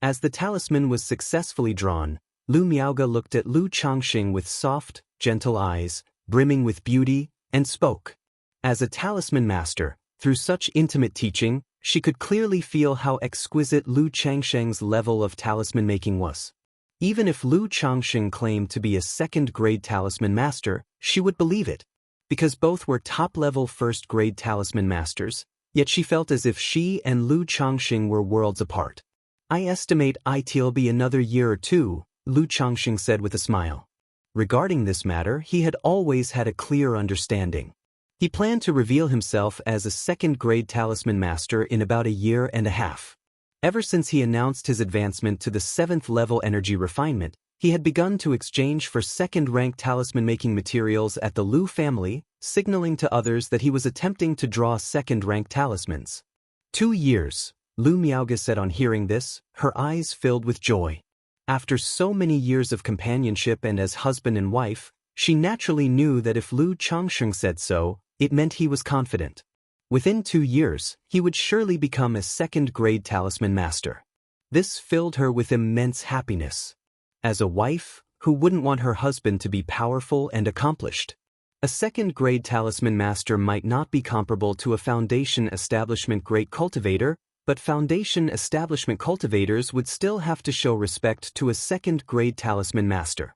As the talisman was successfully drawn, Lu Miaoge looked at Lu Changxing with soft, gentle eyes, brimming with beauty, and spoke. As a talisman master, through such intimate teaching, she could clearly feel how exquisite Lu Changxing's level of talisman-making was. Even if Lu Changxing claimed to be a second-grade talisman master, she would believe it. Because both were top-level first-grade talisman masters, yet she felt as if she and Lu Changxing were worlds apart. I estimate it'll be another year or two, Lu Changxing said with a smile. Regarding this matter, he had always had a clear understanding. He planned to reveal himself as a second-grade talisman master in about a year and a half. Ever since he announced his advancement to the 7th-level energy refinement, he had begun to exchange for second-rank talisman-making materials at the Lu family, signaling to others that he was attempting to draw second-rank talismans. 2 years, Lu Miaoge said on hearing this, her eyes filled with joy. After so many years of companionship and as husband and wife, she naturally knew that if Lu Changxing said so, it meant he was confident. Within 2 years, he would surely become a second-grade talisman master. This filled her with immense happiness. As a wife, who wouldn't want her husband to be powerful and accomplished? A second-grade talisman master might not be comparable to a foundation establishment great cultivator, but foundation establishment cultivators would still have to show respect to a second-grade talisman master.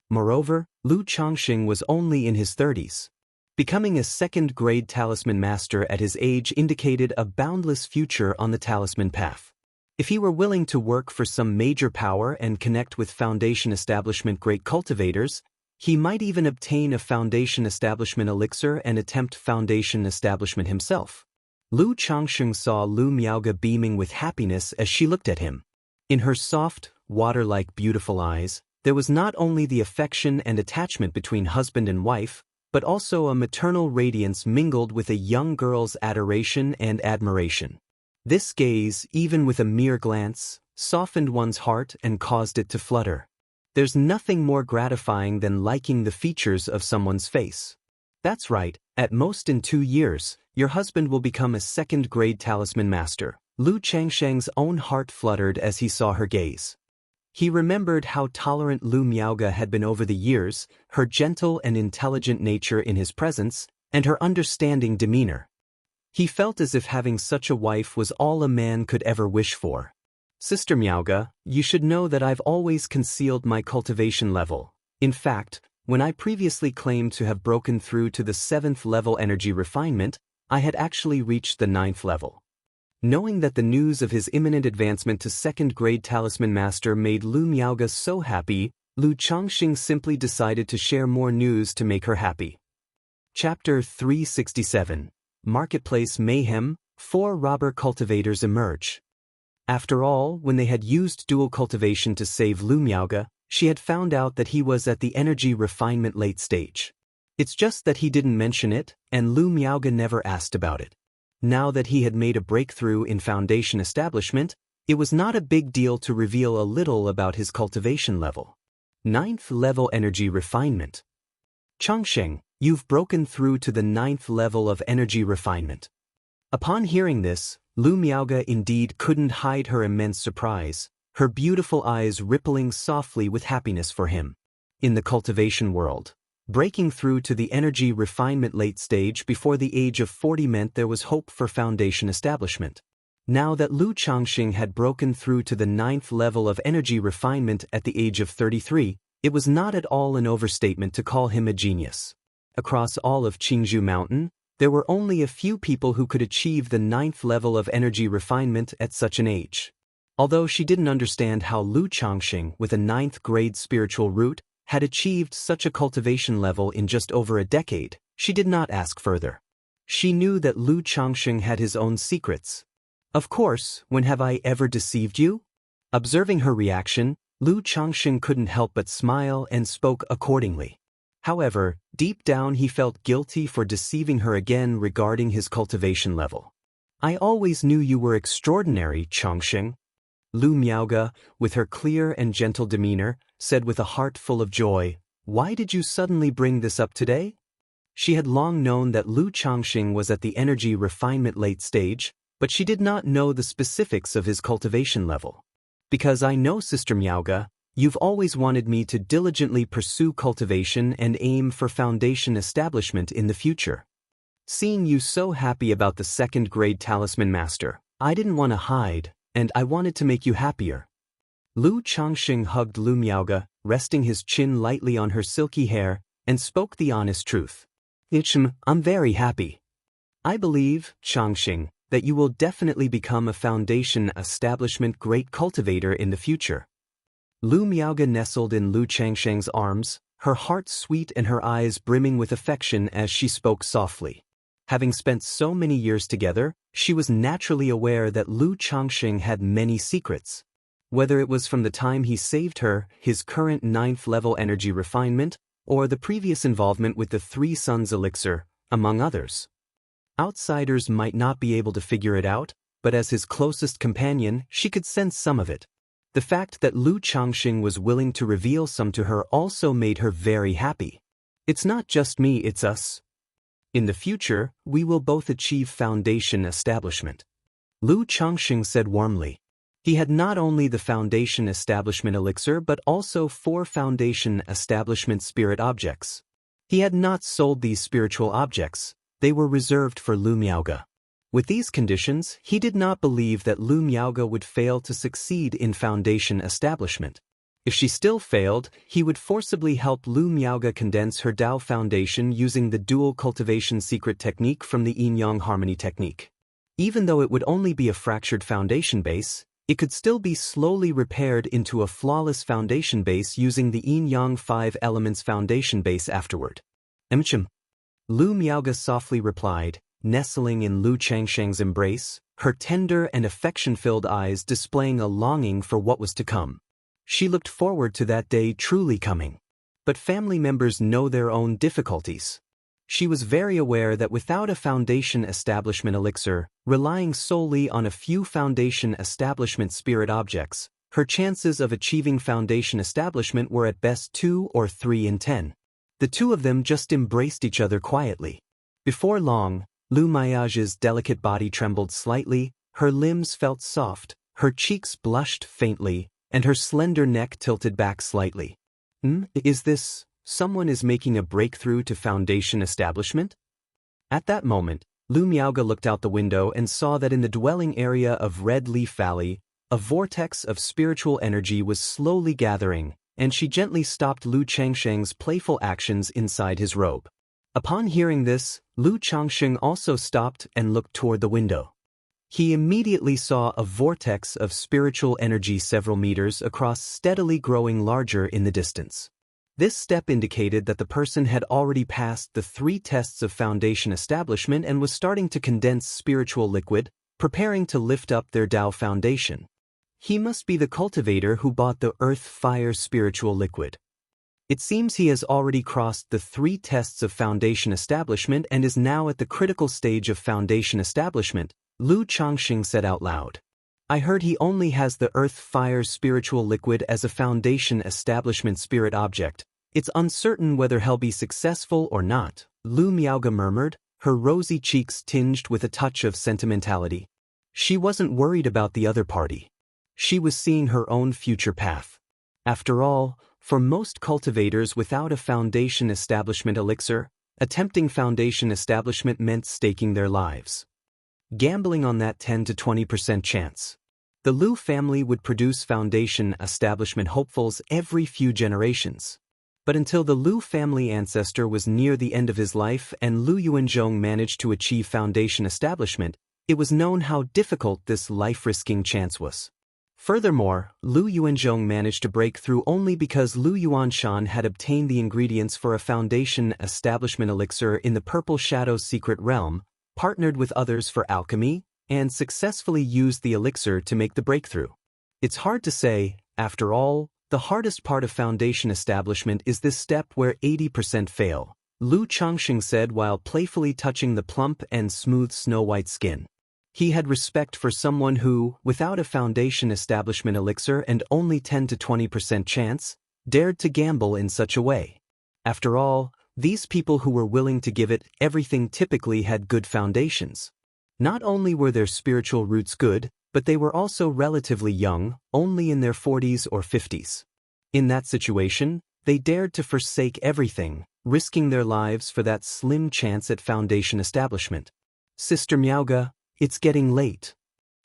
Moreover, Lu Changxing was only in his 30s. Becoming a second-grade talisman master at his age indicated a boundless future on the talisman path. If he were willing to work for some major power and connect with foundation establishment great cultivators, he might even obtain a foundation establishment elixir and attempt foundation establishment himself. Lu Changxing saw Lu Miaoge beaming with happiness as she looked at him. In her soft, water-like beautiful eyes, there was not only the affection and attachment between husband and wife, but also a maternal radiance mingled with a young girl's adoration and admiration. This gaze, even with a mere glance, softened one's heart and caused it to flutter. There's nothing more gratifying than liking the features of someone's face. That's right, at most in 2 years, your husband will become a second-grade talisman master. Lu Changxing's own heart fluttered as he saw her gaze. He remembered how tolerant Lu Miaoge had been over the years, her gentle and intelligent nature in his presence, and her understanding demeanor. He felt as if having such a wife was all a man could ever wish for. Sister Miaoge, you should know that I've always concealed my cultivation level. In fact, when I previously claimed to have broken through to the 7th level energy refinement, I had actually reached the 9th level. Knowing that the news of his imminent advancement to second-grade talisman master made Lu Miaoge so happy, Lu Changxing simply decided to share more news to make her happy. Chapter 367. Marketplace Mayhem, 4 robber cultivators emerge. After all, when they had used dual cultivation to save Lu Miaoge, she had found out that he was at the energy refinement late stage. It's just that he didn't mention it, and Lu Miaoge never asked about it. Now that he had made a breakthrough in foundation establishment, it was not a big deal to reveal a little about his cultivation level. 9th level energy refinement. Changxing, you've broken through to the 9th level of energy refinement. Upon hearing this, Lu Miaoge indeed couldn't hide her immense surprise, her beautiful eyes rippling softly with happiness for him. In the cultivation world, breaking through to the energy refinement late stage before the age of 40 meant there was hope for foundation establishment. Now that Lu Changxing had broken through to the 9th level of energy refinement at the age of 33, it was not at all an overstatement to call him a genius. Across all of Qingzhou Mountain, There were only a few people who could achieve the 9th level of energy refinement at such an age. Although she didn't understand how Lu Changxing, with a 9th grade spiritual root, had achieved such a cultivation level in just over a decade, she did not ask further. She knew that Lu Changxing had his own secrets. Of course, when have I ever deceived you? Observing her reaction, Lu Changxing couldn't help but smile and spoke accordingly. However, deep down he felt guilty for deceiving her again regarding his cultivation level. I always knew you were extraordinary, Changxing. Lu Miaoge, with her clear and gentle demeanor, said with a heart full of joy, "Why did you suddenly bring this up today?" She had long known that Lu Changxing was at the energy refinement late stage, but she did not know the specifics of his cultivation level. "Because I know, Sister Miaoge, you've always wanted me to diligently pursue cultivation and aim for foundation establishment in the future. Seeing you so happy about the 2nd grade talisman master, I didn't want to hide, and I wanted to make you happier." Lu Changxing hugged Lu Miaoge, resting his chin lightly on her silky hair, and spoke the honest truth. I'm very happy. I believe, Changxing, that you will definitely become a foundation establishment great cultivator in the future. Lu Miaoge nestled in Lu Changxing's arms, her heart sweet and her eyes brimming with affection as she spoke softly. Having spent so many years together, she was naturally aware that Lu Changxing had many secrets. Whether it was from the time he saved her, his current 9th level energy refinement, or the previous involvement with the 3 Suns elixir, among others. Outsiders might not be able to figure it out, but as his closest companion, she could sense some of it. The fact that Lu Changxing was willing to reveal some to her also made her very happy. It's not just me, it's us. In the future, we will both achieve foundation establishment. Lu Changxing said warmly. He had not only the foundation establishment elixir but also 4 foundation establishment spirit objects. He had not sold these spiritual objects, they were reserved for Lu Miaoge. With these conditions, he did not believe that Lu Miaoge would fail to succeed in foundation establishment. If she still failed, he would forcibly help Lu Miaoge condense her Dao foundation using the dual cultivation secret technique from the Yin-Yang harmony technique. Even though it would only be a fractured foundation base, it could still be slowly repaired into a flawless foundation base using the Yin-Yang 5 elements foundation base afterward. Lu Miaoge softly replied, nestling in Lu Changxing's embrace, her tender and affection-filled eyes displaying a longing for what was to come. She looked forward to that day truly coming. But family members know their own difficulties. She was very aware that without a foundation establishment elixir, relying solely on a few foundation establishment spirit objects, her chances of achieving foundation establishment were at best 2 or 3 in 10. The two of them just embraced each other quietly. Before long, Lu Miaoge's delicate body trembled slightly, her limbs felt soft, her cheeks blushed faintly, and her slender neck tilted back slightly. Is this... someone is making a breakthrough to foundation establishment? At that moment, Lu Miaoge looked out the window and saw that in the dwelling area of Red Leaf Valley, a vortex of spiritual energy was slowly gathering, and she gently stopped Lu Changxing's playful actions inside his robe. Upon hearing this, Lu Changxing also stopped and looked toward the window. He immediately saw a vortex of spiritual energy several meters across steadily growing larger in the distance. This step indicated that the person had already passed the 3 tests of foundation establishment and was starting to condense spiritual liquid, preparing to lift up their Dao foundation. He must be the cultivator who bought the earth-fire spiritual liquid. It seems he has already crossed the 3 tests of foundation establishment and is now at the critical stage of foundation establishment, Lu Changxing said out loud. I heard he only has the earth-fire spiritual liquid as a foundation establishment spirit object. It's uncertain whether he'll be successful or not, Lu Miaoge murmured, her rosy cheeks tinged with a touch of sentimentality. She wasn't worried about the other party. She was seeing her own future path. After all, for most cultivators without a foundation establishment elixir, attempting foundation establishment meant staking their lives. Gambling on that 10 to 20% chance. The Lu family would produce foundation establishment hopefuls every few generations. But until the Lu family ancestor was near the end of his life and Lu Yuanzhong managed to achieve foundation establishment, it was known how difficult this life-risking chance was. Furthermore, Lu Yuanzhong managed to break through only because Lu Yuanshan had obtained the ingredients for a foundation establishment elixir in the Purple Shadow's secret realm, partnered with others for alchemy, and successfully used the elixir to make the breakthrough. It's hard to say, after all, the hardest part of foundation establishment is this step where 80% fail, Lu Changxing said while playfully touching the plump and smooth snow-white skin. He had respect for someone who, without a foundation establishment elixir and only 10 to 20% chance, dared to gamble in such a way. After all, these people who were willing to give it everything typically had good foundations. Not only were their spiritual roots good, but they were also relatively young, only in their 40s or 50s. In that situation, they dared to forsake everything, risking their lives for that slim chance at foundation establishment. Sister Miaoga, it's getting late.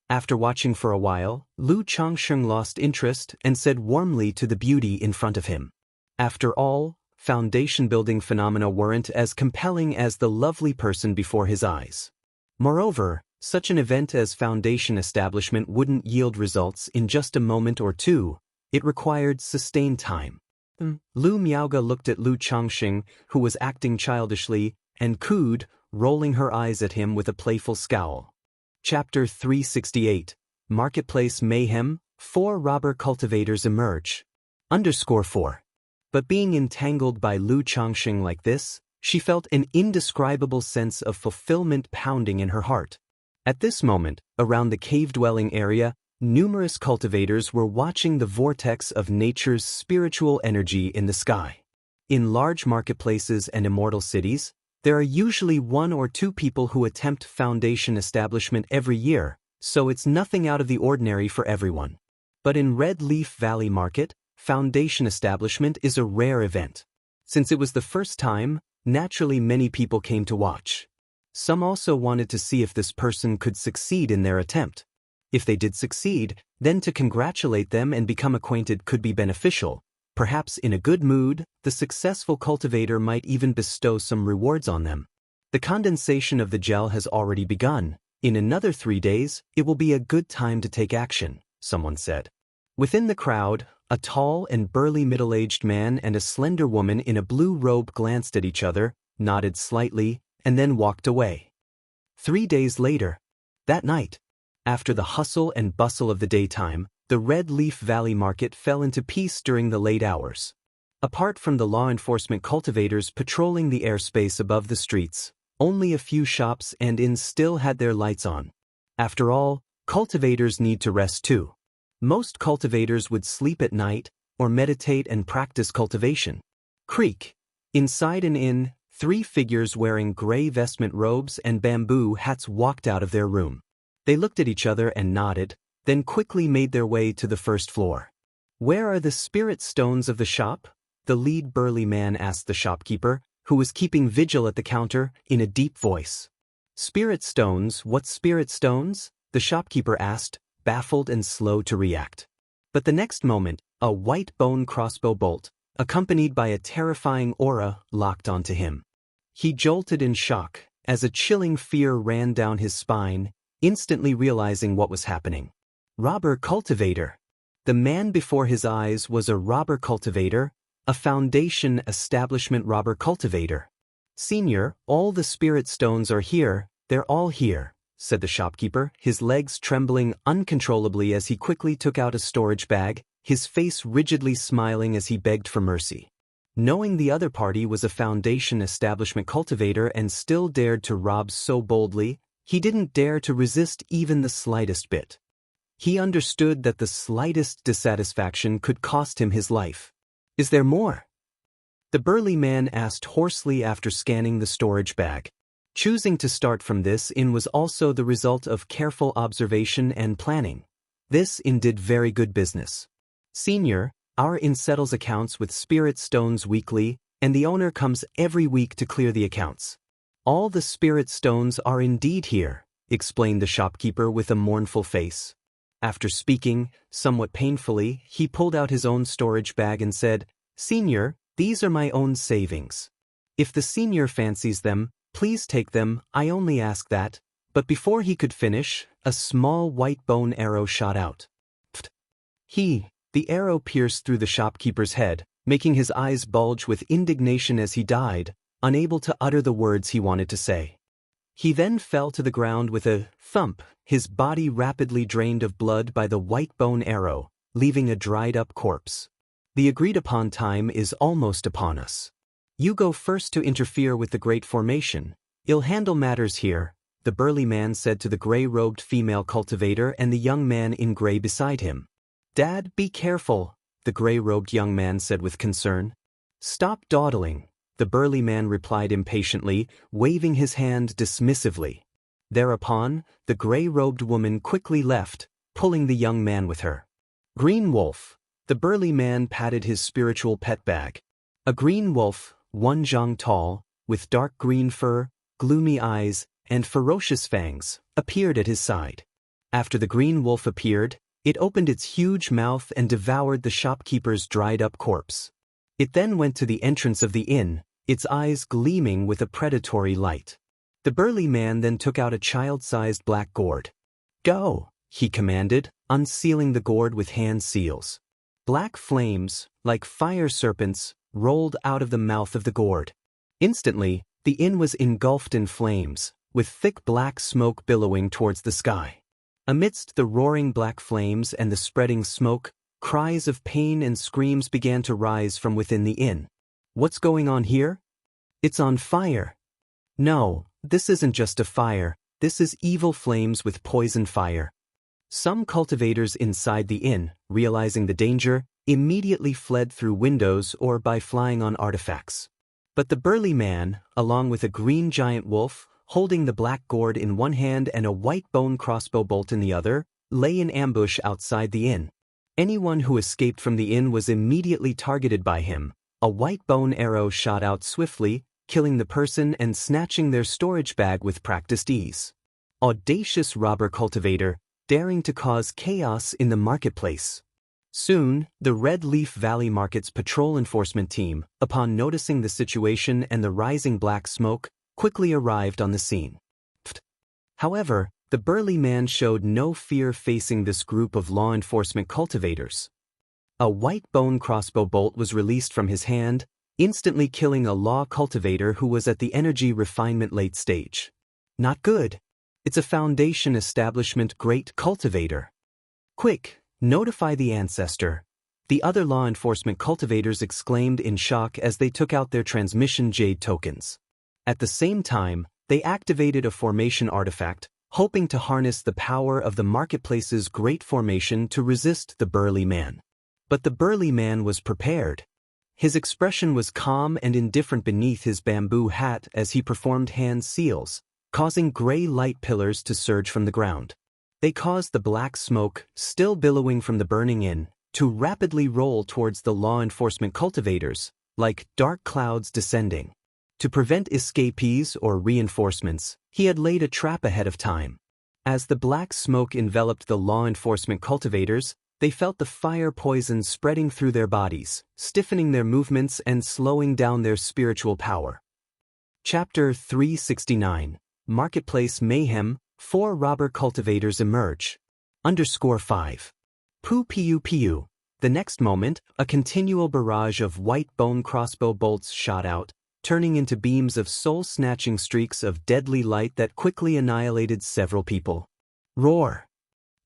After watching for a while, Lu Changsheng lost interest and said warmly to the beauty in front of him. After all, foundation-building phenomena weren't as compelling as the lovely person before his eyes. Moreover, such an event as foundation establishment wouldn't yield results in just a moment or two. It required sustained time. Lu Miaoga looked at Lu Changxing, who was acting childishly, and cooed, rolling her eyes at him with a playful scowl. Chapter 368, Marketplace Mayhem, 4 robber cultivators emerge. _4. But being entangled by Lu Changxing like this, she felt an indescribable sense of fulfillment pounding in her heart. At this moment, around the cave-dwelling area, numerous cultivators were watching the vortex of nature's spiritual energy in the sky. In large marketplaces and immortal cities, there are usually 1 or 2 people who attempt foundation establishment every year, so it's nothing out of the ordinary for everyone. But in Red Leaf Valley Market, foundation establishment is a rare event. Since it was the first time, naturally many people came to watch. Some also wanted to see if this person could succeed in their attempt. If they did succeed, then to congratulate them and become acquainted could be beneficial. Perhaps in a good mood, the successful cultivator might even bestow some rewards on them. The condensation of the gel has already begun. In another 3 days, it will be a good time to take action, someone said. Within the crowd, a tall and burly middle-aged man and a slender woman in a blue robe glanced at each other, nodded slightly, and then walked away. 3 days later, that night, after the hustle and bustle of the daytime, the Red Leaf Valley Market fell into peace during the late hours. Apart from the law enforcement cultivators patrolling the airspace above the streets, only a few shops and inns still had their lights on. After all, cultivators need to rest too. Most cultivators would sleep at night, or meditate and practice cultivation. Creak. Inside an inn, 3 figures wearing gray vestment robes and bamboo hats walked out of their room. They looked at each other and nodded, then quickly made their way to the first floor. "Where are the spirit stones of the shop?" the lead burly man asked the shopkeeper, who was keeping vigil at the counter, in a deep voice. "Spirit stones? What spirit stones?" the shopkeeper asked, baffled and slow to react. But the next moment, a white bone crossbow bolt, accompanied by a terrifying aura, locked onto him. He jolted in shock, as a chilling fear ran down his spine, instantly realizing what was happening. Robber cultivator. The man before his eyes was a robber cultivator, a foundation establishment robber cultivator. "Senior, all the spirit stones are here, they're all here," said the shopkeeper, his legs trembling uncontrollably as he quickly took out a storage bag, his face rigidly smiling as he begged for mercy. Knowing the other party was a foundation establishment cultivator and still dared to rob so boldly, he didn't dare to resist even the slightest bit. He understood that the slightest dissatisfaction could cost him his life. "Is there more?" the burly man asked hoarsely after scanning the storage bag. Choosing to start from this inn was also the result of careful observation and planning. This inn did very good business. "Senior, our inn settles accounts with spirit stones weekly, and the owner comes every week to clear the accounts. All the spirit stones are indeed here," explained the shopkeeper with a mournful face. After speaking, somewhat painfully, he pulled out his own storage bag and said, "Senior, These are my own savings. If the senior fancies them, please take them, I only ask that." But before he could finish, a small white bone arrow shot out. The arrow pierced through the shopkeeper's head, making his eyes bulge with indignation as he died, unable to utter the words he wanted to say. He then fell to the ground with a thump, his body rapidly drained of blood by the white bone arrow, leaving a dried-up corpse. The agreed-upon time is almost upon us. You go first to interfere with the great formation. I'll handle matters here, the burly man said to the gray-robed female cultivator and the young man in gray beside him. "Dad, be careful," the gray-robed young man said with concern. "Stop dawdling," the burly man replied impatiently, waving his hand dismissively. Thereupon, the gray-robed woman quickly left, pulling the young man with her. Green wolf. The burly man patted his spiritual pet bag. A green wolf, 1 zhang tall, with dark green fur, gloomy eyes, and ferocious fangs, appeared at his side. After the green wolf appeared, it opened its huge mouth and devoured the shopkeeper's dried-up corpse. It then went to the entrance of the inn, its eyes gleaming with a predatory light. The burly man then took out a child-sized black gourd. "Go," he commanded, unsealing the gourd with hand seals. Black flames, like fire serpents, rolled out of the mouth of the gourd. Instantly, the inn was engulfed in flames, with thick black smoke billowing towards the sky. Amidst the roaring black flames and the spreading smoke, cries of pain and screams began to rise from within the inn. "What's going on here? It's on fire." "No, this isn't just a fire, this is evil flames with poison fire." Some cultivators inside the inn, realizing the danger, immediately fled through windows or by flying on artifacts. But the burly man, along with a green giant wolf, holding the black gourd in one hand and a white bone crossbow bolt in the other, lay in ambush outside the inn. Anyone who escaped from the inn was immediately targeted by him. A white bone arrow shot out swiftly, killing the person and snatching their storage bag with practiced ease. Audacious robber cultivator, daring to cause chaos in the marketplace. Soon, the Red Leaf Valley Market's patrol enforcement team, upon noticing the situation and the rising black smoke, quickly arrived on the scene. However, the burly man showed no fear facing this group of law enforcement cultivators. A white bone crossbow bolt was released from his hand, instantly killing a law cultivator who was at the energy refinement late stage. Not good. It's a Foundation establishment great cultivator. Quick, notify the ancestor. The other law enforcement cultivators exclaimed in shock as they took out their transmission jade tokens. At the same time, they activated a formation artifact, hoping to harness the power of the marketplace's great formation to resist the burly man. But the burly man was prepared. His expression was calm and indifferent beneath his bamboo hat as he performed hand seals, causing gray light pillars to surge from the ground. They caused the black smoke, still billowing from the burning inn, to rapidly roll towards the law enforcement cultivators, like dark clouds descending. To prevent escapees or reinforcements, he had laid a trap ahead of time. As the black smoke enveloped the law enforcement cultivators, they felt the fire poison spreading through their bodies, stiffening their movements and slowing down their spiritual power. Chapter 369. Marketplace Mayhem. 4 robber cultivators emerge. _5. Pew. The next moment, a continual barrage of white bone crossbow bolts shot out, turning into beams of soul-snatching streaks of deadly light that quickly annihilated several people. Roar!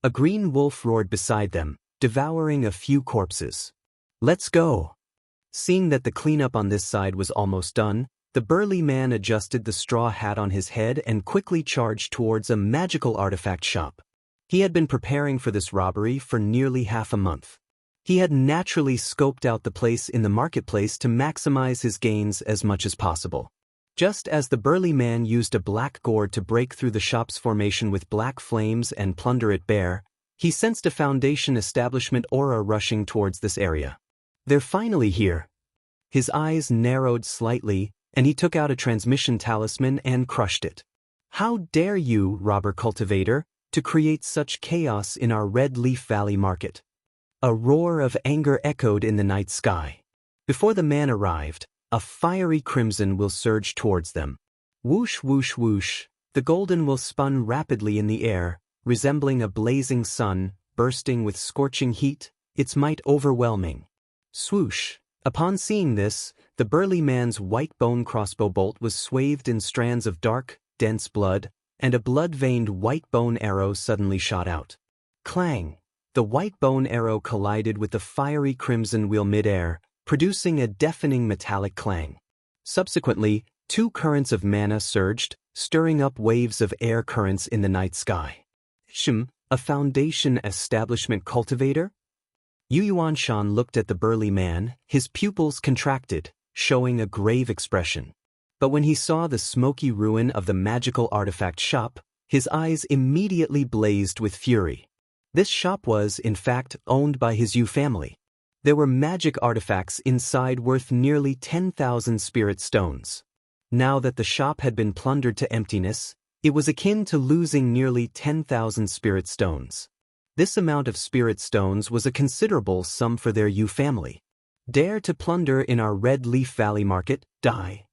A green wolf roared beside them, devouring a few corpses. "Let's go!" Seeing that the cleanup on this side was almost done, the burly man adjusted the straw hat on his head and quickly charged towards a magical artifact shop. He had been preparing for this robbery for nearly half a month. He had naturally scoped out the place in the marketplace to maximize his gains as much as possible. Just as the burly man used a black gourd to break through the shop's formation with black flames and plunder it bare, he sensed a Foundation establishment aura rushing towards this area. "They're finally here." His eyes narrowed slightly, and he took out a transmission talisman and crushed it. "How dare you, robber cultivator, to create such chaos in our Red Leaf Valley Market?" A roar of anger echoed in the night sky. Before the man arrived, a fiery crimson will surge towards them. Whoosh whoosh whoosh, the golden will spun rapidly in the air, resembling a blazing sun, bursting with scorching heat, its might overwhelming. Swoosh. Upon seeing this, the burly man's white bone crossbow bolt was swathed in strands of dark, dense blood, and a blood-veined white bone arrow suddenly shot out. Clang! The white bone arrow collided with the fiery crimson wheel mid-air, producing a deafening metallic clang. Subsequently, 2 currents of mana surged, stirring up waves of air currents in the night sky. A foundation establishment cultivator? Yu Yuanshan looked at the burly man, his pupils contracted, showing a grave expression. But when he saw the smoky ruin of the magical artifact shop, his eyes immediately blazed with fury. This shop was, in fact, owned by his Yu family. There were magic artifacts inside worth nearly 10,000 spirit stones. Now that the shop had been plundered to emptiness, it was akin to losing nearly 10,000 spirit stones. This amount of spirit stones was a considerable sum for their Yu family. Dare to plunder in our Red Leaf Valley market, die.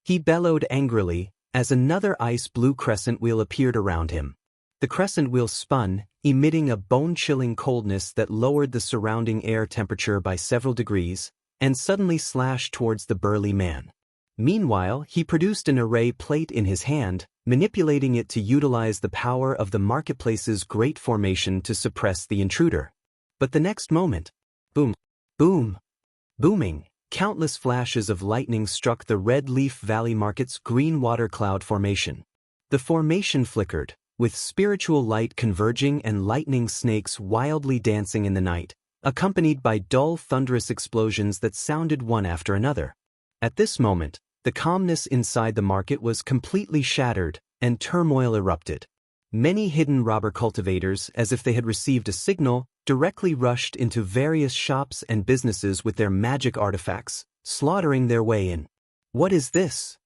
He bellowed angrily, as another ice-blue crescent wheel appeared around him. The crescent wheel spun, emitting a bone-chilling coldness that lowered the surrounding air temperature by several degrees, and suddenly slashed towards the burly man. Meanwhile, he produced an array plate in his hand, manipulating it to utilize the power of the marketplace's great formation to suppress the intruder. But the next moment, boom, boom, booming, countless flashes of lightning struck the Red Leaf Valley Market's green water cloud formation. The formation flickered, with spiritual light converging and lightning snakes wildly dancing in the night, accompanied by dull thunderous explosions that sounded one after another. At this moment, the calmness inside the market was completely shattered, and turmoil erupted. Many hidden robber cultivators, as if they had received a signal, directly rushed into various shops and businesses with their magic artifacts, slaughtering their way in. What is this?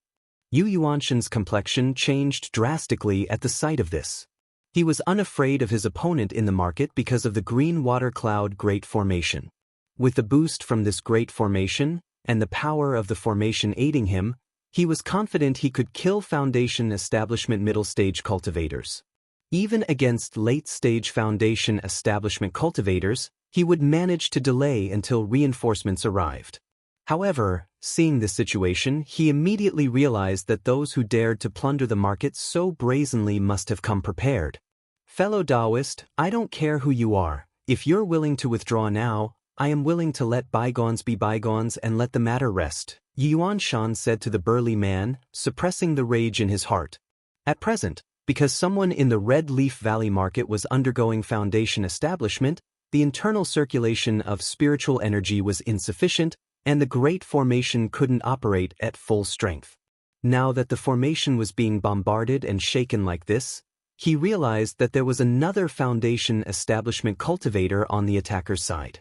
Yu Yuanshan's complexion changed drastically at the sight of this. He was unafraid of his opponent in the market because of the green water cloud great formation. With the boost from this great formation, and the power of the formation aiding him, he was confident he could kill Foundation Establishment middle-stage cultivators. Even against late-stage Foundation Establishment cultivators, he would manage to delay until reinforcements arrived. However, seeing this situation, he immediately realized that those who dared to plunder the market so brazenly must have come prepared. Fellow Taoist, I don't care who you are. If you're willing to withdraw now, I am willing to let bygones be bygones and let the matter rest, Yu Yuanshan said to the burly man, suppressing the rage in his heart. At present, because someone in the Red Leaf Valley market was undergoing Foundation establishment, the internal circulation of spiritual energy was insufficient, and the great formation couldn't operate at full strength. Now that the formation was being bombarded and shaken like this, he realized that there was another Foundation Establishment cultivator on the attacker's side.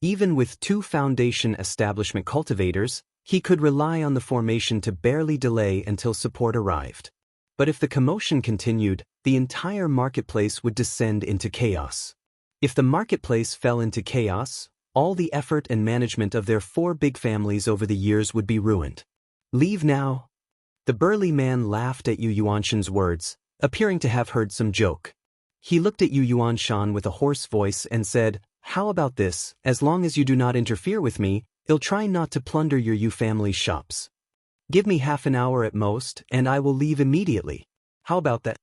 Even with 2 Foundation Establishment cultivators, he could rely on the formation to barely delay until support arrived. But if the commotion continued, the entire marketplace would descend into chaos. If the marketplace fell into chaos, all the effort and management of their 4 big families over the years would be ruined. Leave now. The burly man laughed at Yu Yuanshan's words, appearing to have heard some joke. He looked at Yu Yuanshan with a hoarse voice and said, "How about this? As long as you do not interfere with me, I'll try not to plunder your Yu family's shops. Give me half an hour at most, and I will leave immediately. How about that?"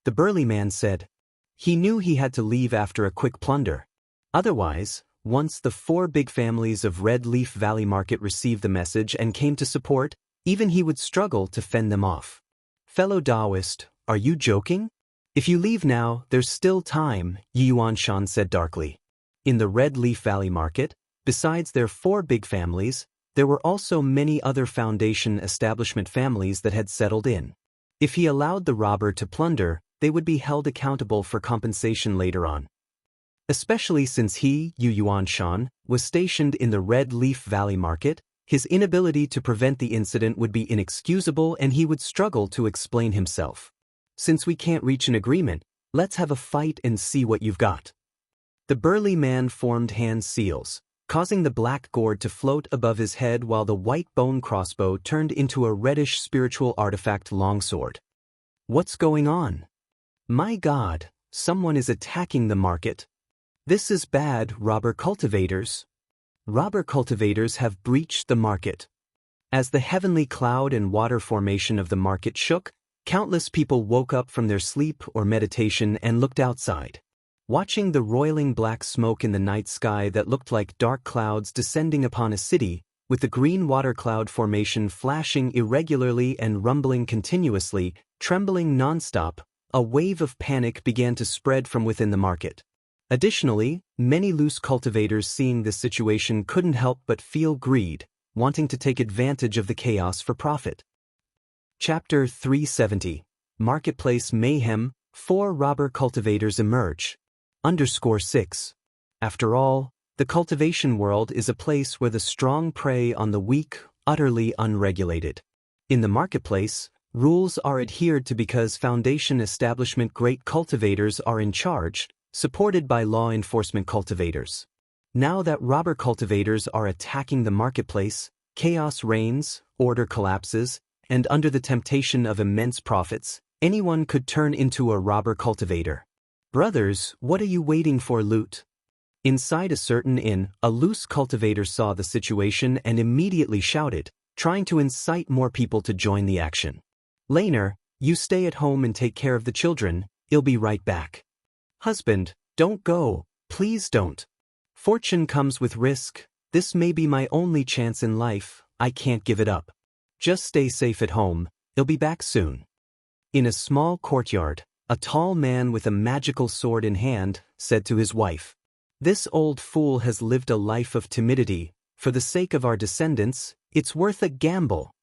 The burly man said. He knew he had to leave after a quick plunder. Otherwise, once the 4 big families of Red Leaf Valley Market received the message and came to support, even he would struggle to fend them off. Fellow Taoist, are you joking? If you leave now, there's still time, Yu Yuanshan said darkly. In the Red Leaf Valley Market, besides their 4 big families, there were also many other Foundation Establishment families that had settled in. If he allowed the robber to plunder, they would be held accountable for compensation later on. Especially since he, Yu Yuanshan, was stationed in the Red Leaf Valley Market, his inability to prevent the incident would be inexcusable and he would struggle to explain himself. Since we can't reach an agreement, let's have a fight and see what you've got. The burly man formed hand seals, causing the black gourd to float above his head while the white bone crossbow turned into a reddish spiritual artifact longsword. What's going on? My God, someone is attacking the market. This is bad, robber cultivators. Robber cultivators have breached the market. As the heavenly cloud and water formation of the market shook, countless people woke up from their sleep or meditation and looked outside. Watching the roiling black smoke in the night sky that looked like dark clouds descending upon a city, with the green water cloud formation flashing irregularly and rumbling continuously, trembling nonstop, a wave of panic began to spread from within the market. Additionally, many loose cultivators seeing this situation couldn't help but feel greed, wanting to take advantage of the chaos for profit. Chapter 370. Marketplace Mayhem. 4 robber cultivators emerge. _6. After all, the cultivation world is a place where the strong prey on the weak, utterly unregulated. In the marketplace, rules are adhered to because foundation establishment great cultivators are in charge, supported by law enforcement cultivators. Now that robber cultivators are attacking the marketplace, chaos reigns, order collapses, and under the temptation of immense profits, anyone could turn into a robber cultivator. Brothers, what are you waiting for, loot? Inside a certain inn, a loose cultivator saw the situation and immediately shouted, trying to incite more people to join the action. Laner, you stay at home and take care of the children, I'll be right back. Husband, don't go, please don't. Fortune comes with risk, this may be my only chance in life, I can't give it up. Just stay safe at home, I'll be back soon. In a small courtyard, a tall man with a magical sword in hand said to his wife, "This old fool has lived a life of timidity, for the sake of our descendants, it's worth a gamble."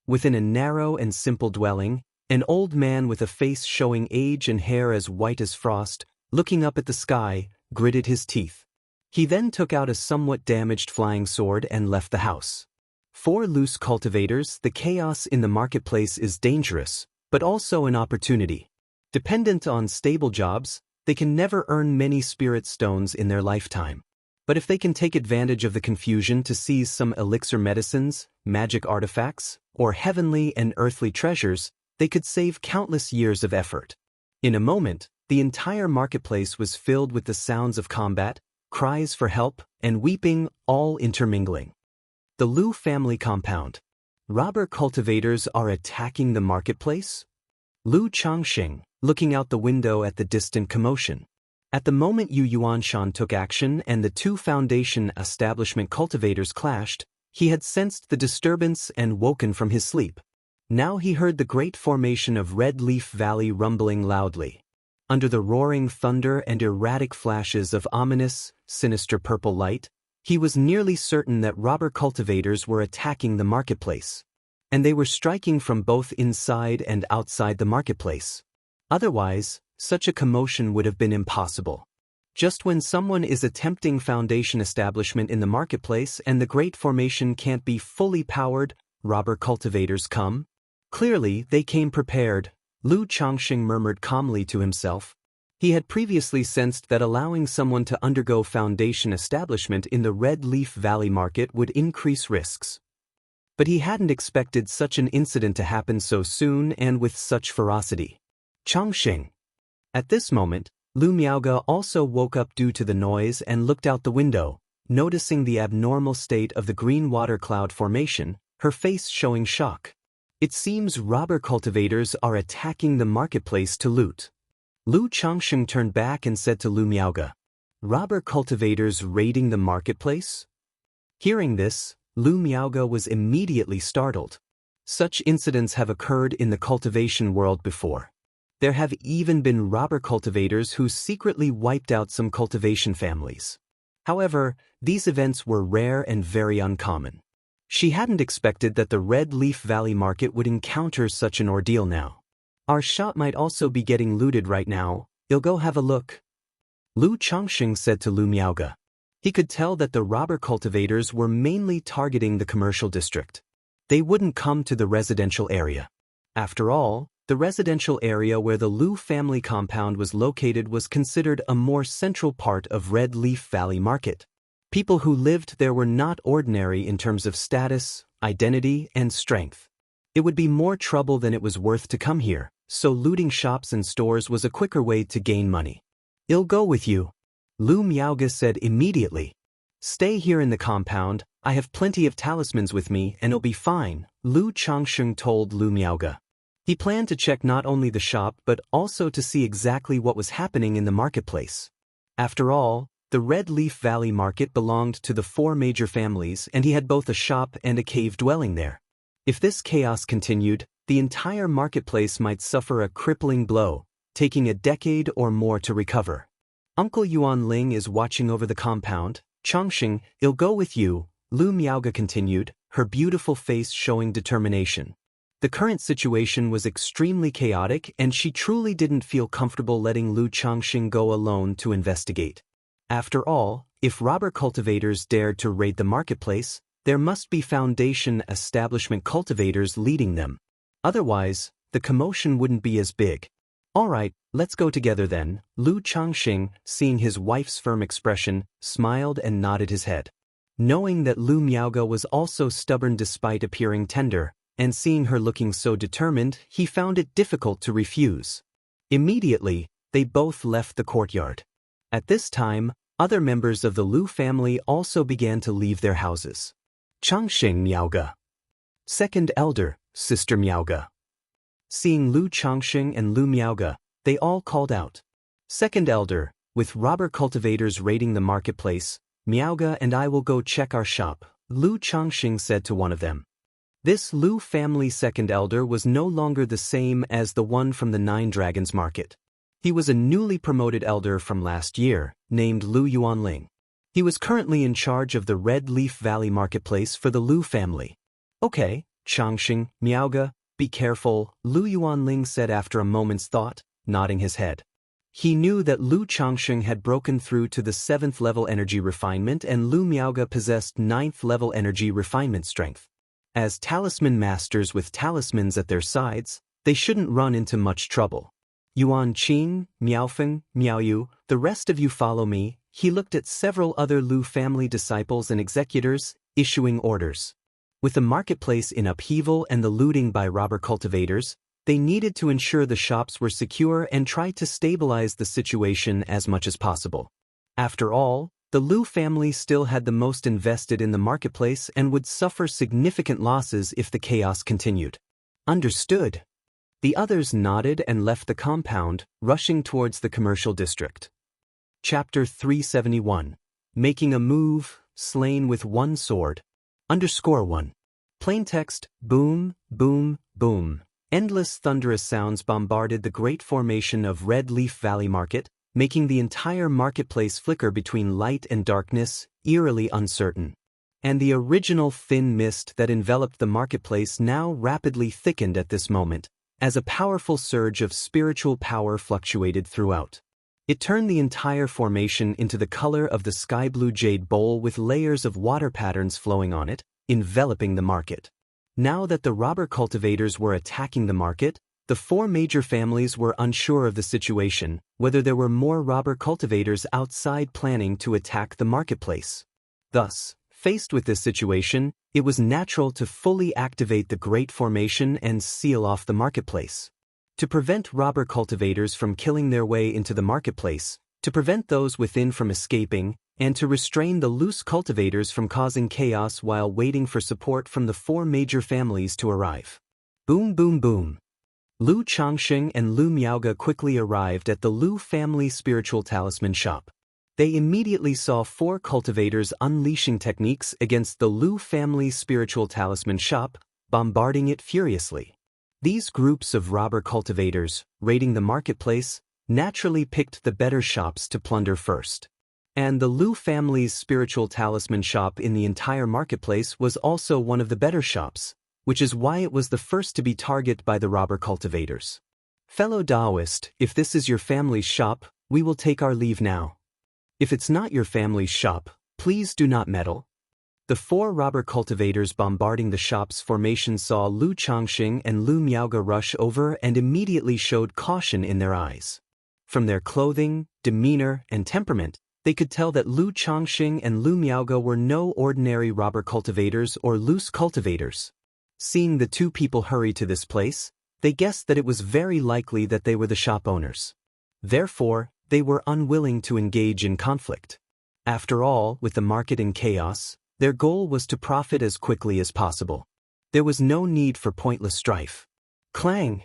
Within a narrow and simple dwelling, an old man with a face showing age and hair as white as frost, looking up at the sky, gritted his teeth. He then took out a somewhat damaged flying sword and left the house. For loose cultivators, the chaos in the marketplace is dangerous, but also an opportunity. Dependent on stable jobs, they can never earn many spirit stones in their lifetime. But if they can take advantage of the confusion to seize some elixir medicines, magic artifacts, or heavenly and earthly treasures, they could save countless years of effort. In a moment, the entire marketplace was filled with the sounds of combat, cries for help, and weeping, all intermingling. The Lu family compound. Robber cultivators are attacking the marketplace? Lu Changxing, looking out the window at the distant commotion. At the moment Yu Yuanshan took action and the 2 foundation establishment cultivators clashed, he had sensed the disturbance and woken from his sleep. Now he heard the great formation of Red Leaf Valley rumbling loudly. Under the roaring thunder and erratic flashes of ominous, sinister purple light, he was nearly certain that robber cultivators were attacking the marketplace. And they were striking from both inside and outside the marketplace. Otherwise, such a commotion would have been impossible. Just when someone is attempting foundation establishment in the marketplace and the great formation can't be fully powered, robber cultivators come? Clearly, they came prepared, Lu Changxing murmured calmly to himself. He had previously sensed that allowing someone to undergo foundation establishment in the Red Leaf Valley market would increase risks. But he hadn't expected such an incident to happen so soon and with such ferocity. Changxing. At this moment, Lu Miaoge also woke up due to the noise and looked out the window, noticing the abnormal state of the green water cloud formation, her face showing shock. It seems robber cultivators are attacking the marketplace to loot. Lu Changxing turned back and said to Lu Miaoge, "Robber cultivators raiding the marketplace?" Hearing this, Lu Miaoge was immediately startled. Such incidents have occurred in the cultivation world before. There have even been robber cultivators who secretly wiped out some cultivation families. However, these events were rare and very uncommon. She hadn't expected that the Red Leaf Valley market would encounter such an ordeal now. Our shop might also be getting looted right now, I'll go have a look. Lu Changxing said to Lu Miaoge. He could tell that the robber cultivators were mainly targeting the commercial district. They wouldn't come to the residential area. After all, the residential area where the Lu family compound was located was considered a more central part of Red Leaf Valley Market. People who lived there were not ordinary in terms of status, identity, and strength. It would be more trouble than it was worth to come here, so looting shops and stores was a quicker way to gain money. "I'll go with you," Lu Miaoge said immediately. "Stay here in the compound, I have plenty of talismans with me and it'll be fine," Lu Changsheng told Lu Miaoge. He planned to check not only the shop but also to see exactly what was happening in the marketplace. After all, the Red Leaf Valley market belonged to the 4 major families and he had both a shop and a cave dwelling there. If this chaos continued, the entire marketplace might suffer a crippling blow, taking a decade or more to recover. "Uncle Yuan Ling is watching over the compound. Changsheng, I'll go with you," Lu Miaoge continued, her beautiful face showing determination. The current situation was extremely chaotic and she truly didn't feel comfortable letting Lu Changsheng go alone to investigate. After all, if robber cultivators dared to raid the marketplace, there must be Foundation establishment cultivators leading them. Otherwise, the commotion wouldn't be as big. "All right, let's go together then," Lu Changsheng, seeing his wife's firm expression, smiled and nodded his head. Knowing that Lu Miaoge was also stubborn despite appearing tender, and seeing her looking so determined, he found it difficult to refuse. Immediately, they both left the courtyard. At this time, other members of the Lu family also began to leave their houses. "Changsheng Miaoge. Second elder, Sister Miaoge." Seeing Lu Changsheng and Lu Miaoge, they all called out. "Second elder, with robber cultivators raiding the marketplace, Miaoge and I will go check our shop," Lu Changsheng said to one of them. This Lu family second elder was no longer the same as the one from the 9 Dragons market. He was a newly promoted elder from last year, named Lu Yuanling. He was currently in charge of the Red Leaf Valley marketplace for the Lu family. "Okay, Changsheng, Miaoge, be careful," Lu Yuanling said after a moment's thought, nodding his head. He knew that Lu Changsheng had broken through to the 7th level energy refinement and Lu Miaoge possessed 9th level energy refinement strength. As talisman masters with talismans at their sides, they shouldn't run into much trouble. "Yuan Qing, Miaofeng, Miaoyu, the rest of you follow me," he looked at several other Lu family disciples and executors, issuing orders. With the marketplace in upheaval and the looting by robber cultivators, they needed to ensure the shops were secure and try to stabilize the situation as much as possible. After all, the Lu family still had the most invested in the marketplace and would suffer significant losses if the chaos continued. "Understood." The others nodded and left the compound, rushing towards the commercial district. Chapter 371. Making a Move, Slain with One Sword. _1. Plaintext, boom, boom, boom. Endless thunderous sounds bombarded the great formation of Red Leaf Valley Market, making the entire marketplace flicker between light and darkness, eerily uncertain. And the original thin mist that enveloped the marketplace now rapidly thickened at this moment, as a powerful surge of spiritual power fluctuated throughout. It turned the entire formation into the color of the sky blue jade bowl with layers of water patterns flowing on it, enveloping the market. Now that the robber cultivators were attacking the market, the 4 major families were unsure of the situation, whether there were more robber cultivators outside planning to attack the marketplace. Thus, faced with this situation, it was natural to fully activate the Great Formation and seal off the marketplace. To prevent robber cultivators from killing their way into the marketplace, to prevent those within from escaping, and to restrain the loose cultivators from causing chaos while waiting for support from the 4 major families to arrive. Boom boom boom. Lu Changsheng and Lu Miaoge quickly arrived at the Lu family spiritual talisman shop. They immediately saw 4 cultivators unleashing techniques against the Lu family spiritual talisman shop, bombarding it furiously. These groups of robber cultivators, raiding the marketplace, naturally picked the better shops to plunder first. And the Lu family's spiritual talisman shop in the entire marketplace was also one of the better shops, which is why it was the first to be targeted by the robber cultivators. "Fellow Taoist, if this is your family's shop, we will take our leave now. If it's not your family's shop, please do not meddle." The 4 robber cultivators bombarding the shop's formation saw Lu Changsheng and Lu Miaoge rush over and immediately showed caution in their eyes. From their clothing, demeanor, and temperament, They could tell that Lu Changxing and Lu Miaoge were no ordinary robber cultivators or loose cultivators. Seeing the two people hurry to this place, they guessed that it was very likely that they were the shop owners. Therefore, they were unwilling to engage in conflict. After all, with the market in chaos, their goal was to profit as quickly as possible. There was no need for pointless strife. Clang!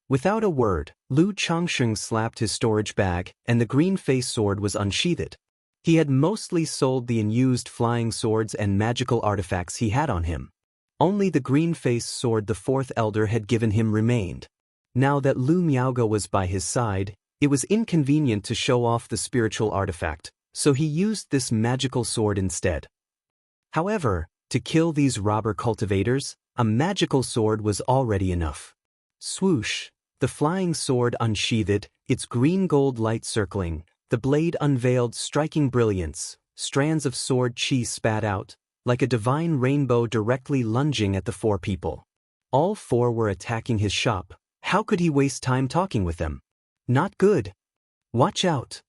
Without a word, Lu Changxing slapped his storage bag, and the green-faced sword was unsheathed. He had mostly sold the unused flying swords and magical artifacts he had on him. Only the green-faced sword the fourth elder had given him remained. Now that Lu Miaoge was by his side, it was inconvenient to show off the spiritual artifact, so he used this magical sword instead. However, to kill these robber cultivators, a magical sword was already enough. Swoosh! The flying sword unsheathed, its green-gold light circling, the blade unveiled striking brilliance, strands of sword chi spat out, like a divine rainbow directly lunging at the four people. All four were attacking his shop. How could he waste time talking with them? Not good. Watch out!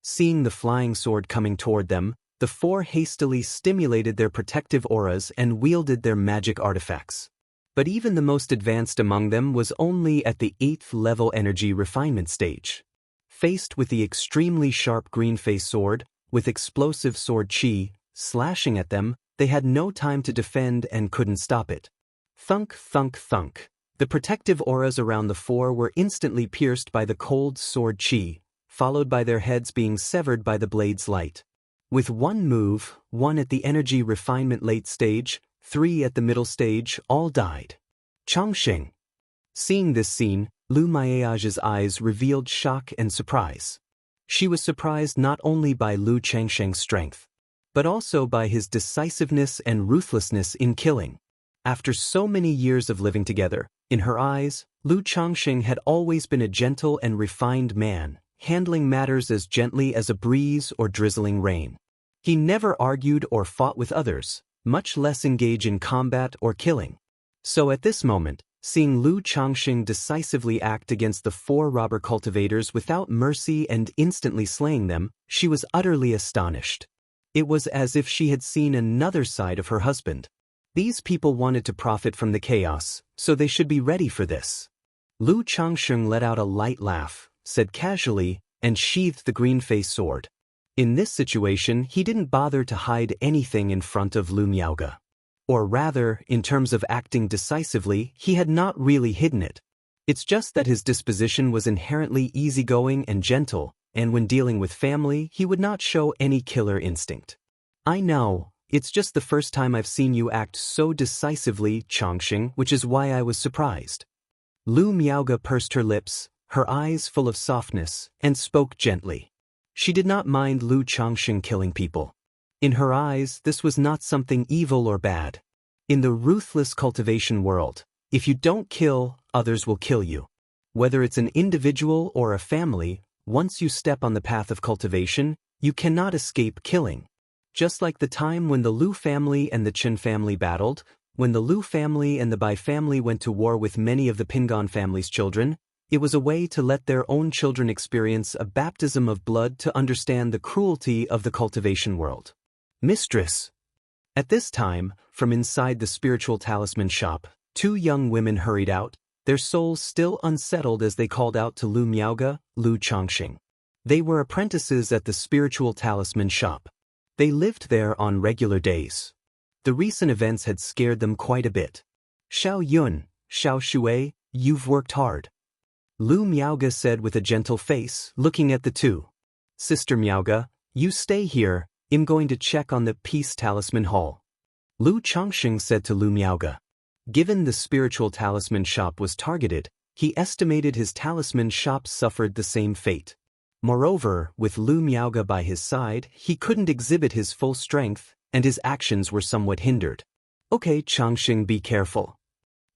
Seeing the flying sword coming toward them, the four hastily stimulated their protective auras and wielded their magic artifacts. But even the most advanced among them was only at the 8th level energy refinement stage. Faced with the extremely sharp green-faced sword, with explosive sword chi, slashing at them, they had no time to defend and couldn't stop it. Thunk, thunk, thunk. The protective auras around the four were instantly pierced by the cold sword chi, followed by their heads being severed by the blade's light. With one move, one at the energy refinement late stage, 3 at the middle stage, all died. Changxing. Seeing this scene, Lu Miaoge's eyes revealed shock and surprise. She was surprised not only by Lu Changxing's strength, but also by his decisiveness and ruthlessness in killing. After so many years of living together, in her eyes, Lu Changxing had always been a gentle and refined man, handling matters as gently as a breeze or drizzling rain. He never argued or fought with others, much less engage in combat or killing. So at this moment, seeing Lu Changxing decisively act against the 4 robber cultivators without mercy and instantly slaying them, she was utterly astonished. It was as if she had seen another side of her husband. These people wanted to profit from the chaos, so they should be ready for this. Lu Changxing let out a light laugh, said casually, and sheathed the green-faced sword. In this situation, he didn't bother to hide anything in front of Lu Miaoge. Or rather, in terms of acting decisively, he had not really hidden it. It's just that his disposition was inherently easygoing and gentle, and when dealing with family, he would not show any killer instinct. I know, it's just the first time I've seen you act so decisively, Changxing, which is why I was surprised. Lu Miaoge pursed her lips, her eyes full of softness, and spoke gently. She did not mind Lu Changxing killing people. In her eyes, this was not something evil or bad. In the ruthless cultivation world, if you don't kill, others will kill you. Whether it's an individual or a family, once you step on the path of cultivation, you cannot escape killing. Just like the time when the Lu family and the Chen family battled, when the Lu family and the Bai family went to war with many of the Pingon family's children, it was a way to let their own children experience a baptism of blood to understand the cruelty of the cultivation world. Mistress. At this time, from inside the spiritual talisman shop, 2 young women hurried out, their souls still unsettled as they called out to Lu Miaoge, Lu Changxing. They were apprentices at the spiritual talisman shop. They lived there on regular days. The recent events had scared them quite a bit. Xiao Yun, Xiao Shui, you've worked hard. Lu Miaoge said with a gentle face, looking at the 2. Sister Miaoge, you stay here, I'm going to check on the Peace Talisman Hall. Lu Changxing said to Lu Miaoge. Given the spiritual talisman shop was targeted, he estimated his talisman shop suffered the same fate. Moreover, with Lu Miaoge by his side, he couldn't exhibit his full strength, and his actions were somewhat hindered. Okay, Changxing, be careful.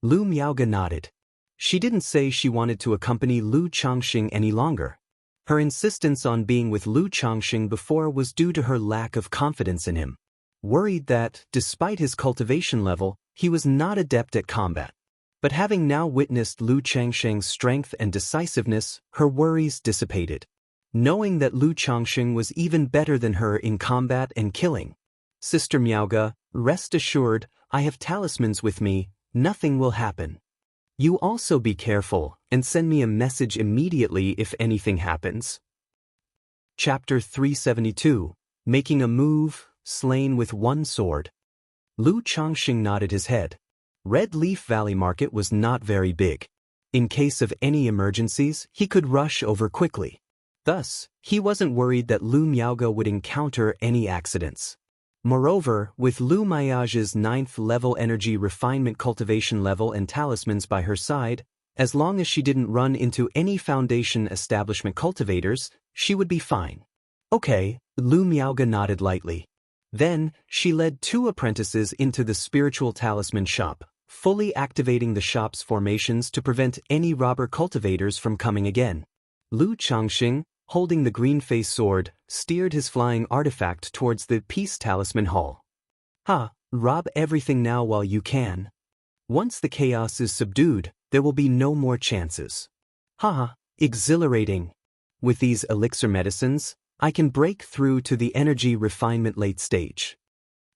Lu Miaoge nodded. She didn't say she wanted to accompany Lu Changxing any longer. Her insistence on being with Lu Changxing before was due to her lack of confidence in him. Worried that, despite his cultivation level, he was not adept at combat. But having now witnessed Lu Changxing's strength and decisiveness, her worries dissipated. knowing that Lu Changxing was even better than her in combat and killing. Sister Miaoge, rest assured, I have talismans with me, nothing will happen. You also be careful, and send me a message immediately if anything happens. Chapter 372, Making a Move, Slain with One Sword. Lu Changxing nodded his head. Red Leaf Valley Market was not very big. In case of any emergencies, he could rush over quickly. Thus, he wasn't worried that Lu Miaoge would encounter any accidents. Moreover, with Lu Miaoge's 9th level energy refinement cultivation level and talismans by her side, as long as she didn't run into any foundation establishment cultivators, she would be fine. Okay, Lu Miaoge nodded lightly. Then, she led 2 apprentices into the spiritual talisman shop, fully activating the shop's formations to prevent any robber cultivators from coming again. Lu Changxing, holding the green-face sword, steered his flying artifact towards the Peace Talisman Hall. Rob everything now while you can. Once the chaos is subdued, there will be no more chances. Exhilarating. With these elixir medicines, I can break through to the energy refinement late stage.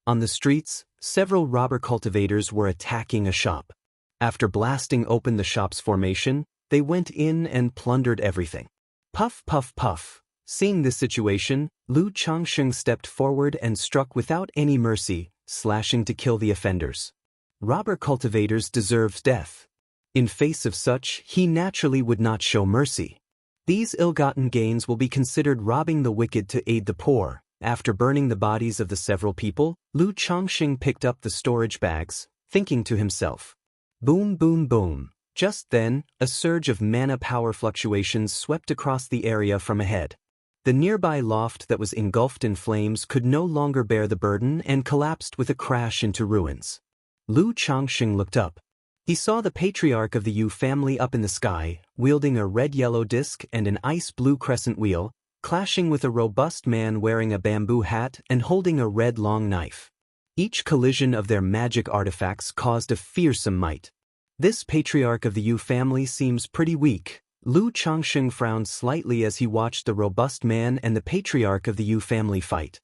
On the streets, several robber cultivators were attacking a shop. After blasting open the shop's formation, they went in and plundered everything. Puff, puff, puff. Seeing this situation, Lu Changxing stepped forward and struck without any mercy, slashing to kill the offenders. Robber cultivators deserved death. In face of such, he naturally would not show mercy. These ill-gotten gains will be considered robbing the wicked to aid the poor. After burning the bodies of the several people, Lu Changxing picked up the storage bags, thinking to himself. Boom, boom, boom. Just then, a surge of mana power fluctuations swept across the area from ahead. The nearby loft that was engulfed in flames could no longer bear the burden and collapsed with a crash into ruins. Lu Changxing looked up. He saw the patriarch of the Yu family up in the sky, wielding a red-yellow disc and an ice-blue crescent wheel, clashing with a robust man wearing a bamboo hat and holding a red long knife. Each collision of their magic artifacts caused a fearsome might. This patriarch of the Yu family seems pretty weak. Lu Changxing frowned slightly as he watched the robust man and the patriarch of the Yu family fight.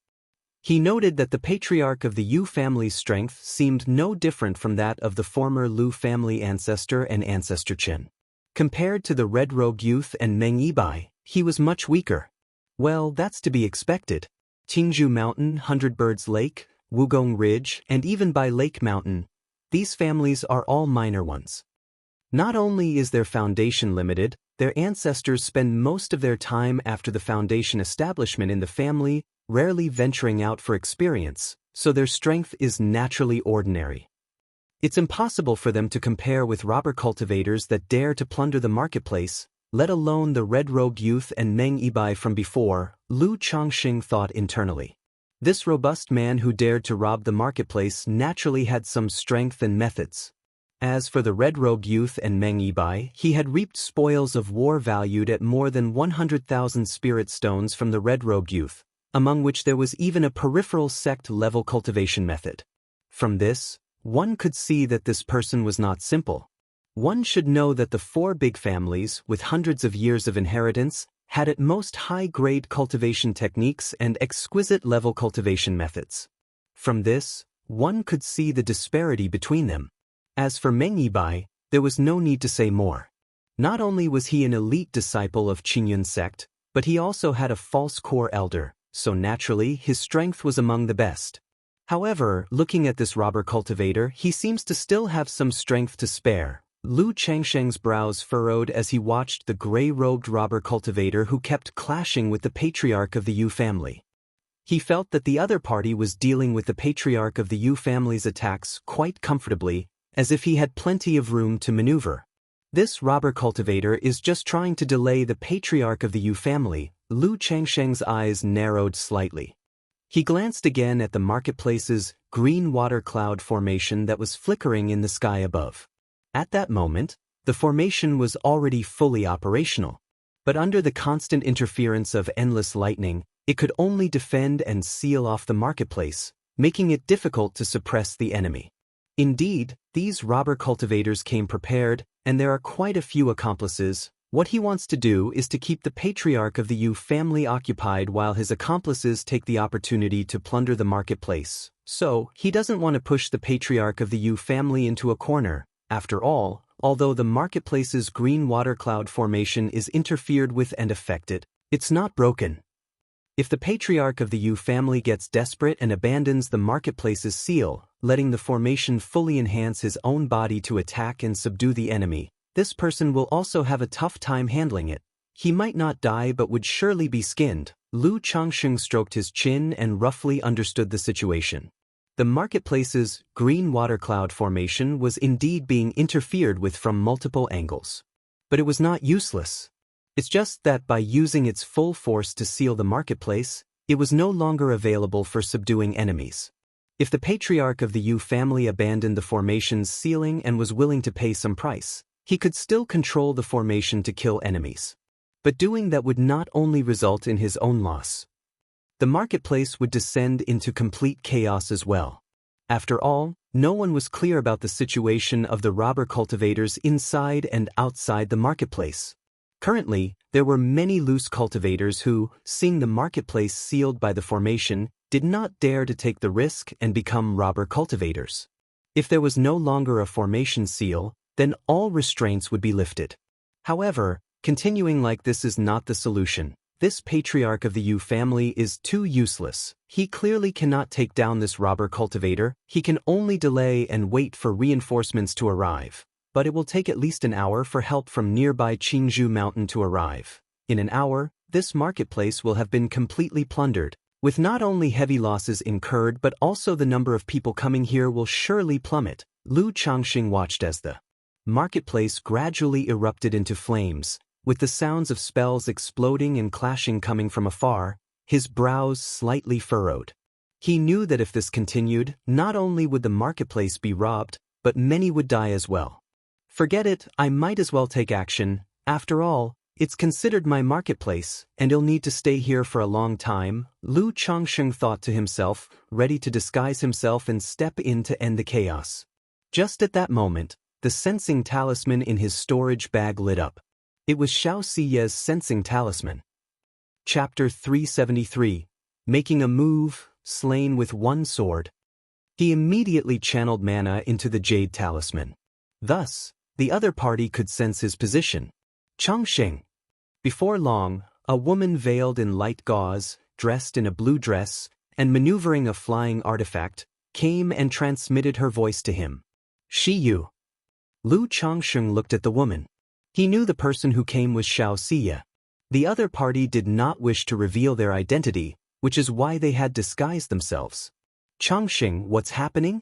He noted that the patriarch of the Yu family's strength seemed no different from that of the former Lu family ancestor and ancestor Qin. Compared to the red-robed youth and Meng Yibai, he was much weaker. Well, that's to be expected. Qingzhou Mountain, Hundred Birds Lake, Wugong Ridge, and even Bai Lake Mountain, these families are all minor ones. Not only is their foundation limited, their ancestors spend most of their time after the foundation establishment in the family, rarely venturing out for experience, so their strength is naturally ordinary. It's impossible for them to compare with robber cultivators that dare to plunder the marketplace, let alone the red-robed youth and Meng Yibai from before, Lu Changxing thought internally. This robust man who dared to rob the marketplace naturally had some strength and methods. As for the red-robed youth and Meng Yibai, he had reaped spoils of war valued at more than 100,000 spirit stones from the red-robed youth, among which there was even a peripheral sect-level cultivation method. From this, one could see that this person was not simple. One should know that the 4 big families, with hundreds of years of inheritance, had at most high-grade cultivation techniques and exquisite-level cultivation methods. From this, one could see the disparity between them. As for Meng Yibai, there was no need to say more. Not only was he an elite disciple of Qingyun sect, but he also had a false core elder, so naturally his strength was among the best. However, looking at this robber cultivator, he seems to still have some strength to spare. Lu Changxing's brows furrowed as he watched the gray-robed robber cultivator who kept clashing with the patriarch of the Yu family. He felt that the other party was dealing with the patriarch of the Yu family's attacks quite comfortably, as if he had plenty of room to maneuver. This robber cultivator is just trying to delay the patriarch of the Yu family. Lu Changxing's eyes narrowed slightly. He glanced again at the marketplace's green water cloud formation that was flickering in the sky above. At that moment, the formation was already fully operational. But under the constant interference of endless lightning, it could only defend and seal off the marketplace, making it difficult to suppress the enemy. Indeed, these robber cultivators came prepared, and there are quite a few accomplices, What he wants to do is to keep the patriarch of the Yu family occupied while his accomplices take the opportunity to plunder the marketplace. So, he doesn't want to push the patriarch of the Yu family into a corner. After all, although the marketplace's green water cloud formation is interfered with and affected, it's not broken. If the patriarch of the Yu family gets desperate and abandons the marketplace's seal, letting the formation fully enhance his own body to attack and subdue the enemy, this person will also have a tough time handling it. He might not die but would surely be skinned. Lu Changsheng stroked his chin and roughly understood the situation. The marketplace's green water cloud formation was indeed being interfered with from multiple angles. But it was not useless. It's just that by using its full force to seal the marketplace, it was no longer available for subduing enemies. If the patriarch of the Yu family abandoned the formation's sealing and was willing to pay some price, he could still control the formation to kill enemies. But doing that would not only result in his own loss. The marketplace would descend into complete chaos as well. After all, no one was clear about the situation of the robber cultivators inside and outside the marketplace. Currently, there were many loose cultivators who, seeing the marketplace sealed by the formation, did not dare to take the risk and become robber cultivators. If there was no longer a formation seal, then all restraints would be lifted. However, continuing like this is not the solution. This patriarch of the Yu family is too useless. He clearly cannot take down this robber cultivator. He can only delay and wait for reinforcements to arrive. But it will take at least an hour for help from nearby Qingzhou Mountain to arrive. In an hour, this marketplace will have been completely plundered, with not only heavy losses incurred but also the number of people coming here will surely plummet. Lu Changxing watched as the marketplace gradually erupted into flames, with the sounds of spells exploding and clashing coming from afar, his brows slightly furrowed. He knew that if this continued, not only would the marketplace be robbed, but many would die as well. Forget it, I might as well take action. After all, it's considered my marketplace, and he'll need to stay here for a long time, Lu Changsheng thought to himself, ready to disguise himself and step in to end the chaos. Just at that moment, the sensing talisman in his storage bag lit up. It was Xianxia's sensing talisman. Chapter 373, Making a Move, Slain with One Sword. He immediately channeled mana into the jade talisman. Thus, the other party could sense his position. Changsheng. Before long, a woman veiled in light gauze, dressed in a blue dress, and maneuvering a flying artifact, came and transmitted her voice to him. Shiyu. Lu Changsheng looked at the woman. He knew the person who came was Xianxia. The other party did not wish to reveal their identity, which is why they had disguised themselves. Changsheng, what's happening?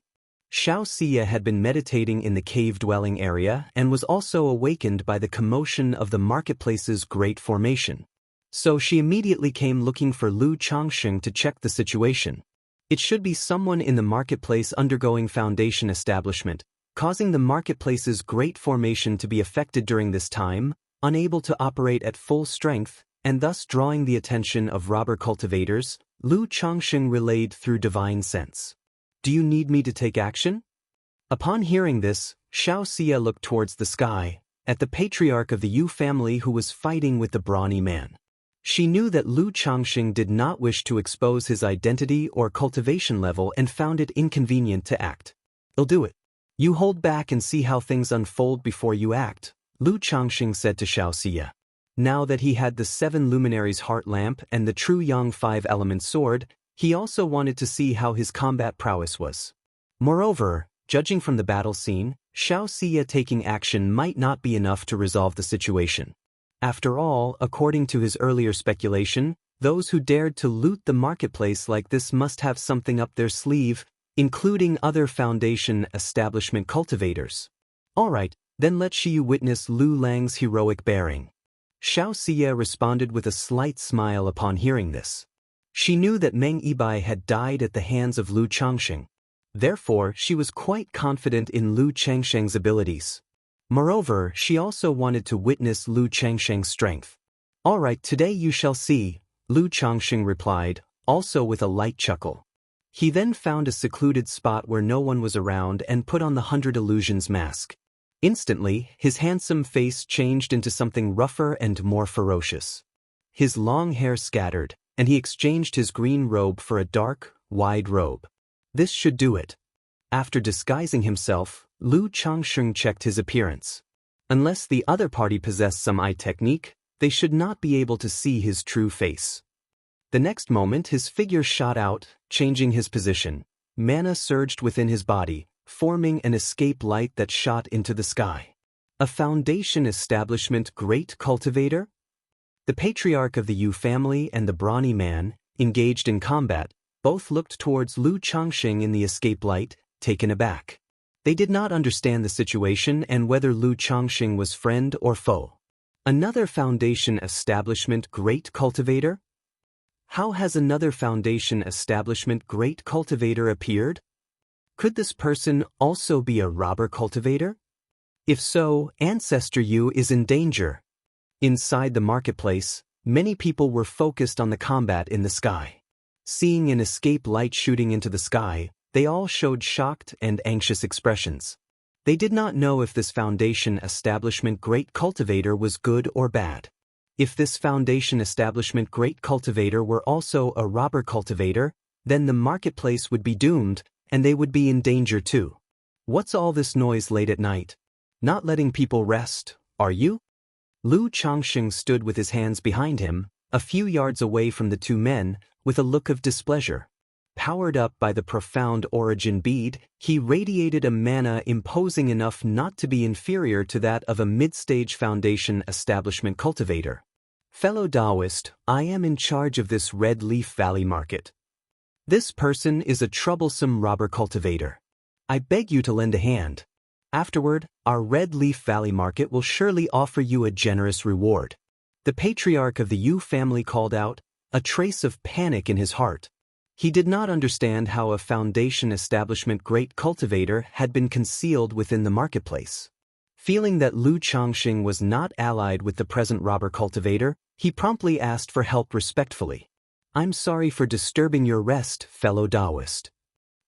Xianxia had been meditating in the cave-dwelling area and was also awakened by the commotion of the marketplace's great formation. So she immediately came looking for Lu Changsheng to check the situation. It should be someone in the marketplace undergoing foundation establishment, causing the marketplace's great formation to be affected during this time, unable to operate at full strength, and thus drawing the attention of robber cultivators, Lu Changsheng relayed through divine sense. Do you need me to take action? Upon hearing this, Xianxia looked towards the sky, at the patriarch of the Yu family who was fighting with the brawny man. She knew that Lu Changsheng did not wish to expose his identity or cultivation level and found it inconvenient to act. I'll do it. You hold back and see how things unfold before you act, Lu Changsheng said to Xianxia. Now that he had the 7 luminaries heart lamp and the true Yang 5-element sword, he also wanted to see how his combat prowess was. Moreover, judging from the battle scene, Xianxia taking action might not be enough to resolve the situation. After all, according to his earlier speculation, those who dared to loot the marketplace like this must have something up their sleeve, including other foundation establishment cultivators. Alright, then let Shiyu witness Lu Lang's heroic bearing. Xianxia responded with a slight smile upon hearing this. She knew that Meng Yibai had died at the hands of Lu Changsheng. Therefore, she was quite confident in Lu Changsheng's abilities. Moreover, she also wanted to witness Lu Changsheng's strength. Alright, today you shall see, Lu Changsheng replied, also with a light chuckle. He then found a secluded spot where no one was around and put on the 100 Illusions mask. Instantly, his handsome face changed into something rougher and more ferocious. His long hair scattered, and he exchanged his green robe for a dark, wide robe. This should do it. After disguising himself, Lu Changsheng checked his appearance. Unless the other party possessed some eye technique, they should not be able to see his true face. The next moment his figure shot out, changing his position. Mana surged within his body, forming an escape light that shot into the sky. A Foundation Establishment Great Cultivator? The patriarch of the Yu family and the brawny man, engaged in combat, both looked towards Lu Changsheng in the escape light, taken aback. They did not understand the situation and whether Lu Changsheng was friend or foe. Another Foundation Establishment Great Cultivator? How has another Foundation Establishment Great Cultivator appeared? Could this person also be a robber cultivator? If so, Ancestor Yu is in danger. Inside the marketplace, many people were focused on the combat in the sky. Seeing an escape light shooting into the sky, they all showed shocked and anxious expressions. They did not know if this Foundation Establishment Great Cultivator was good or bad. If this Foundation Establishment Great Cultivator were also a robber cultivator, then the marketplace would be doomed, and they would be in danger too. What's all this noise late at night? Not letting people rest, are you? Lu Changsheng stood with his hands behind him, a few yards away from the two men, with a look of displeasure. Powered up by the profound origin bead, he radiated a mana imposing enough not to be inferior to that of a mid-stage Foundation Establishment cultivator. Fellow Taoist, I am in charge of this Red Leaf Valley market. This person is a troublesome robber cultivator. I beg you to lend a hand. Afterward, our Red Leaf Valley market will surely offer you a generous reward. The patriarch of the Yu family called out, a trace of panic in his heart. He did not understand how a Foundation Establishment Great Cultivator had been concealed within the marketplace. Feeling that Lu Changsheng was not allied with the present robber cultivator, he promptly asked for help respectfully. I'm sorry for disturbing your rest, fellow Taoist.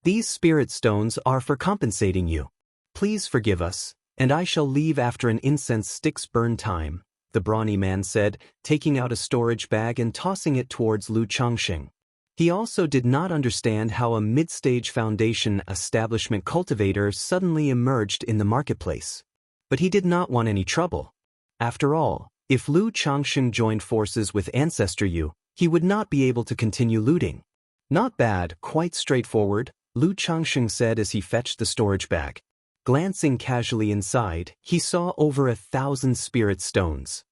These spirit stones are for compensating you. Please forgive us, and I shall leave after an incense stick's burn time, the brawny man said, taking out a storage bag and tossing it towards Lu Changsheng. He also did not understand how a mid-stage Foundation Establishment cultivator suddenly emerged in the marketplace. But he did not want any trouble. After all, if Lu Changsheng joined forces with Ancestor Yu, he would not be able to continue looting. Not bad, quite straightforward, Lu Changsheng said as he fetched the storage bag. Glancing casually inside, he saw over 1,000 spirit stones.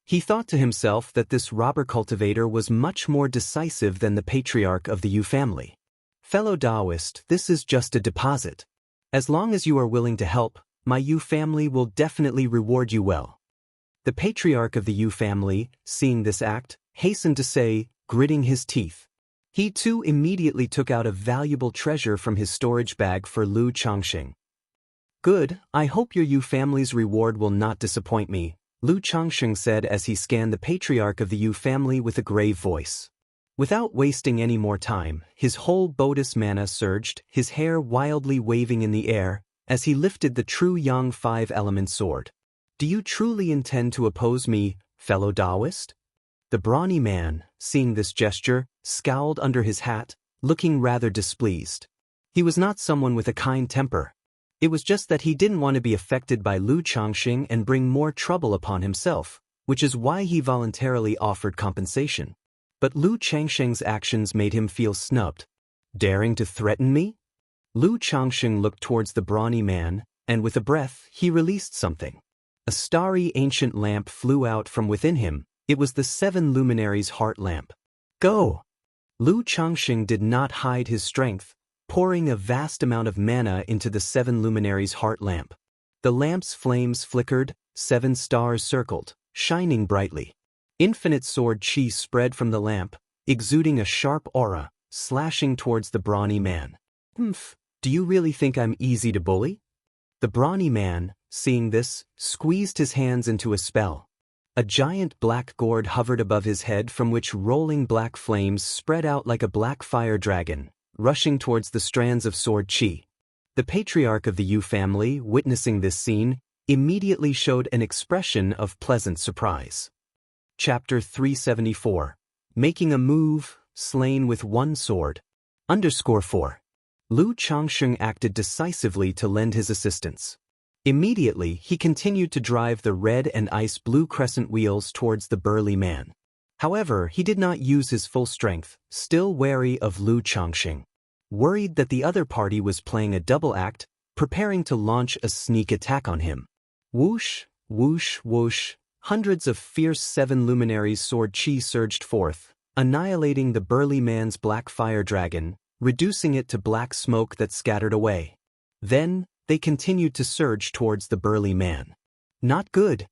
He thought to himself that this robber cultivator was much more decisive than the patriarch of the Yu family. Fellow Taoist, this is just a deposit. As long as you are willing to help, my Yu family will definitely reward you well. The patriarch of the Yu family, seeing this act, hastened to say, gritting his teeth. He too immediately took out a valuable treasure from his storage bag for Lu Changsheng. Good, I hope your Yu family's reward will not disappoint me, Lu Changsheng said as he scanned the patriarch of the Yu family with a grave voice. Without wasting any more time, his whole Bodhis mana surged, his hair wildly waving in the air, as he lifted the true Yang 5-element sword. Do you truly intend to oppose me, fellow Taoist? The brawny man, seeing this gesture, scowled under his hat, looking rather displeased. He was not someone with a kind temper. It was just that he didn't want to be affected by Lu Changsheng and bring more trouble upon himself, which is why he voluntarily offered compensation. But Lu Changsheng's actions made him feel snubbed. Daring to threaten me? Lu Changsheng looked towards the brawny man, and with a breath, he released something. A starry ancient lamp flew out from within him. It was the 7 luminaries' heart lamp. Go! Lu Changsheng did not hide his strength, pouring a vast amount of mana into the 7 luminaries' heart lamp. The lamp's flames flickered, 7 stars circled, shining brightly. Infinite sword chi spread from the lamp, exuding a sharp aura, slashing towards the brawny man. Humph, do you really think I'm easy to bully? The brawny man, seeing this, squeezed his hands into a spell. A giant black gourd hovered above his head from which rolling black flames spread out like a black fire dragon, rushing towards the strands of sword chi. The patriarch of the Yu family, witnessing this scene, immediately showed an expression of pleasant surprise. Chapter 374. Making a Move, Slain with One Sword. _4. Lu Changsheng acted decisively to lend his assistance. Immediately, he continued to drive the red and ice-blue crescent wheels towards the burly man. However, he did not use his full strength, still wary of Lu Changsheng. Worried that the other party was playing a double act, preparing to launch a sneak attack on him. Whoosh, whoosh, whoosh, hundreds of fierce seven luminaries' sword chi surged forth, annihilating the burly man's black fire dragon, reducing it to black smoke that scattered away. Then, they continued to surge towards the burly man. Not good.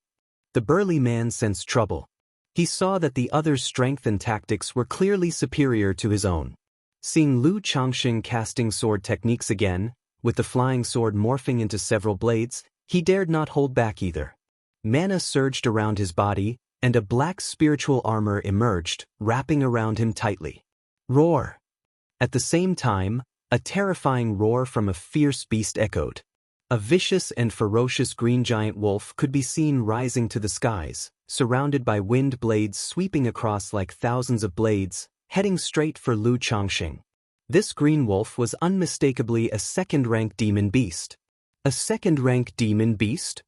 The burly man sensed trouble. He saw that the other's strength and tactics were clearly superior to his own. Seeing Lu Changsheng casting sword techniques again, with the flying sword morphing into several blades, he dared not hold back either. Mana surged around his body, and a black spiritual armor emerged, wrapping around him tightly. Roar! At the same time, a terrifying roar from a fierce beast echoed. A vicious and ferocious green giant wolf could be seen rising to the skies, surrounded by wind blades sweeping across like thousands of blades, heading straight for Lu Changsheng. This green wolf was unmistakably a second-rank demon beast. A second-rank demon beast?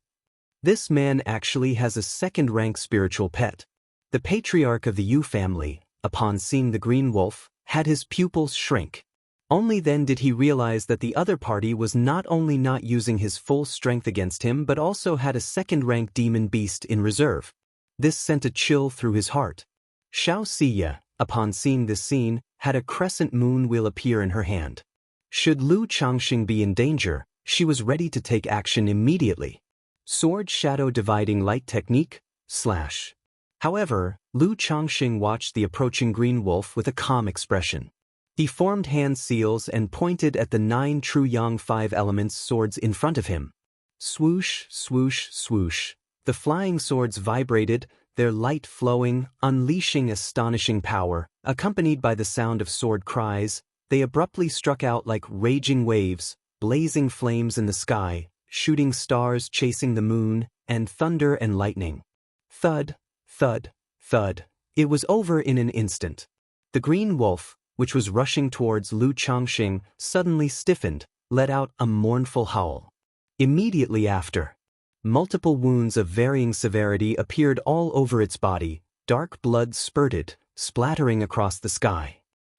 This man actually has a second-rank spiritual pet. The patriarch of the Yu family, upon seeing the green wolf, had his pupils shrink. Only then did he realize that the other party was not only not using his full strength against him but also had a second-rank demon beast in reserve. This sent a chill through his heart. Xianxia, upon seeing this scene, had a crescent moon wheel appear in her hand. Should Lu Changsheng be in danger, she was ready to take action immediately. Sword Shadow Dividing Light Technique, /. However, Lu Changsheng watched the approaching green wolf with a calm expression. He formed hand seals and pointed at the 9 true Yang 5 elements swords in front of him. Swoosh, swoosh, swoosh. The flying swords vibrated, their light flowing, unleashing astonishing power. Accompanied by the sound of sword cries, they abruptly struck out like raging waves, blazing flames in the sky, shooting stars chasing the moon, and thunder and lightning. Thud, thud, thud. It was over in an instant. The green wolf, which was rushing towards Lu Changsheng, suddenly stiffened, let out a mournful howl. Immediately after, multiple wounds of varying severity appeared all over its body, dark blood spurted, splattering across the sky.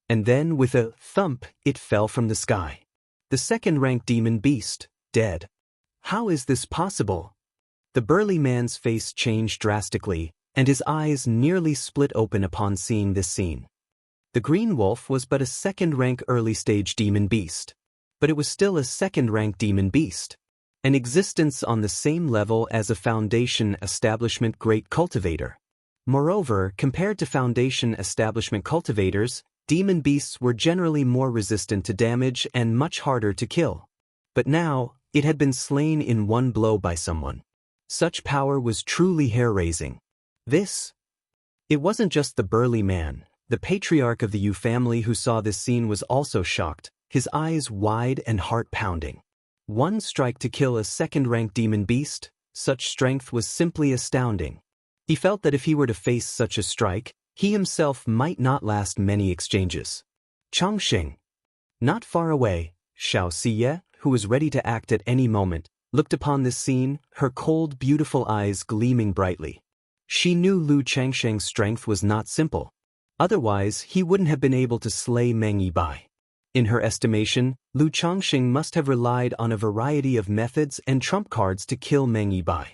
And then, with a thump, it fell from the sky. The second-rank demon beast, dead. How is this possible? The burly man's face changed drastically, and his eyes nearly split open upon seeing this scene. The green wolf was but a second-rank early-stage demon beast. But it was still a second-rank demon beast. An existence on the same level as a Foundation Establishment great cultivator. Moreover, compared to Foundation Establishment cultivators, demon beasts were generally more resistant to damage and much harder to kill. But now, it had been slain in one blow by someone. Such power was truly hair-raising. It wasn't just the burly man. The patriarch of the Yu family who saw this scene was also shocked, his eyes wide and heart pounding. One strike to kill a second-rank demon beast, such strength was simply astounding. He felt that if he were to face such a strike, he himself might not last many exchanges. Changsheng. Not far away, Xianxia, who was ready to act at any moment, looked upon this scene, her cold, beautiful eyes gleaming brightly. She knew Lu Changsheng's strength was not simple. Otherwise, he wouldn't have been able to slay Meng Yibai. In her estimation, Lu Changsheng must have relied on a variety of methods and trump cards to kill Meng Yibai.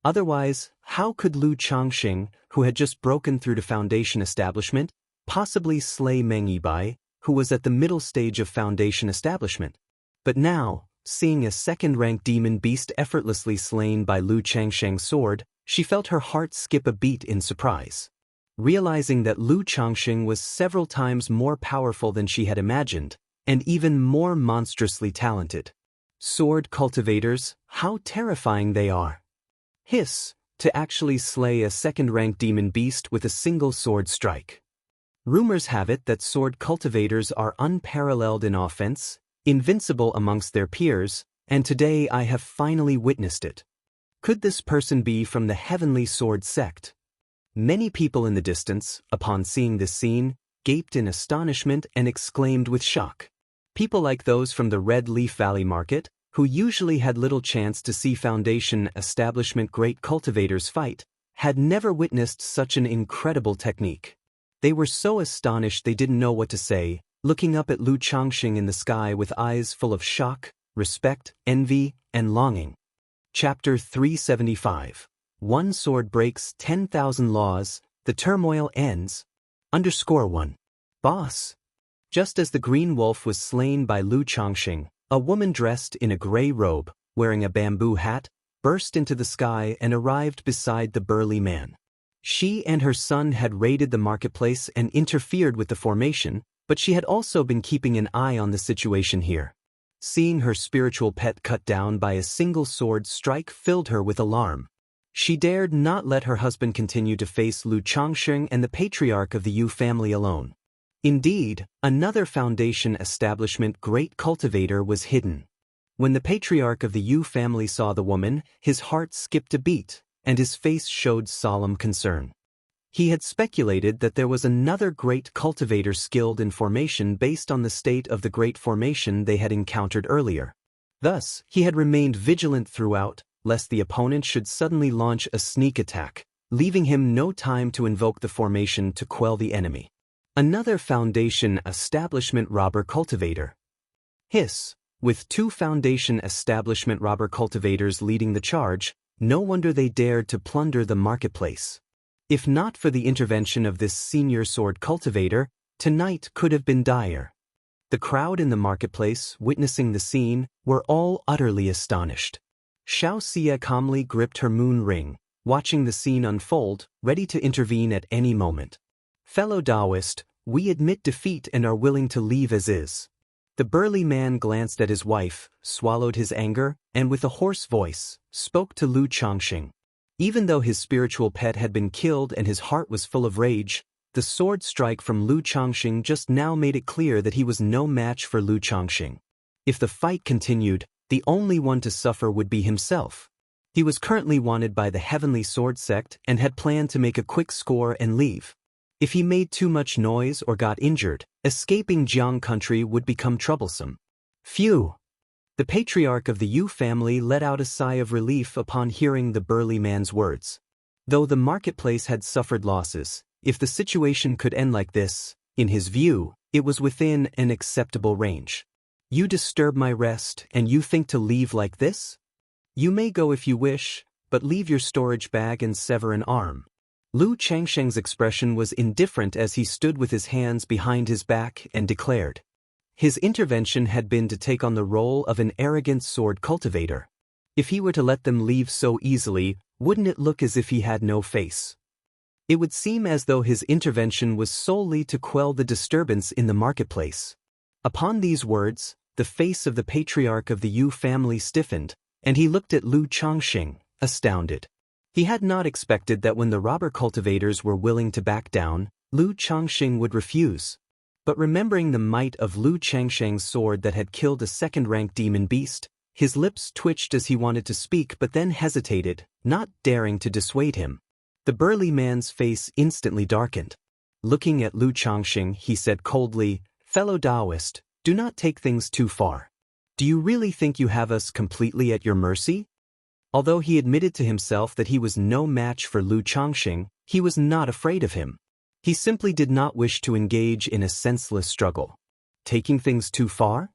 Otherwise, how could Lu Changsheng, who had just broken through to Foundation Establishment, possibly slay Meng Yibai, who was at the middle stage of Foundation Establishment? But now, seeing a second-rank demon beast effortlessly slain by Lu Changsheng's sword, she felt her heart skip a beat in surprise. Realizing that Lu Changsheng was several times more powerful than she had imagined, and even more monstrously talented. Sword cultivators, how terrifying they are. Hiss, to actually slay a second-rank demon beast with a single sword strike. Rumors have it that sword cultivators are unparalleled in offense, invincible amongst their peers, and today I have finally witnessed it. Could this person be from the Heavenly Sword sect? Many people in the distance, upon seeing this scene, gaped in astonishment and exclaimed with shock. People like those from the Red Leaf Valley Market, who usually had little chance to see Foundation establishment great cultivators fight, had never witnessed such an incredible technique. They were so astonished they didn't know what to say, looking up at Lu Changxing in the sky with eyes full of shock, respect, envy, and longing. Chapter 375. One sword breaks 10,000 laws, the turmoil ends. _1. Boss. Just as the green wolf was slain by Lu Changxing, a woman dressed in a gray robe, wearing a bamboo hat, burst into the sky and arrived beside the burly man. She and her son had raided the marketplace and interfered with the formation, but she had also been keeping an eye on the situation here. Seeing her spiritual pet cut down by a single sword strike filled her with alarm. She dared not let her husband continue to face Lu Changxing and the patriarch of the Yu family alone. Indeed, another Foundation establishment great cultivator was hidden. When the patriarch of the Yu family saw the woman, his heart skipped a beat, and his face showed solemn concern. He had speculated that there was another great cultivator skilled in formation based on the state of the great formation they had encountered earlier. Thus, he had remained vigilant throughout, lest the opponent should suddenly launch a sneak attack, leaving him no time to invoke the formation to quell the enemy. Another Foundation establishment robber cultivator. Hiss. With two Foundation establishment robber cultivators leading the charge, no wonder they dared to plunder the marketplace. If not for the intervention of this senior sword cultivator, tonight could have been dire. The crowd in the marketplace, witnessing the scene, were all utterly astonished. Xianxia calmly gripped her moon ring, watching the scene unfold, ready to intervene at any moment. Fellow Taoist, we admit defeat and are willing to leave as is. The burly man glanced at his wife, swallowed his anger, and with a hoarse voice, spoke to Lu Changxing. Even though his spiritual pet had been killed and his heart was full of rage, the sword strike from Lu Changxing just now made it clear that he was no match for Lu Changxing. If the fight continued, the only one to suffer would be himself. He was currently wanted by the Heavenly Sword sect and had planned to make a quick score and leave. If he made too much noise or got injured, escaping Jiang country would become troublesome. Phew! The patriarch of the Yu family let out a sigh of relief upon hearing the burly man's words. Though the marketplace had suffered losses, if the situation could end like this, in his view, it was within an acceptable range. You disturb my rest and you think to leave like this? You may go if you wish, but leave your storage bag and sever an arm. Lu Changxing's expression was indifferent as he stood with his hands behind his back and declared. His intervention had been to take on the role of an arrogant sword cultivator. If he were to let them leave so easily, wouldn't it look as if he had no face? It would seem as though his intervention was solely to quell the disturbance in the marketplace. Upon these words, the face of the patriarch of the Yu family stiffened, and he looked at Lu Changxing, astounded. He had not expected that when the robber cultivators were willing to back down, Lu Changxing would refuse. But remembering the might of Lu Changxing's sword that had killed a second-rank demon beast, his lips twitched as he wanted to speak but then hesitated, not daring to dissuade him. The burly man's face instantly darkened. Looking at Lu Changxing, he said coldly, "Fellow Taoist, do not take things too far. Do you really think you have us completely at your mercy?" Although he admitted to himself that he was no match for Lu Changxing, he was not afraid of him. He simply did not wish to engage in a senseless struggle. Taking things too far?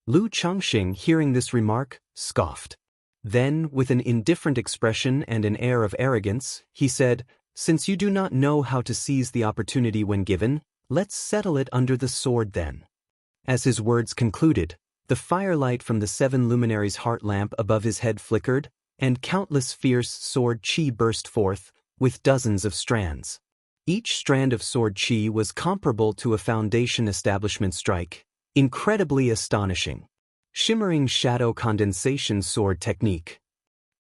Lu Changxing, hearing this remark, scoffed. Then, with an indifferent expression and an air of arrogance, he said, "Since you do not know how to seize the opportunity when given, let's settle it under the sword then." As his words concluded, the firelight from the 7 luminaries' heart lamp above his head flickered, and countless fierce sword chi burst forth, with dozens of strands. Each strand of sword chi was comparable to a Foundation establishment strike, incredibly astonishing. Shimmering shadow condensation sword technique.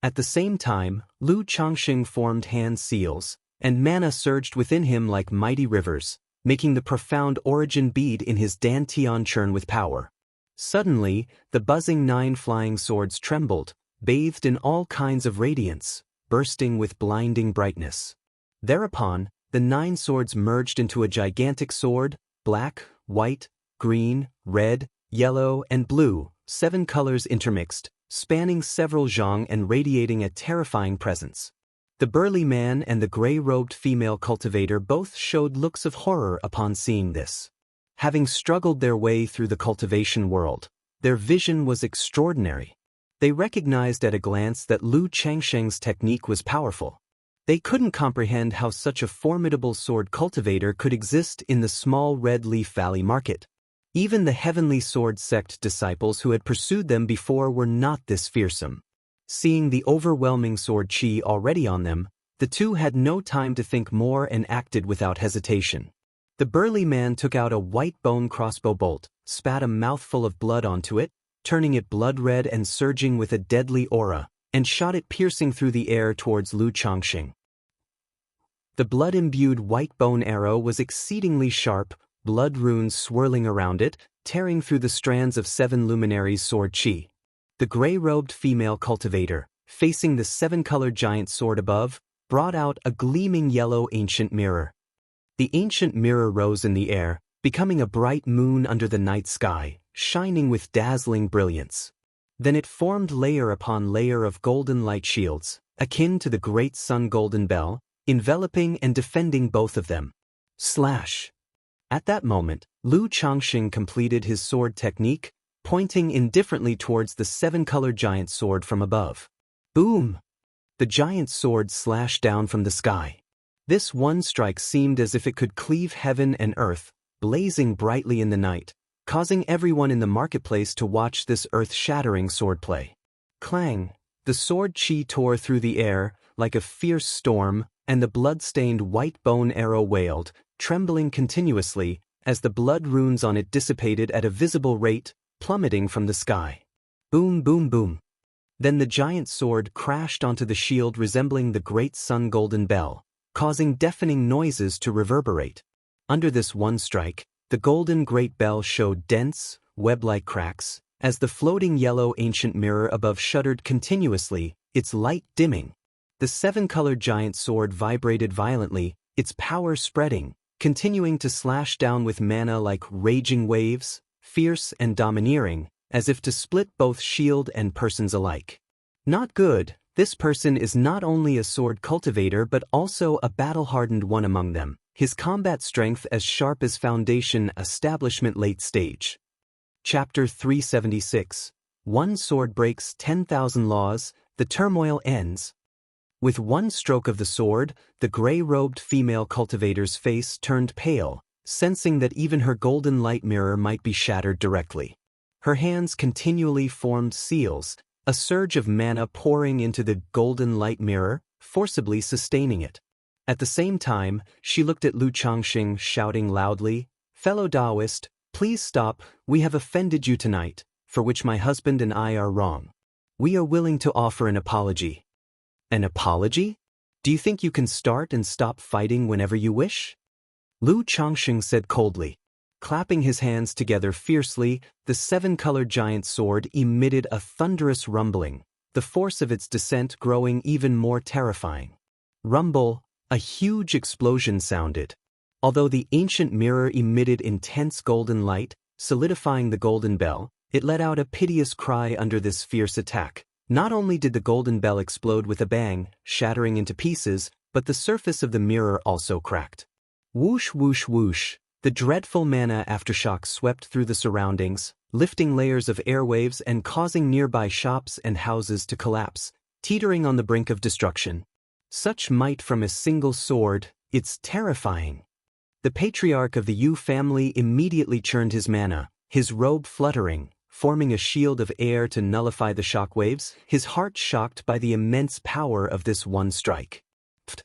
At the same time, Lu Changxing formed hand seals, and mana surged within him like mighty rivers, making the profound origin bead in his dantian churn with power. Suddenly, the buzzing 9 flying swords trembled, bathed in all kinds of radiance, bursting with blinding brightness. Thereupon, the 9 swords merged into a gigantic sword, black, white, green, red, yellow, and blue, 7 colors intermixed, spanning several zhang and radiating a terrifying presence. The burly man and the gray-robed female cultivator both showed looks of horror upon seeing this. Having struggled their way through the cultivation world, their vision was extraordinary. They recognized at a glance that Lu Changsheng's technique was powerful. They couldn't comprehend how such a formidable sword cultivator could exist in the small Red Leaf Valley market. Even the Heavenly Sword sect disciples who had pursued them before were not this fearsome. Seeing the overwhelming sword chi already on them, the two had no time to think more and acted without hesitation. The burly man took out a white bone crossbow bolt, spat a mouthful of blood onto it, turning it blood-red and surging with a deadly aura, and shot it piercing through the air towards Lu Changxing. The blood-imbued white bone arrow was exceedingly sharp, blood runes swirling around it, tearing through the strands of 7 luminaries' sword chi. The gray-robed female cultivator, facing the 7-colored giant sword above, brought out a gleaming yellow ancient mirror. The ancient mirror rose in the air, becoming a bright moon under the night sky, shining with dazzling brilliance. Then it formed layer upon layer of golden light shields, akin to the great sun golden bell, enveloping and defending both of them. Slash! At that moment, Lu Changxing completed his sword technique, pointing indifferently towards the 7-colored giant sword from above. Boom! The giant sword slashed down from the sky. This one strike seemed as if it could cleave heaven and earth, blazing brightly in the night, causing everyone in the marketplace to watch this earth-shattering swordplay. Clang! The sword chi tore through the air, like a fierce storm, and the blood-stained white bone arrow wailed, trembling continuously, as the blood runes on it dissipated at a visible rate, plummeting from the sky. Boom, boom, boom. Then the giant sword crashed onto the shield resembling the great sun golden bell, causing deafening noises to reverberate. Under this one strike, the golden great bell showed dense, web-like cracks, as the floating yellow ancient mirror above shuddered continuously, its light dimming. The 7-colored giant sword vibrated violently, its power spreading, continuing to slash down with mana like raging waves, fierce and domineering, as if to split both shield and persons alike. Not good. This person is not only a sword cultivator but also a battle-hardened one among them, his combat strength as sharp as foundation establishment late stage. Chapter 376. One sword breaks 10,000 laws, the turmoil ends. With one stroke of the sword, the gray-robed female cultivator's face turned pale, sensing that even her golden light mirror might be shattered directly. Her hands continually formed seals, a surge of mana pouring into the golden light mirror, forcibly sustaining it. At the same time, she looked at Lu Changxing, shouting loudly, "Fellow Taoist, please stop, we have offended you tonight, for which my husband and I are wrong. We are willing to offer an apology." An apology? Do you think you can start and stop fighting whenever you wish? Lu Changxing said coldly. Clapping his hands together fiercely, the 7-colored giant sword emitted a thunderous rumbling, the force of its descent growing even more terrifying. Rumble, a huge explosion sounded. Although the ancient mirror emitted intense golden light, solidifying the golden bell, it let out a piteous cry under this fierce attack. Not only did the golden bell explode with a bang, shattering into pieces, but the surface of the mirror also cracked. Whoosh, whoosh, whoosh. The dreadful mana aftershock swept through the surroundings, lifting layers of airwaves and causing nearby shops and houses to collapse, teetering on the brink of destruction. Such might from a single sword, it's terrifying. The patriarch of the Yu family immediately churned his mana, his robe fluttering, forming a shield of air to nullify the shockwaves, his heart shocked by the immense power of this one strike. Pfft.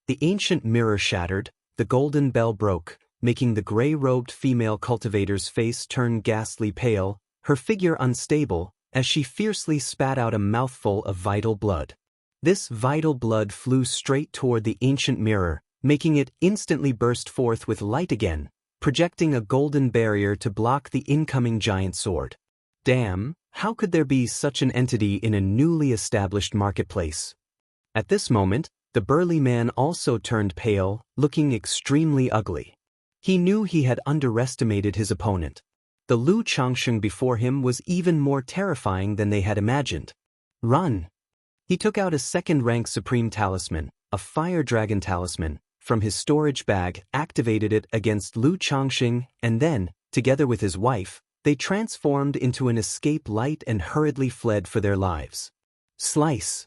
The ancient mirror shattered, the golden bell broke, making the gray-robed female cultivator's face turn ghastly pale, her figure unstable, as she fiercely spat out a mouthful of vital blood. This vital blood flew straight toward the ancient mirror, making it instantly burst forth with light again, projecting a golden barrier to block the incoming giant sword. Damn, how could there be such an entity in a newly established marketplace? At this moment, the burly man also turned pale, looking extremely ugly. He knew he had underestimated his opponent. The Lu Changsheng before him was even more terrifying than they had imagined. Run! He took out a second-rank supreme talisman, a fire dragon talisman, from his storage bag, activated it against Lu Changsheng, and then, together with his wife, they transformed into an escape light and hurriedly fled for their lives. Slice!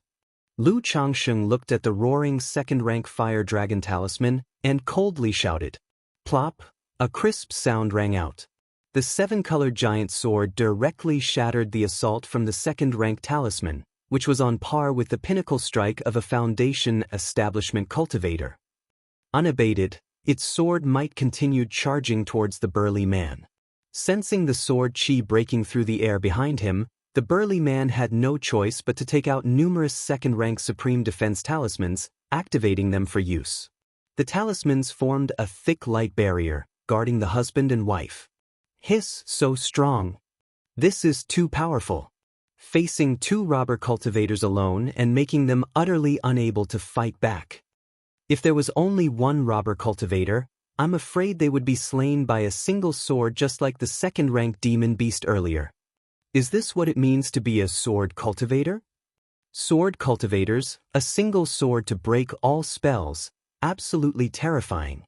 Lu Changsheng looked at the roaring second-rank fire dragon talisman and coldly shouted. Plop! A crisp sound rang out. The seven-colored giant sword directly shattered the assault from the second-rank talisman, which was on par with the pinnacle strike of a Foundation establishment cultivator. Unabated, its sword might continued charging towards the burly man. Sensing the sword chi breaking through the air behind him, the burly man had no choice but to take out numerous second-rank supreme defense talismans, activating them for use. The talismans formed a thick light barrier, guarding the husband and wife. Hiss, so strong. This is too powerful. Facing two robber cultivators alone and making them utterly unable to fight back. If there was only one robber cultivator, I'm afraid they would be slain by a single sword just like the second-rank demon beast earlier. Is this what it means to be a sword cultivator? Sword cultivators, a single sword to break all spells, absolutely terrifying.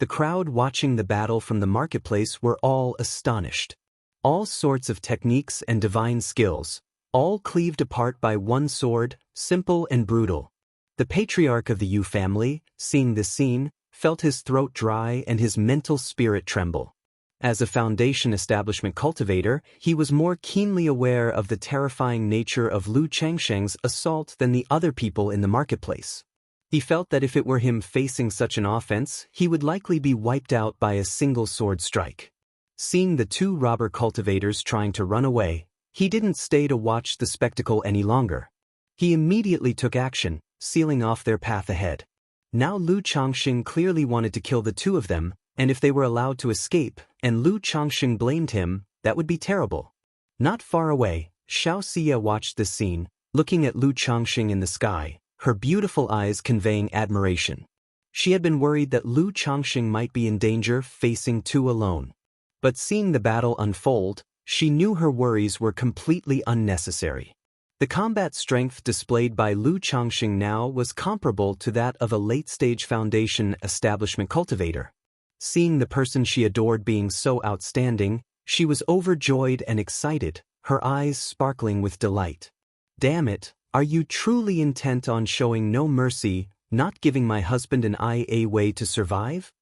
The crowd watching the battle from the marketplace were all astonished. All sorts of techniques and divine skills, all cleaved apart by one sword, simple and brutal. The patriarch of the Yu family, seeing this scene, felt his throat dry and his mental spirit tremble. As a Foundation establishment cultivator, he was more keenly aware of the terrifying nature of Lu Changsheng's assault than the other people in the marketplace. He felt that if it were him facing such an offense, he would likely be wiped out by a single sword strike. Seeing the two robber cultivators trying to run away, he didn't stay to watch the spectacle any longer. He immediately took action, sealing off their path ahead. Now Lu Changsheng clearly wanted to kill the two of them, and if they were allowed to escape, and Lu Changsheng blamed him, that would be terrible. Not far away, Xianxia watched this scene, looking at Lu Changsheng in the sky, her beautiful eyes conveying admiration. She had been worried that Lu Changsheng might be in danger facing two alone. But seeing the battle unfold, she knew her worries were completely unnecessary. The combat strength displayed by Lu Changsheng now was comparable to that of a late-stage Foundation establishment cultivator. Seeing the person she adored being so outstanding, she was overjoyed and excited, her eyes sparkling with delight. Damn it, are you truly intent on showing no mercy, not giving my husband and I a way to survive?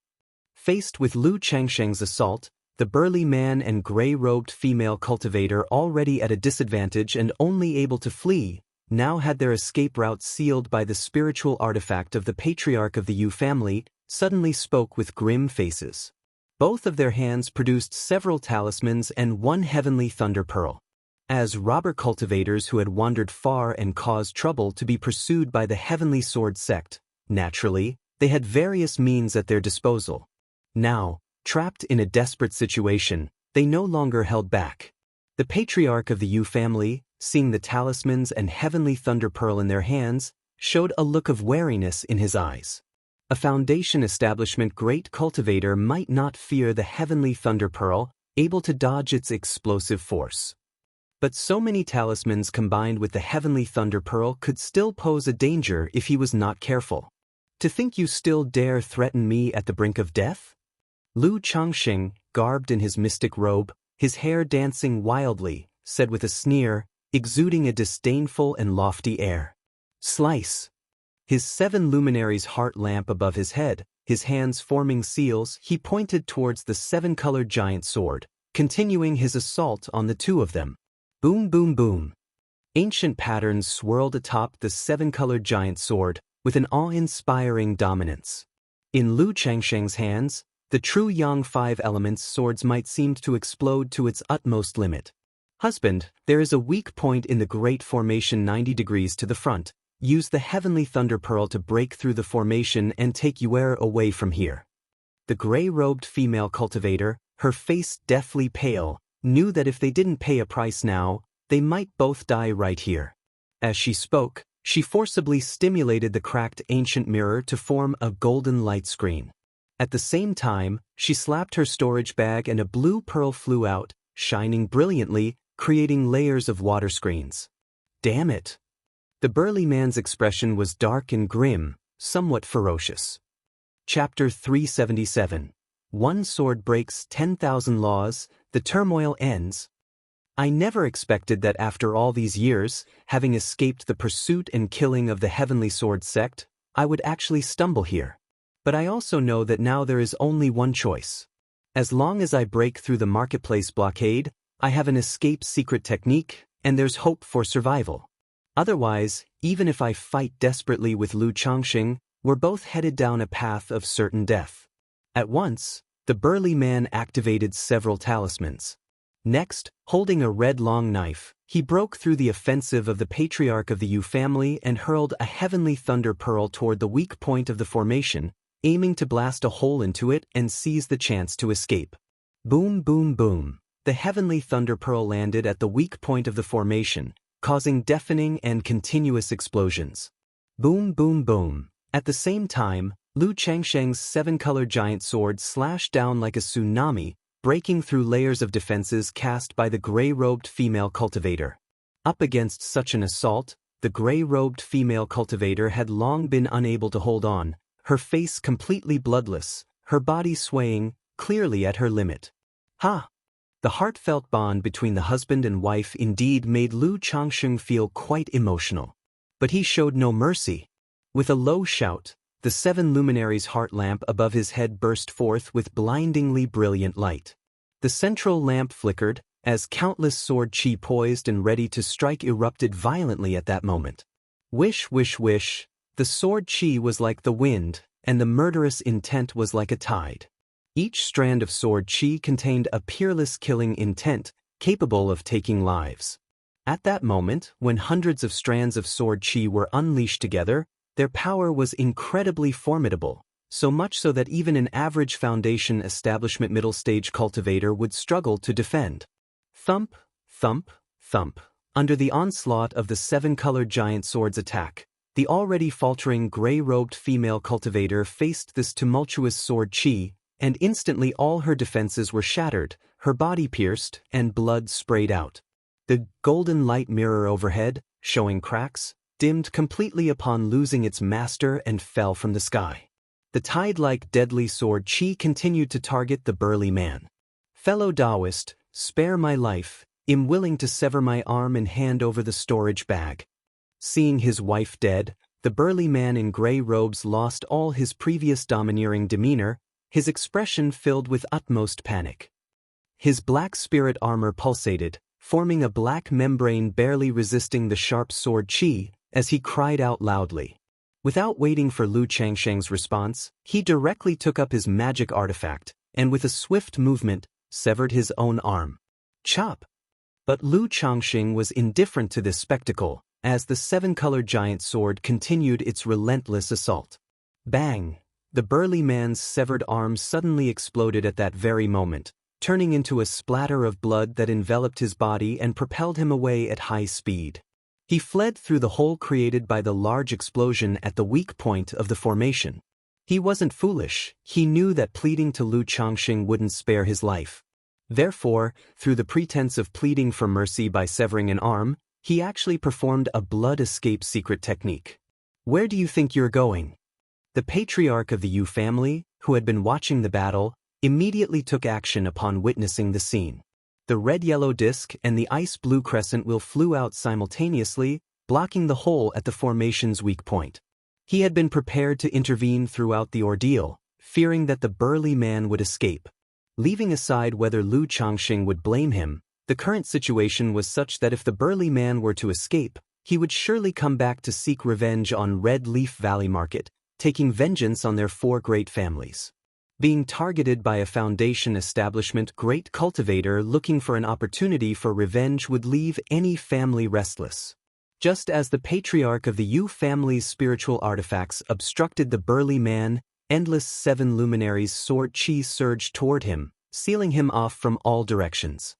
Faced with Lu Changsheng's assault, the burly man and gray-robed female cultivator, already at a disadvantage and only able to flee, now had their escape route sealed by the spiritual artifact of the patriarch of the Yu family, suddenly spoke with grim faces. Both of their hands produced several talismans and one heavenly thunder pearl. As robber cultivators who had wandered far and caused trouble to be pursued by the Heavenly Sword sect, naturally, they had various means at their disposal. Now, trapped in a desperate situation, they no longer held back. The patriarch of the Yu family, seeing the talismans and heavenly thunder pearl in their hands, showed a look of wariness in his eyes. A Foundation establishment great cultivator might not fear the heavenly thunder pearl, able to dodge its explosive force. But so many talismans combined with the heavenly thunder pearl could still pose a danger if he was not careful. To think you still dare threaten me at the brink of death? Lu Changsheng, garbed in his mystic robe, his hair dancing wildly, said with a sneer, exuding a disdainful and lofty air. Slice! His 7 luminaries heart lamp above his head, his hands forming seals, he pointed towards the 7-colored giant sword, continuing his assault on the two of them. Boom boom boom. Ancient patterns swirled atop the 7-colored giant sword, with an awe-inspiring dominance. In Lu Changsheng's hands, the true Yang 5 elements swords might seem to explode to its utmost limit. Husband, there is a weak point in the great formation 90 degrees to the front. Use the heavenly thunder pearl to break through the formation and take Yuer away from here. The gray-robed female cultivator, her face deathly pale, knew that if they didn't pay a price now, they might both die right here. As she spoke, she forcibly stimulated the cracked ancient mirror to form a golden light screen. At the same time, she slapped her storage bag and a blue pearl flew out, shining brilliantly, creating layers of water screens. Damn it! The burly man's expression was dark and grim, somewhat ferocious. Chapter 377. One sword breaks 10,000 laws, the turmoil ends. I never expected that after all these years, having escaped the pursuit and killing of the Heavenly Sword sect, I would actually stumble here. But I also know that now there is only one choice. As long as I break through the marketplace blockade, I have an escape secret technique, and there's hope for survival. Otherwise, even if I fight desperately with Lu Changxing, we're both headed down a path of certain death. At once, the burly man activated several talismans. Next, holding a red long knife, he broke through the offensive of the patriarch of the Yu family and hurled a heavenly thunder pearl toward the weak point of the formation, aiming to blast a hole into it and seize the chance to escape. Boom, boom, boom. The heavenly thunder pearl landed at the weak point of the formation, causing deafening and continuous explosions. Boom, boom, boom. At the same time, Lu Changsheng's seven-color giant sword slashed down like a tsunami, breaking through layers of defenses cast by the gray-robed female cultivator. Up against such an assault, the gray-robed female cultivator had long been unable to hold on, her face completely bloodless, her body swaying, clearly at her limit. Ha! The heartfelt bond between the husband and wife indeed made Lu Changsheng feel quite emotional. But he showed no mercy. With a low shout, the seven luminaries' heart lamp above his head burst forth with blindingly brilliant light. The central lamp flickered, as countless sword chi poised and ready to strike erupted violently at that moment. Wish, wish, wish. The sword chi was like the wind, and the murderous intent was like a tide. Each strand of sword chi contained a peerless killing intent, capable of taking lives. At that moment, when hundreds of strands of sword chi were unleashed together, their power was incredibly formidable, so much so that even an average foundation establishment middle-stage cultivator would struggle to defend. Thump, thump, thump. Under the onslaught of the seven-colored giant sword's attack, the already faltering gray-robed female cultivator faced this tumultuous sword chi, and instantly all her defenses were shattered, her body pierced, and blood sprayed out. The golden light mirror overhead, showing cracks, dimmed completely upon losing its master and fell from the sky. The tide-like deadly sword chi continued to target the burly man. Fellow Taoist, spare my life, am willing to sever my arm and hand over the storage bag. Seeing his wife dead, the burly man in gray robes lost all his previous domineering demeanor, his expression filled with utmost panic. His black spirit armor pulsated, forming a black membrane barely resisting the sharp sword chi, as he cried out loudly. Without waiting for Lu Changsheng's response, he directly took up his magic artifact, and with a swift movement, severed his own arm. Chop! But Lu Changsheng was indifferent to this spectacle, as the seven-colored giant sword continued its relentless assault. Bang! The burly man's severed arm suddenly exploded at that very moment, turning into a splatter of blood that enveloped his body and propelled him away at high speed. He fled through the hole created by the large explosion at the weak point of the formation. He wasn't foolish, he knew that pleading to Lu Changxing wouldn't spare his life. Therefore, through the pretense of pleading for mercy by severing an arm, he actually performed a blood escape secret technique. Where do you think you're going? The patriarch of the Yu family, who had been watching the battle, immediately took action upon witnessing the scene. The red-yellow disc and the ice-blue crescent wheel flew out simultaneously, blocking the hole at the formation's weak point. He had been prepared to intervene throughout the ordeal, fearing that the burly man would escape. Leaving aside whether Lu Changxing would blame him, the current situation was such that if the burly man were to escape, he would surely come back to seek revenge on Red Leaf Valley Market, taking vengeance on their four great families. Being targeted by a foundation establishment great cultivator looking for an opportunity for revenge would leave any family restless. Just as the patriarch of the Yu family's spiritual artifacts obstructed the burly man, endless seven luminaries' sword chi surged toward him, sealing him off from all directions.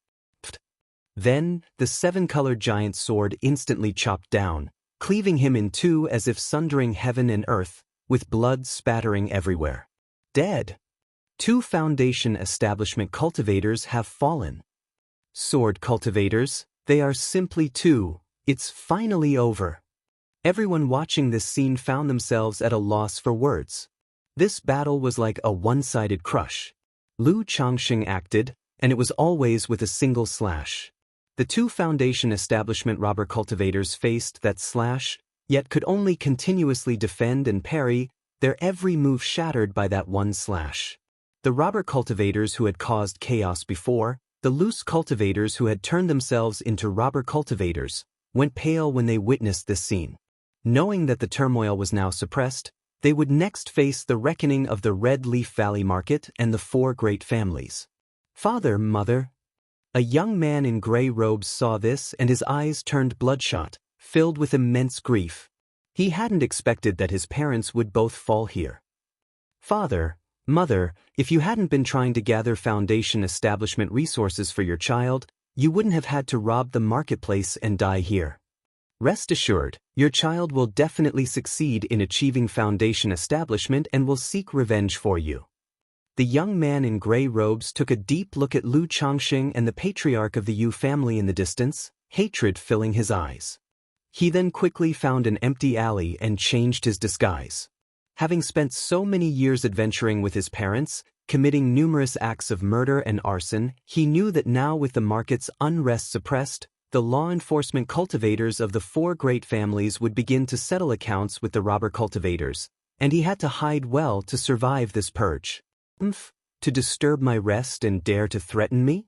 Then, the seven-colored giant sword instantly chopped down, cleaving him in two as if sundering heaven and earth, with blood spattering everywhere. Dead. 2 foundation establishment cultivators have fallen. Sword cultivators, they are simply 2, it's finally over. Everyone watching this scene found themselves at a loss for words. This battle was like a one-sided crush. Lu Changxing acted, and it was always with a single slash. The 2 foundation establishment robber cultivators faced that slash, yet could only continuously defend and parry, their every move shattered by that one slash. The robber cultivators who had caused chaos before, the loose cultivators who had turned themselves into robber cultivators, went pale when they witnessed this scene. Knowing that the turmoil was now suppressed, they would next face the reckoning of the Red Leaf Valley Market and the 4 great families. Father, mother. A young man in gray robes saw this and his eyes turned bloodshot, filled with immense grief. He hadn't expected that his parents would both fall here. Father, mother, if you hadn't been trying to gather foundation establishment resources for your child, you wouldn't have had to rob the marketplace and die here. Rest assured, your child will definitely succeed in achieving foundation establishment and will seek revenge for you. The young man in gray robes took a deep look at Lu Changxing and the patriarch of the Yu family in the distance, hatred filling his eyes. He then quickly found an empty alley and changed his disguise. Having spent so many years adventuring with his parents, committing numerous acts of murder and arson, he knew that now with the market's unrest suppressed, the law enforcement cultivators of the 4 great families would begin to settle accounts with the robber cultivators, and he had to hide well to survive this purge. To disturb my rest and dare to threaten me?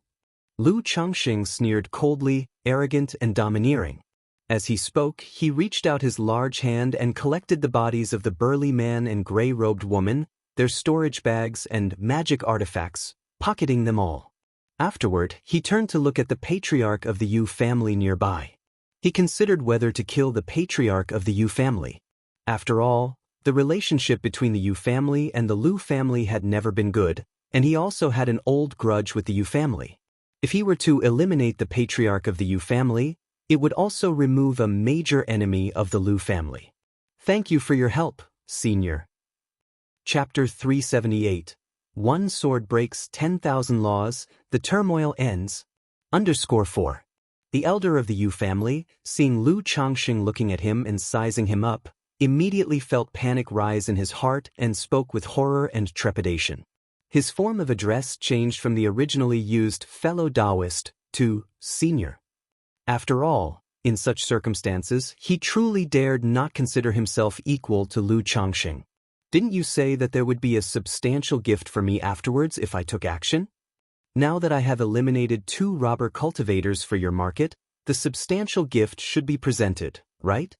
Lu Changxing sneered coldly, arrogant and domineering. As he spoke, he reached out his large hand and collected the bodies of the burly man and gray-robed woman, their storage bags and magic artifacts, pocketing them all. Afterward, he turned to look at the patriarch of the Yu family nearby. He considered whether to kill the patriarch of the Yu family. After all, the relationship between the Yu family and the Lu family had never been good, and he also had an old grudge with the Yu family. If he were to eliminate the patriarch of the Yu family, it would also remove a major enemy of the Lu family. Thank you for your help, Senior. Chapter 378. One sword breaks 10,000 laws, the turmoil ends. _4. The elder of the Yu family, seeing Lu Changxing looking at him and sizing him up, immediately felt panic rise in his heart and spoke with horror and trepidation. His form of address changed from the originally used fellow Taoist to Senior. After all, in such circumstances, he truly dared not consider himself equal to Lu Changxing. Didn't you say that there would be a substantial gift for me afterwards if I took action? Now that I have eliminated 2 robber cultivators for your market, the substantial gift should be presented, right?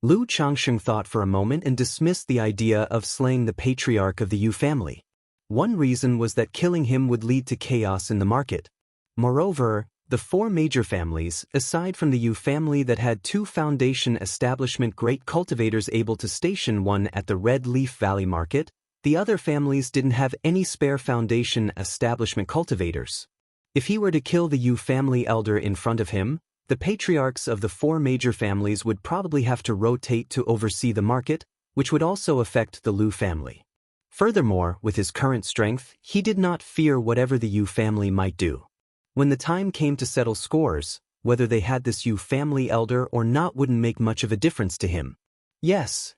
Lu Changxing thought for a moment and dismissed the idea of slaying the patriarch of the Yu family. One reason was that killing him would lead to chaos in the market. Moreover, the 4 major families, aside from the Yu family that had 2 foundation establishment great cultivators able to station one at the Red Leaf Valley Market, the other families didn't have any spare foundation establishment cultivators. If he were to kill the Yu family elder in front of him, the patriarchs of the 4 major families would probably have to rotate to oversee the market, which would also affect the Lu family. Furthermore, with his current strength, he did not fear whatever the Yu family might do. When the time came to settle scores, whether they had this Yu family elder or not wouldn't make much of a difference to him. Yes,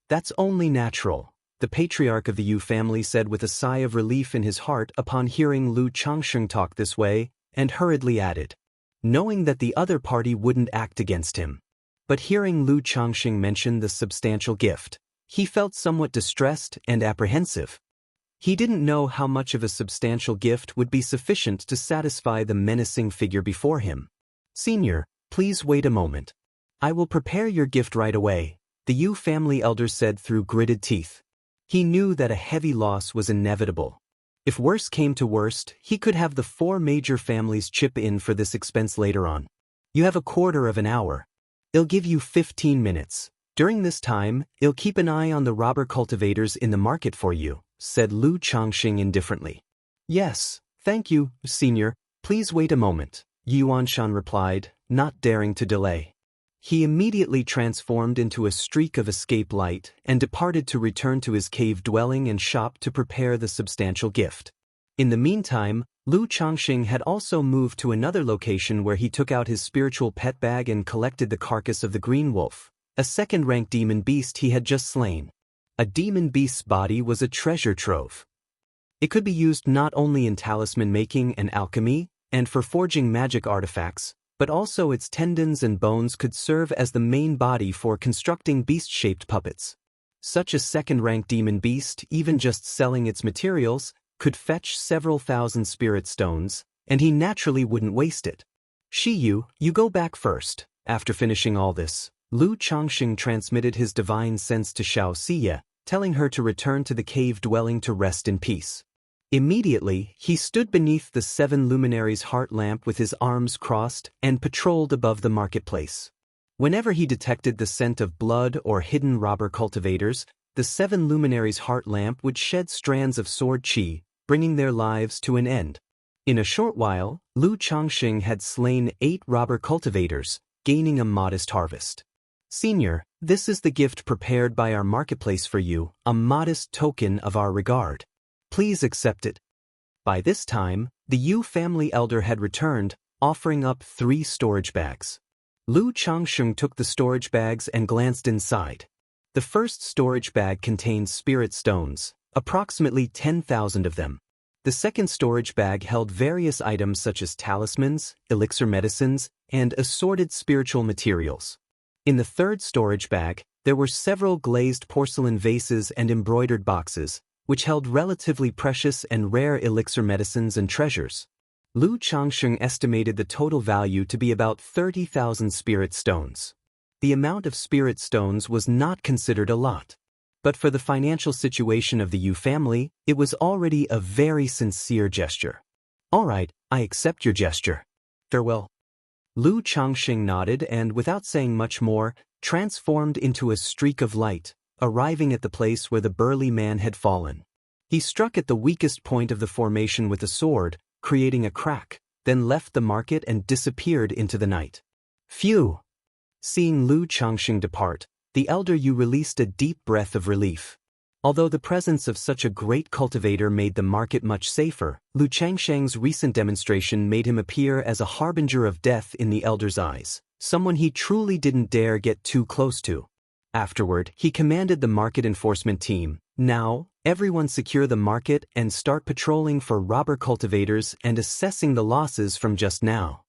that's only natural, the patriarch of the Yu family said with a sigh of relief in his heart upon hearing Lu Changxing talk this way, and hurriedly added, knowing that the other party wouldn't act against him. But hearing Lu Changxing mention the substantial gift, he felt somewhat distressed and apprehensive. He didn't know how much of a substantial gift would be sufficient to satisfy the menacing figure before him. Senior, please wait a moment. I will prepare your gift right away, the Yu family elder said through gritted teeth. He knew that a heavy loss was inevitable. If worse came to worst, he could have the 4 major families chip in for this expense later on. You have a quarter of an hour. I'll give you 15 minutes. During this time, I'll keep an eye on the robber cultivators in the market for you, said Lu Changxing indifferently. Yes, thank you, Senior. Please wait a moment. Yuanshan replied, not daring to delay. He immediately transformed into a streak of escape light and departed to return to his cave dwelling and shop to prepare the substantial gift. In the meantime, Lu Changxing had also moved to another location where he took out his spiritual pet bag and collected the carcass of the green wolf, a second-rank demon beast he had just slain. A demon beast's body was a treasure trove. It could be used not only in talisman making and alchemy, and for forging magic artifacts, but also its tendons and bones could serve as the main body for constructing beast-shaped puppets. Such a second-rank demon beast, even just selling its materials, could fetch several thousand spirit stones, and he naturally wouldn't waste it. Shiyu, you go back first. After finishing all this, Lu Changxing transmitted his divine sense to Xianxia, telling her to return to the cave dwelling to rest in peace. Immediately, he stood beneath the 7 luminaries' heart lamp with his arms crossed and patrolled above the marketplace. Whenever he detected the scent of blood or hidden robber cultivators, the 7 luminaries' heart lamp would shed strands of sword qi, bringing their lives to an end. In a short while, Lu Changxing had slain 8 robber cultivators, gaining a modest harvest. Senior, this is the gift prepared by our marketplace for you, a modest token of our regard. Please accept it. By this time, the Yu family elder had returned, offering up 3 storage bags. Lu Changxing took the storage bags and glanced inside. The first storage bag contained spirit stones, approximately 10,000 of them. The second storage bag held various items such as talismans, elixir medicines, and assorted spiritual materials. In the third storage bag, there were several glazed porcelain vases and embroidered boxes, which held relatively precious and rare elixir medicines and treasures. Lu Changxing estimated the total value to be about 30,000 spirit stones. The amount of spirit stones was not considered a lot. But for the financial situation of the Yu family, it was already a very sincere gesture. All right, I accept your gesture. Farewell. Lu Changxing nodded and, without saying much more, transformed into a streak of light, arriving at the place where the burly man had fallen. He struck at the weakest point of the formation with a sword, creating a crack, then left the market and disappeared into the night. Phew! Seeing Lu Changxing depart, the elder Yu released a deep breath of relief. Although the presence of such a great cultivator made the market much safer, Lu Changxing's recent demonstration made him appear as a harbinger of death in the elder's eyes, someone he truly didn't dare get too close to. Afterward, he commanded the market enforcement team, "Now, everyone secure the market and start patrolling for robber cultivators and assessing the losses from just now."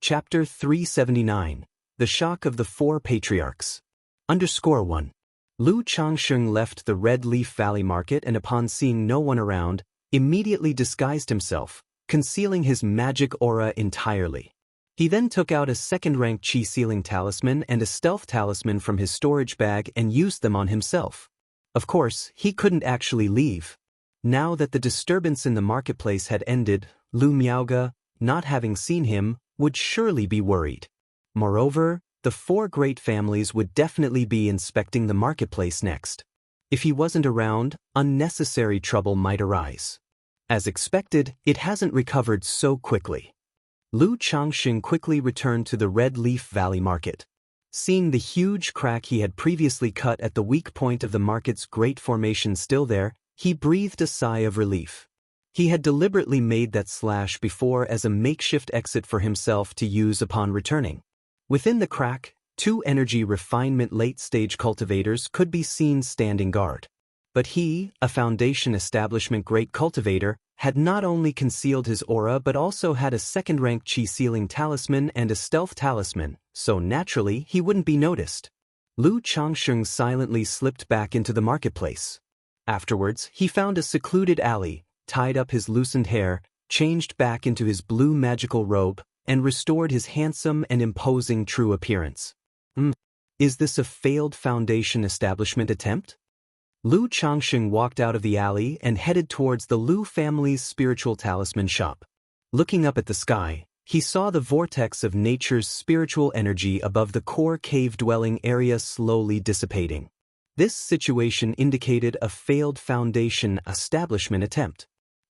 Chapter 379. The Shock of the 4 Patriarchs. _1. Lu Changxing left the Red Leaf Valley Market and, upon seeing no one around, immediately disguised himself, concealing his magic aura entirely. He then took out a second-rank Qi Sealing Talisman and a Stealth Talisman from his storage bag and used them on himself. Of course, he couldn't actually leave. Now that the disturbance in the marketplace had ended, Lu Miaoge, not having seen him, would surely be worried. Moreover, the 4 great families would definitely be inspecting the marketplace next. If he wasn't around, unnecessary trouble might arise. As expected, it hasn't recovered so quickly. Lu Changxing quickly returned to the Red Leaf Valley Market. Seeing the huge crack he had previously cut at the weak point of the market's great formation still there, he breathed a sigh of relief. He had deliberately made that slash before as a makeshift exit for himself to use upon returning. Within the crack, 2 energy refinement late-stage cultivators could be seen standing guard. But he, a Foundation Establishment great cultivator, had not only concealed his aura but also had a second-rank Qi Sealing Talisman and a Stealth Talisman, so naturally he wouldn't be noticed. Lu Changxing silently slipped back into the marketplace. Afterwards, he found a secluded alley, tied up his loosened hair, changed back into his blue magical robe, and restored his handsome and imposing true appearance. Is this a failed Foundation Establishment attempt? Lu Changxing walked out of the alley and headed towards the Lu family's spiritual talisman shop. Looking up at the sky, he saw the vortex of nature's spiritual energy above the core cave-dwelling area slowly dissipating. This situation indicated a failed Foundation Establishment attempt.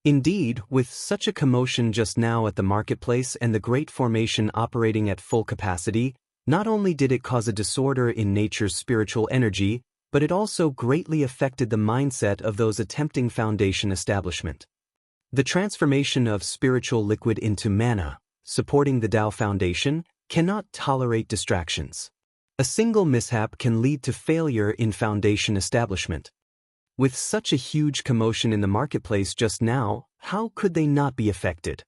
Indeed, with such a commotion just now at the marketplace and the Great Formation operating at full capacity, not only did it cause a disorder in nature's spiritual energy, but it also greatly affected the mindset of those attempting foundation establishment. The transformation of spiritual liquid into mana, supporting the Tao Foundation, cannot tolerate distractions. A single mishap can lead to failure in foundation establishment. With such a huge commotion in the marketplace just now, how could they not be affected?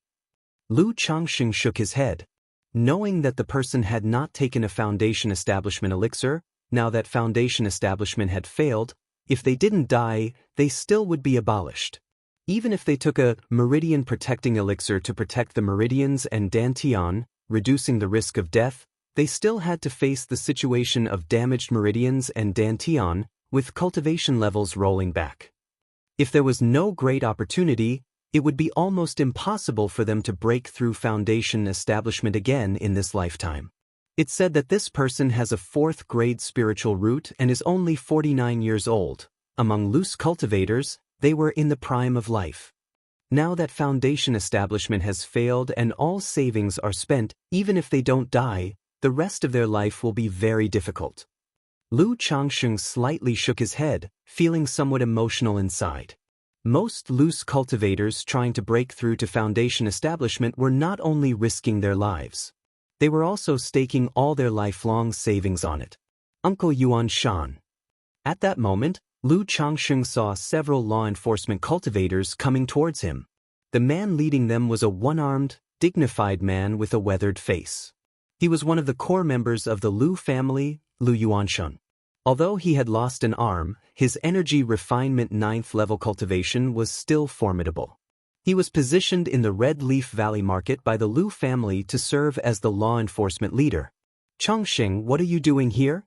Lu Changxing shook his head. Knowing that the person had not taken a foundation establishment elixir, now that foundation establishment had failed, if they didn't die, they still would be abolished. Even if they took a meridian protecting elixir to protect the meridians and dantian, reducing the risk of death, they still had to face the situation of damaged meridians and dantian, with cultivation levels rolling back. If there was no great opportunity, it would be almost impossible for them to break through foundation establishment again in this lifetime. It's said that this person has a 4th grade spiritual root and is only 49 years old. Among loose cultivators, they were in the prime of life. Now that foundation establishment has failed and all savings are spent, even if they don't die, the rest of their life will be very difficult. Lu Changxing slightly shook his head, feeling somewhat emotional inside. Most loose cultivators trying to break through to foundation establishment were not only risking their lives. They were also staking all their lifelong savings on it. Uncle Yuan Shan. At that moment, Lu Changxing saw several law enforcement cultivators coming towards him. The man leading them was a one-armed, dignified man with a weathered face. He was one of the core members of the Lu family, Lu Yuanshan. Although he had lost an arm, his energy refinement 9th level cultivation was still formidable. He was positioned in the Red Leaf Valley market by the Lu family to serve as the law enforcement leader. Changxing, what are you doing here?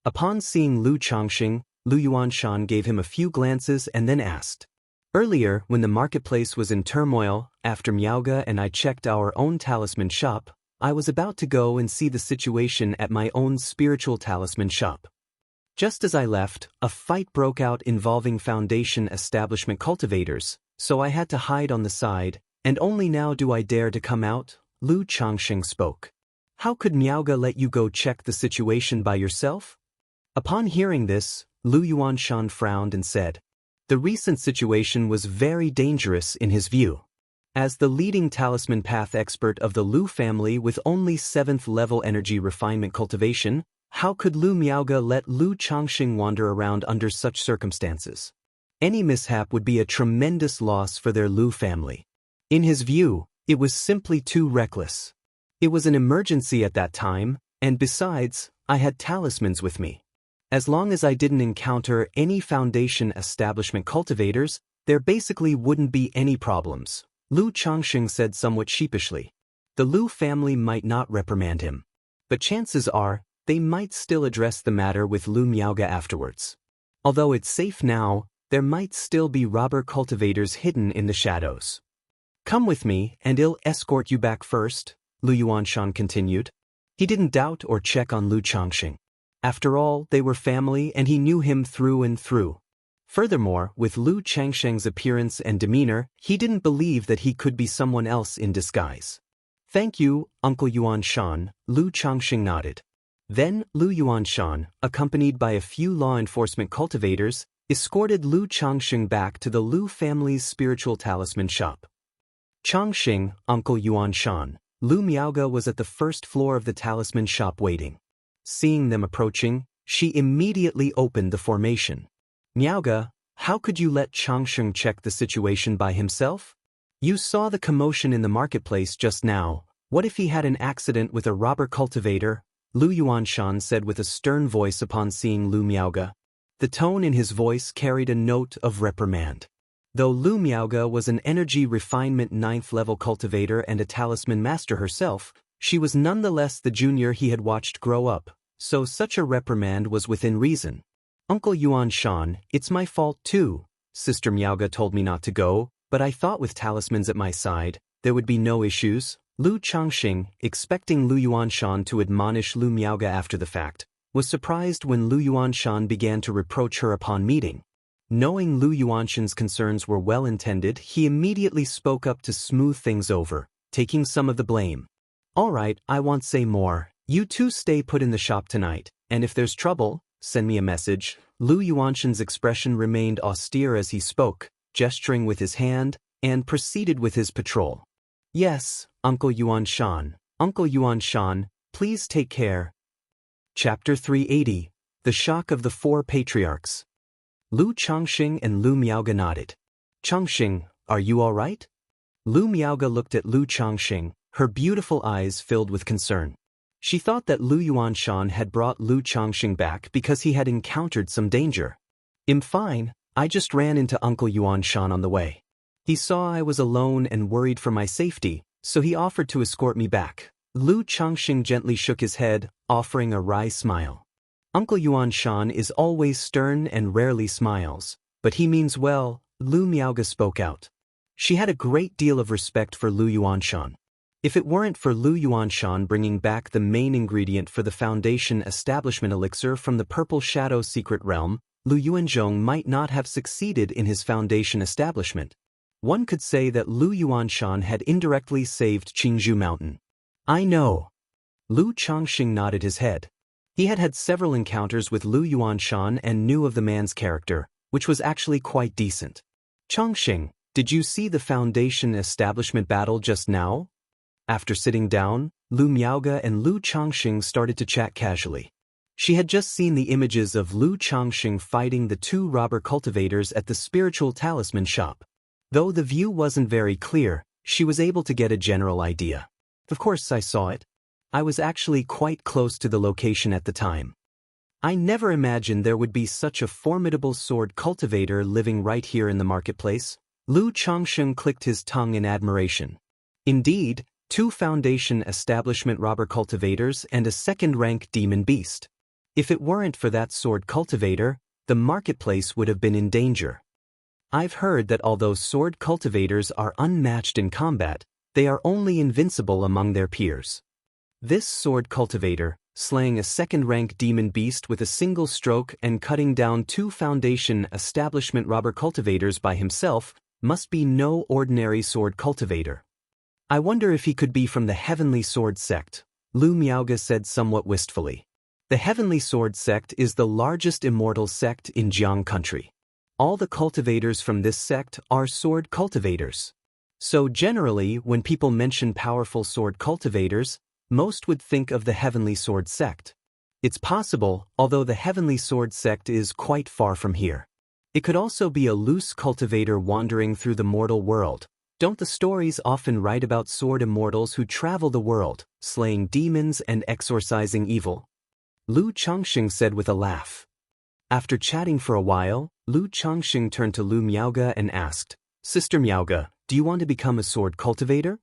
Upon seeing Lu Changxing, Lu Yuanshan gave him a few glances and then asked. Earlier, when the marketplace was in turmoil, after Miaoga and I checked our own talisman shop, I was about to go and see the situation at my own spiritual talisman shop. Just as I left, a fight broke out involving foundation establishment cultivators, so I had to hide on the side, and only now do I dare to come out, Lu Changxing spoke. How could Miaoga let you go check the situation by yourself? Upon hearing this, Lu Yuanshan frowned and said, the recent situation was very dangerous in his view. As the leading talisman path expert of the Lu family with only 7th level energy refinement cultivation, how could Lu Miaoga let Lu Changxing wander around under such circumstances? Any mishap would be a tremendous loss for their Lu family. In his view, it was simply too reckless. It was an emergency at that time, and besides, I had talismans with me. As long as I didn't encounter any foundation establishment cultivators, there basically wouldn't be any problems, Lu Changxing said somewhat sheepishly. The Lu family might not reprimand him, but chances are, they might still address the matter with Lu Miaoga afterwards. Although it's safe now, there might still be robber cultivators hidden in the shadows. Come with me and I'll escort you back first, Lu Yuanshan continued. He didn't doubt or check on Lu Changxing. After all, they were family and he knew him through and through. Furthermore, with Lu Changxing's appearance and demeanor, he didn't believe that he could be someone else in disguise. Thank you, Uncle Yuanshan, Lu Changxing nodded. Then, Lu Yuanshan, accompanied by a few law enforcement cultivators, escorted Lu Changxing back to the Lu family's spiritual talisman shop. Changxing, Uncle Yuanshan, Lu Miaoga was at the first floor of the talisman shop waiting. Seeing them approaching, she immediately opened the formation. Miaoga, how could you let Changxing check the situation by himself? You saw the commotion in the marketplace just now. What if he had an accident with a robber cultivator? Lu Yuanshan said with a stern voice upon seeing Lu Miaoga. The tone in his voice carried a note of reprimand. Though Lu Miaoga was an energy refinement 9th level cultivator and a talisman master herself, she was nonetheless the junior he had watched grow up, so such a reprimand was within reason. Uncle Yuanshan, it's my fault too. Sister Miaoga told me not to go, but I thought with talismans at my side, there would be no issues. Lu Changxing, expecting Lu Yuanshan to admonish Lu Miaoga after the fact, was surprised when Lu Yuanshan began to reproach her upon meeting. Knowing Lu Yuanshan's concerns were well-intended, he immediately spoke up to smooth things over, taking some of the blame. "All right, I won't say more. You two stay put in the shop tonight, and if there's trouble, send me a message." Lu Yuanshan's expression remained austere as he spoke, gesturing with his hand, and proceeded with his patrol. "Yes, Uncle Yuanshan. Uncle Yuanshan, please take care." Chapter 380. The Shock of the Four Patriarchs. Lu Changxing and Lu Miaoge nodded. "Changxing, are you all right?" Lu Miaoge looked at Lu Changxing, her beautiful eyes filled with concern. She thought that Lu Yuanshan had brought Lu Changxing back because he had encountered some danger. "I'm fine, I just ran into Uncle Yuanshan on the way. He saw I was alone and worried for my safety, so he offered to escort me back." Lu Changxing gently shook his head, offering a wry smile. Uncle Yuanshan is always stern and rarely smiles, but he means well. Lu Miaoge spoke out. She had a great deal of respect for Lu Yuanshan. If it weren't for Lu Yuanshan bringing back the main ingredient for the Foundation Establishment elixir from the Purple Shadow Secret Realm, Lu Yuanzhong might not have succeeded in his Foundation establishment. One could say that Lu Yuanshan had indirectly saved Qingzhou Mountain. "I know." Lu Changxing nodded his head. He had had several encounters with Lu Yuanshan and knew of the man's character, which was actually quite decent. "Changxing, did you see the Foundation Establishment battle just now?" After sitting down, Lu Miaoge and Lu Changxing started to chat casually. She had just seen the images of Lu Changxing fighting the two robber cultivators at the spiritual talisman shop. Though the view wasn't very clear, she was able to get a general idea. "Of course I saw it. I was actually quite close to the location at the time. I never imagined there would be such a formidable sword cultivator living right here in the marketplace." Lu Changxing clicked his tongue in admiration. Indeed, two Foundation Establishment robber cultivators and a second-rank demon beast. If it weren't for that sword cultivator, the marketplace would have been in danger. "I've heard that although sword cultivators are unmatched in combat, they are only invincible among their peers. This sword cultivator, slaying a second-rank demon beast with a single stroke and cutting down two Foundation Establishment robber cultivators by himself, must be no ordinary sword cultivator. I wonder if he could be from the Heavenly Sword Sect," Lu Miaoge said somewhat wistfully. The Heavenly Sword Sect is the largest immortal sect in Jiang country. All the cultivators from this sect are sword cultivators. So generally, when people mention powerful sword cultivators, most would think of the Heavenly Sword Sect. It's possible, although the Heavenly Sword Sect is quite far from here. It could also be a loose cultivator wandering through the mortal world. Don't the stories often write about sword immortals who travel the world, slaying demons and exorcising evil? Lu Changxing said with a laugh. After chatting for a while, Lu Changxing turned to Lu Miaoge and asked, "Sister Miaoge, do you want to become a sword cultivator?"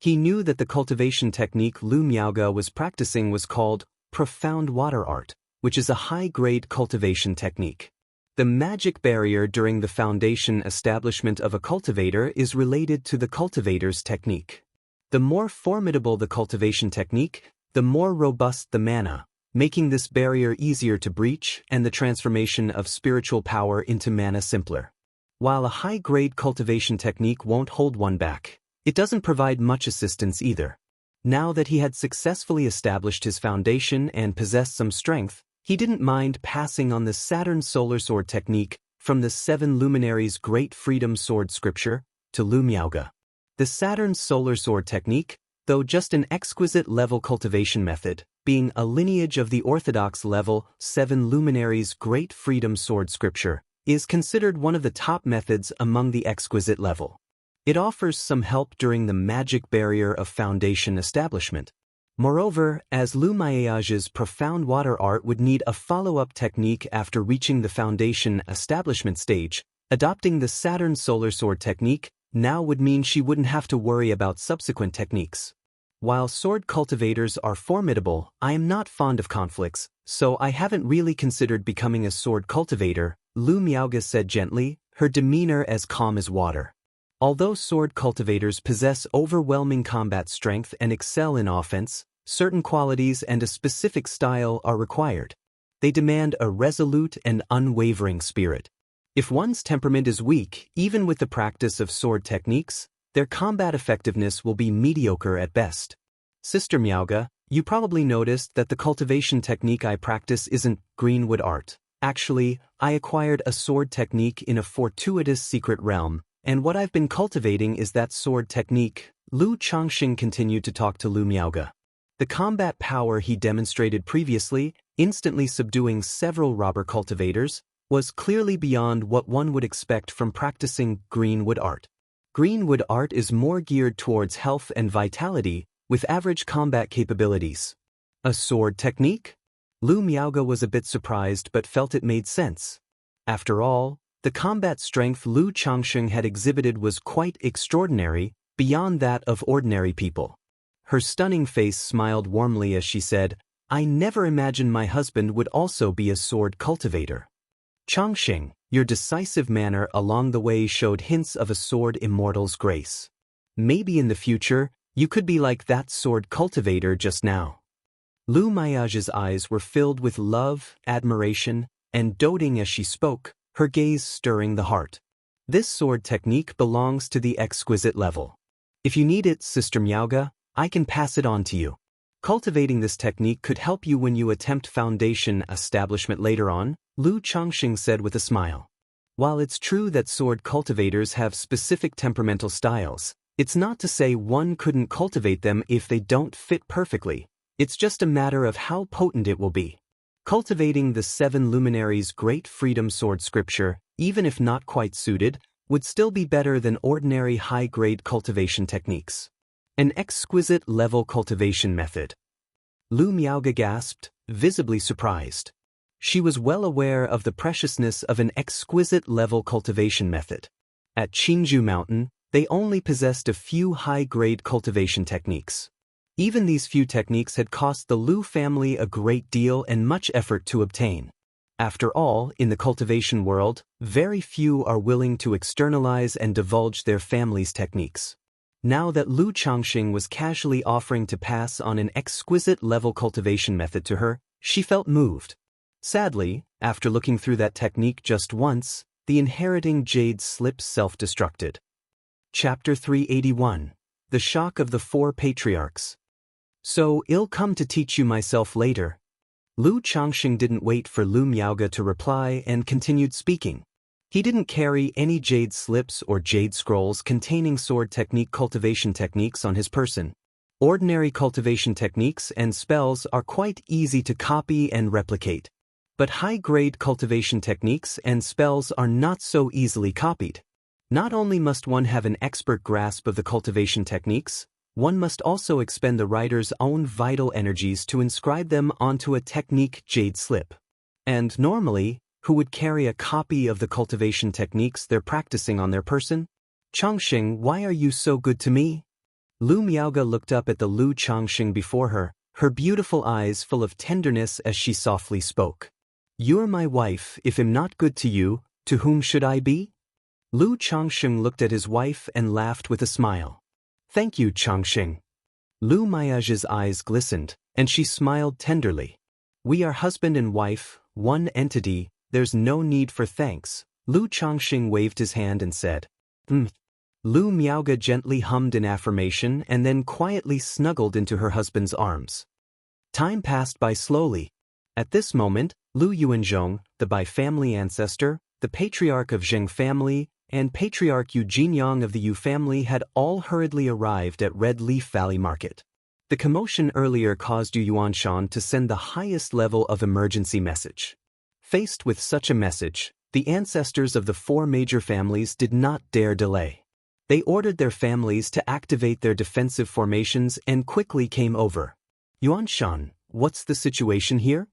He knew that the cultivation technique Lu Miaoge was practicing was called profound water art, which is a high-grade cultivation technique. The magic barrier during the foundation establishment of a cultivator is related to the cultivator's technique. The more formidable the cultivation technique, the more robust the mana, making this barrier easier to breach and the transformation of spiritual power into mana simpler. While a high-grade cultivation technique won't hold one back, it doesn't provide much assistance either. Now that he had successfully established his foundation and possessed some strength, he didn't mind passing on the Saturn Solar Sword technique from the Seven Luminaries' Great Freedom Sword scripture to Lu Miaoge. The Saturn Solar Sword technique, though just an exquisite level cultivation method, being a lineage of the orthodox level Seven Luminaries' Great Freedom Sword scripture, is considered one of the top methods among the exquisite level. It offers some help during the magic barrier of foundation establishment. Moreover, as Lu Miaoge's profound water art would need a follow-up technique after reaching the foundation establishment stage, adopting the Saturn Solar Sword technique now would mean she wouldn't have to worry about subsequent techniques. While sword cultivators are formidable, I am not fond of conflicts, so I haven't really considered becoming a sword cultivator, Lu Miaoge said gently, her demeanor as calm as water. Although sword cultivators possess overwhelming combat strength and excel in offense, certain qualities and a specific style are required. They demand a resolute and unwavering spirit. If one's temperament is weak, even with the practice of sword techniques, their combat effectiveness will be mediocre at best. Sister Miaoga, you probably noticed that the cultivation technique I practice isn't greenwood art. Actually, I acquired a sword technique in a fortuitous secret realm, and what I've been cultivating is that sword technique. Lu Changxing continued to talk to Lu Miaoga. The combat power he demonstrated previously, instantly subduing several robber cultivators, was clearly beyond what one would expect from practicing greenwood art. Greenwood art is more geared towards health and vitality, with average combat capabilities. A sword technique? Lu Miaoga was a bit surprised but felt it made sense. After all, the combat strength Lu Changxing had exhibited was quite extraordinary, beyond that of ordinary people. Her stunning face smiled warmly as she said, "I never imagined my husband would also be a sword cultivator." Changxing, your decisive manner along the way showed hints of a sword immortal's grace. Maybe in the future, you could be like that sword cultivator just now. Lu Miaoga's eyes were filled with love, admiration, and doting as she spoke, her gaze stirring the heart. This sword technique belongs to the exquisite level. If you need it, Sister Miaoga, I can pass it on to you. Cultivating this technique could help you when you attempt foundation establishment later on, Lu Changxing said with a smile. While it's true that sword cultivators have specific temperamental styles, it's not to say one couldn't cultivate them if they don't fit perfectly. It's just a matter of how potent it will be. Cultivating the 7 luminaries' great freedom sword scripture, even if not quite suited, would still be better than ordinary high-grade cultivation techniques. An exquisite level cultivation method. Lu Miaoga gasped, visibly surprised. She was well aware of the preciousness of an exquisite level cultivation method. At Qingzhou Mountain, they only possessed a few high-grade cultivation techniques. Even these few techniques had cost the Lu family a great deal and much effort to obtain. After all, in the cultivation world, very few are willing to externalize and divulge their family's techniques. Now that Lu Changxing was casually offering to pass on an exquisite level cultivation method to her, she felt moved. Sadly, after looking through that technique just once, the inheriting jade slip self-destructed. Chapter 381. The Shock of the 4 Patriarchs. So, I'll come to teach you myself later. Lu Changxing didn't wait for Lu Miaoga to reply and continued speaking. He didn't carry any jade slips or jade scrolls containing sword technique cultivation techniques on his person. Ordinary cultivation techniques and spells are quite easy to copy and replicate. But high-grade cultivation techniques and spells are not so easily copied. Not only must one have an expert grasp of the cultivation techniques, one must also expend the writer's own vital energies to inscribe them onto a technique jade slip. And normally, who would carry a copy of the cultivation techniques they're practicing on their person? Changxing, why are you so good to me? Lu Miaoga looked up at the Lu Changxing before her, her beautiful eyes full of tenderness as she softly spoke. You're my wife. If I'm not good to you, to whom should I be? Lu Changxing looked at his wife and laughed with a smile. Thank you, Changxing. Lu Miaoga's eyes glistened, and she smiled tenderly. We are husband and wife, one entity, there's no need for thanks. Lu Changxing waved his hand and said, Lu Miaoga gently hummed in affirmation and then quietly snuggled into her husband's arms. Time passed by slowly. At this moment, Lu Yuanzhong, the Bai family ancestor, the patriarch of Zheng family, and Patriarch Yu Jinyang of the Yu family had all hurriedly arrived at Red Leaf Valley Market. The commotion earlier caused Yu Yuanshan to send the highest level of emergency message. Faced with such a message, the ancestors of the 4 major families did not dare delay. They ordered their families to activate their defensive formations and quickly came over. Yuanshan, what's the situation here?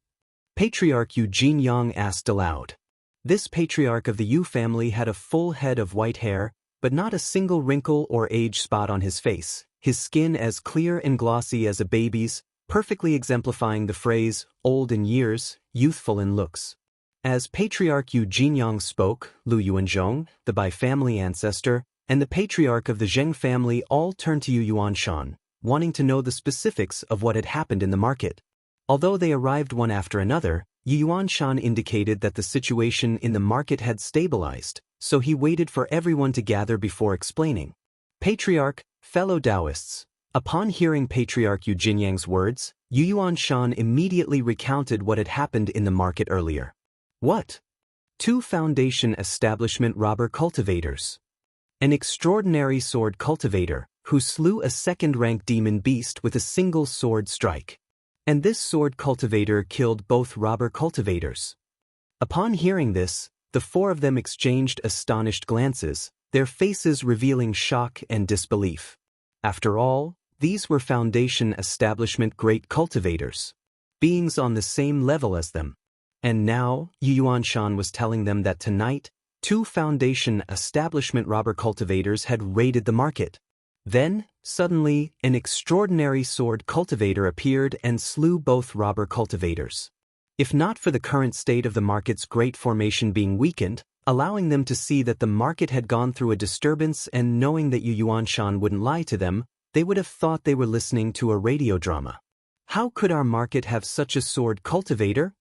Patriarch Yu Jinyang asked aloud. This patriarch of the Yu family had a full head of white hair, but not a single wrinkle or age spot on his face, his skin as clear and glossy as a baby's, perfectly exemplifying the phrase, old in years, youthful in looks. As Patriarch Yu Jinyang spoke, Lu Yuanzhong, the Bai family ancestor, and the patriarch of the Zheng family all turned to Yu Yuanshan, wanting to know the specifics of what had happened in the market. Although they arrived one after another, Yuanshan indicated that the situation in the market had stabilized, so he waited for everyone to gather before explaining. Patriarch, fellow Taoists. Upon hearing Patriarch Yu Jinyang's words, Yuanshan immediately recounted what had happened in the market earlier. What? 2 Foundation Establishment robber cultivators. An extraordinary sword cultivator, who slew a second-rank demon beast with a single sword strike. And this sword cultivator killed both robber cultivators. Upon hearing this, the 4 of them exchanged astonished glances, their faces revealing shock and disbelief. After all, these were Foundation Establishment great cultivators, beings on the same level as them. And now, Yuanshan was telling them that tonight, 2 Foundation Establishment robber cultivators had raided the market. Then, suddenly, an extraordinary sword cultivator appeared and slew both robber cultivators. If not for the current state of the market's great formation being weakened, allowing them to see that the market had gone through a disturbance and knowing that Yuanshan wouldn't lie to them, they would have thought they were listening to a radio drama. How could our market have such a sword cultivator?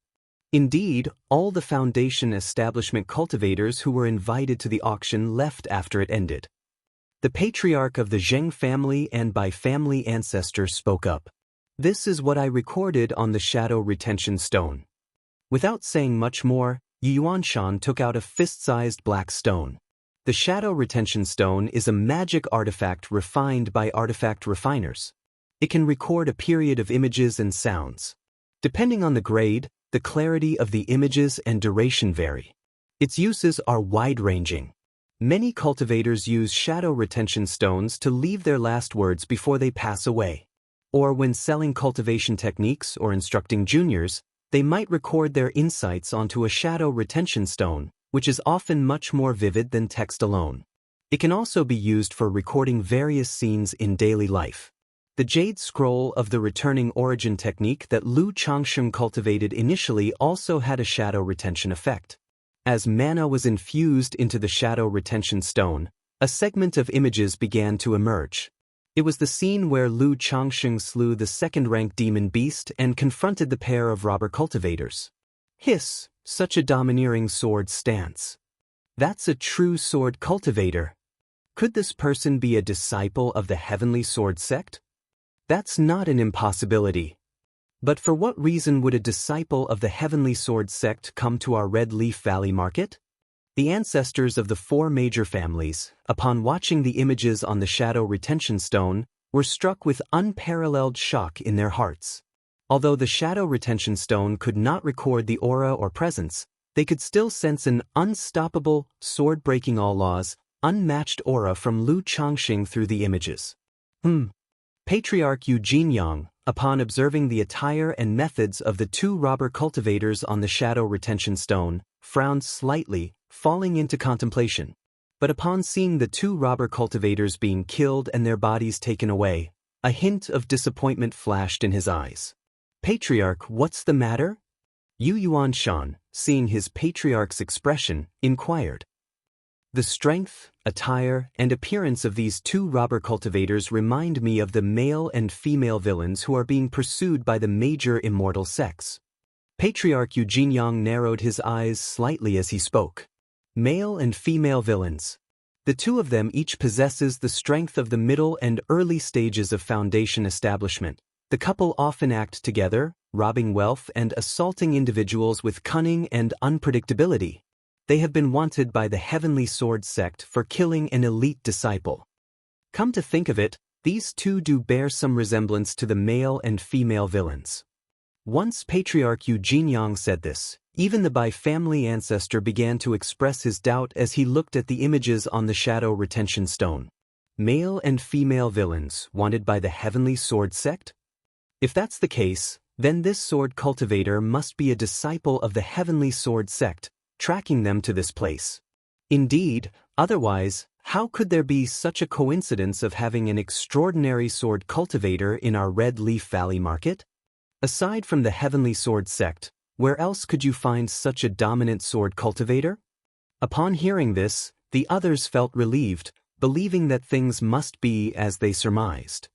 Indeed, all the Foundation Establishment cultivators who were invited to the auction left after it ended. The patriarch of the Zheng family and by family ancestor spoke up. This is what I recorded on the shadow retention stone. Without saying much more, Yuanshan took out a fist-sized black stone. The shadow retention stone is a magic artifact refined by artifact refiners. It can record a period of images and sounds. Depending on the grade, the clarity of the images and duration vary. Its uses are wide-ranging. Many cultivators use shadow retention stones to leave their last words before they pass away. Or when selling cultivation techniques or instructing juniors, they might record their insights onto a shadow retention stone, which is often much more vivid than text alone. It can also be used for recording various scenes in daily life. The Jade Scroll of the Returning Origin technique that Lu Changsheng cultivated initially also had a shadow retention effect. As mana was infused into the shadow retention stone, a segment of images began to emerge. It was the scene where Lu Changsheng slew the second-rank demon beast and confronted the pair of robber cultivators. Hiss, such a domineering sword stance. That's a true sword cultivator. Could this person be a disciple of the Heavenly Sword sect? That's not an impossibility. But for what reason would a disciple of the Heavenly Sword sect come to our Red Leaf Valley market? The ancestors of the 4 major families, upon watching the images on the shadow retention stone, were struck with unparalleled shock in their hearts. Although the shadow retention stone could not record the aura or presence, they could still sense an unstoppable, sword-breaking all laws, unmatched aura from Lu Changxing through the images. Patriarch Yu Jinyang, upon observing the attire and methods of the 2 robber cultivators on the shadow retention stone, frowned slightly, falling into contemplation. But upon seeing the 2 robber cultivators being killed and their bodies taken away, a hint of disappointment flashed in his eyes. Patriarch, what's the matter? Yuanshan, seeing his patriarch's expression, inquired. The strength, attire, and appearance of these 2 robber cultivators remind me of the male and female villains who are being pursued by the major immortal sects. Patriarch Yu Jinyang narrowed his eyes slightly as he spoke. Male and female villains. The 2 of them each possesses the strength of the middle and early stages of Foundation establishment. The couple often act together, robbing wealth and assaulting individuals with cunning and unpredictability. They have been wanted by the Heavenly Sword sect for killing an elite disciple. Come to think of it, these 2 do bear some resemblance to the male and female villains. Once Patriarch Yu Jinyang said this, even the by-family ancestor began to express his doubt as he looked at the images on the shadow retention stone. Male and female villains wanted by the Heavenly Sword sect? If that's the case, then this sword cultivator must be a disciple of the Heavenly Sword sect, tracking them to this place. Indeed, otherwise, how could there be such a coincidence of having an extraordinary sword cultivator in our Red Leaf Valley market? Aside from the Heavenly Sword sect, where else could you find such a dominant sword cultivator? Upon hearing this, the others felt relieved, believing that things must be as they surmised.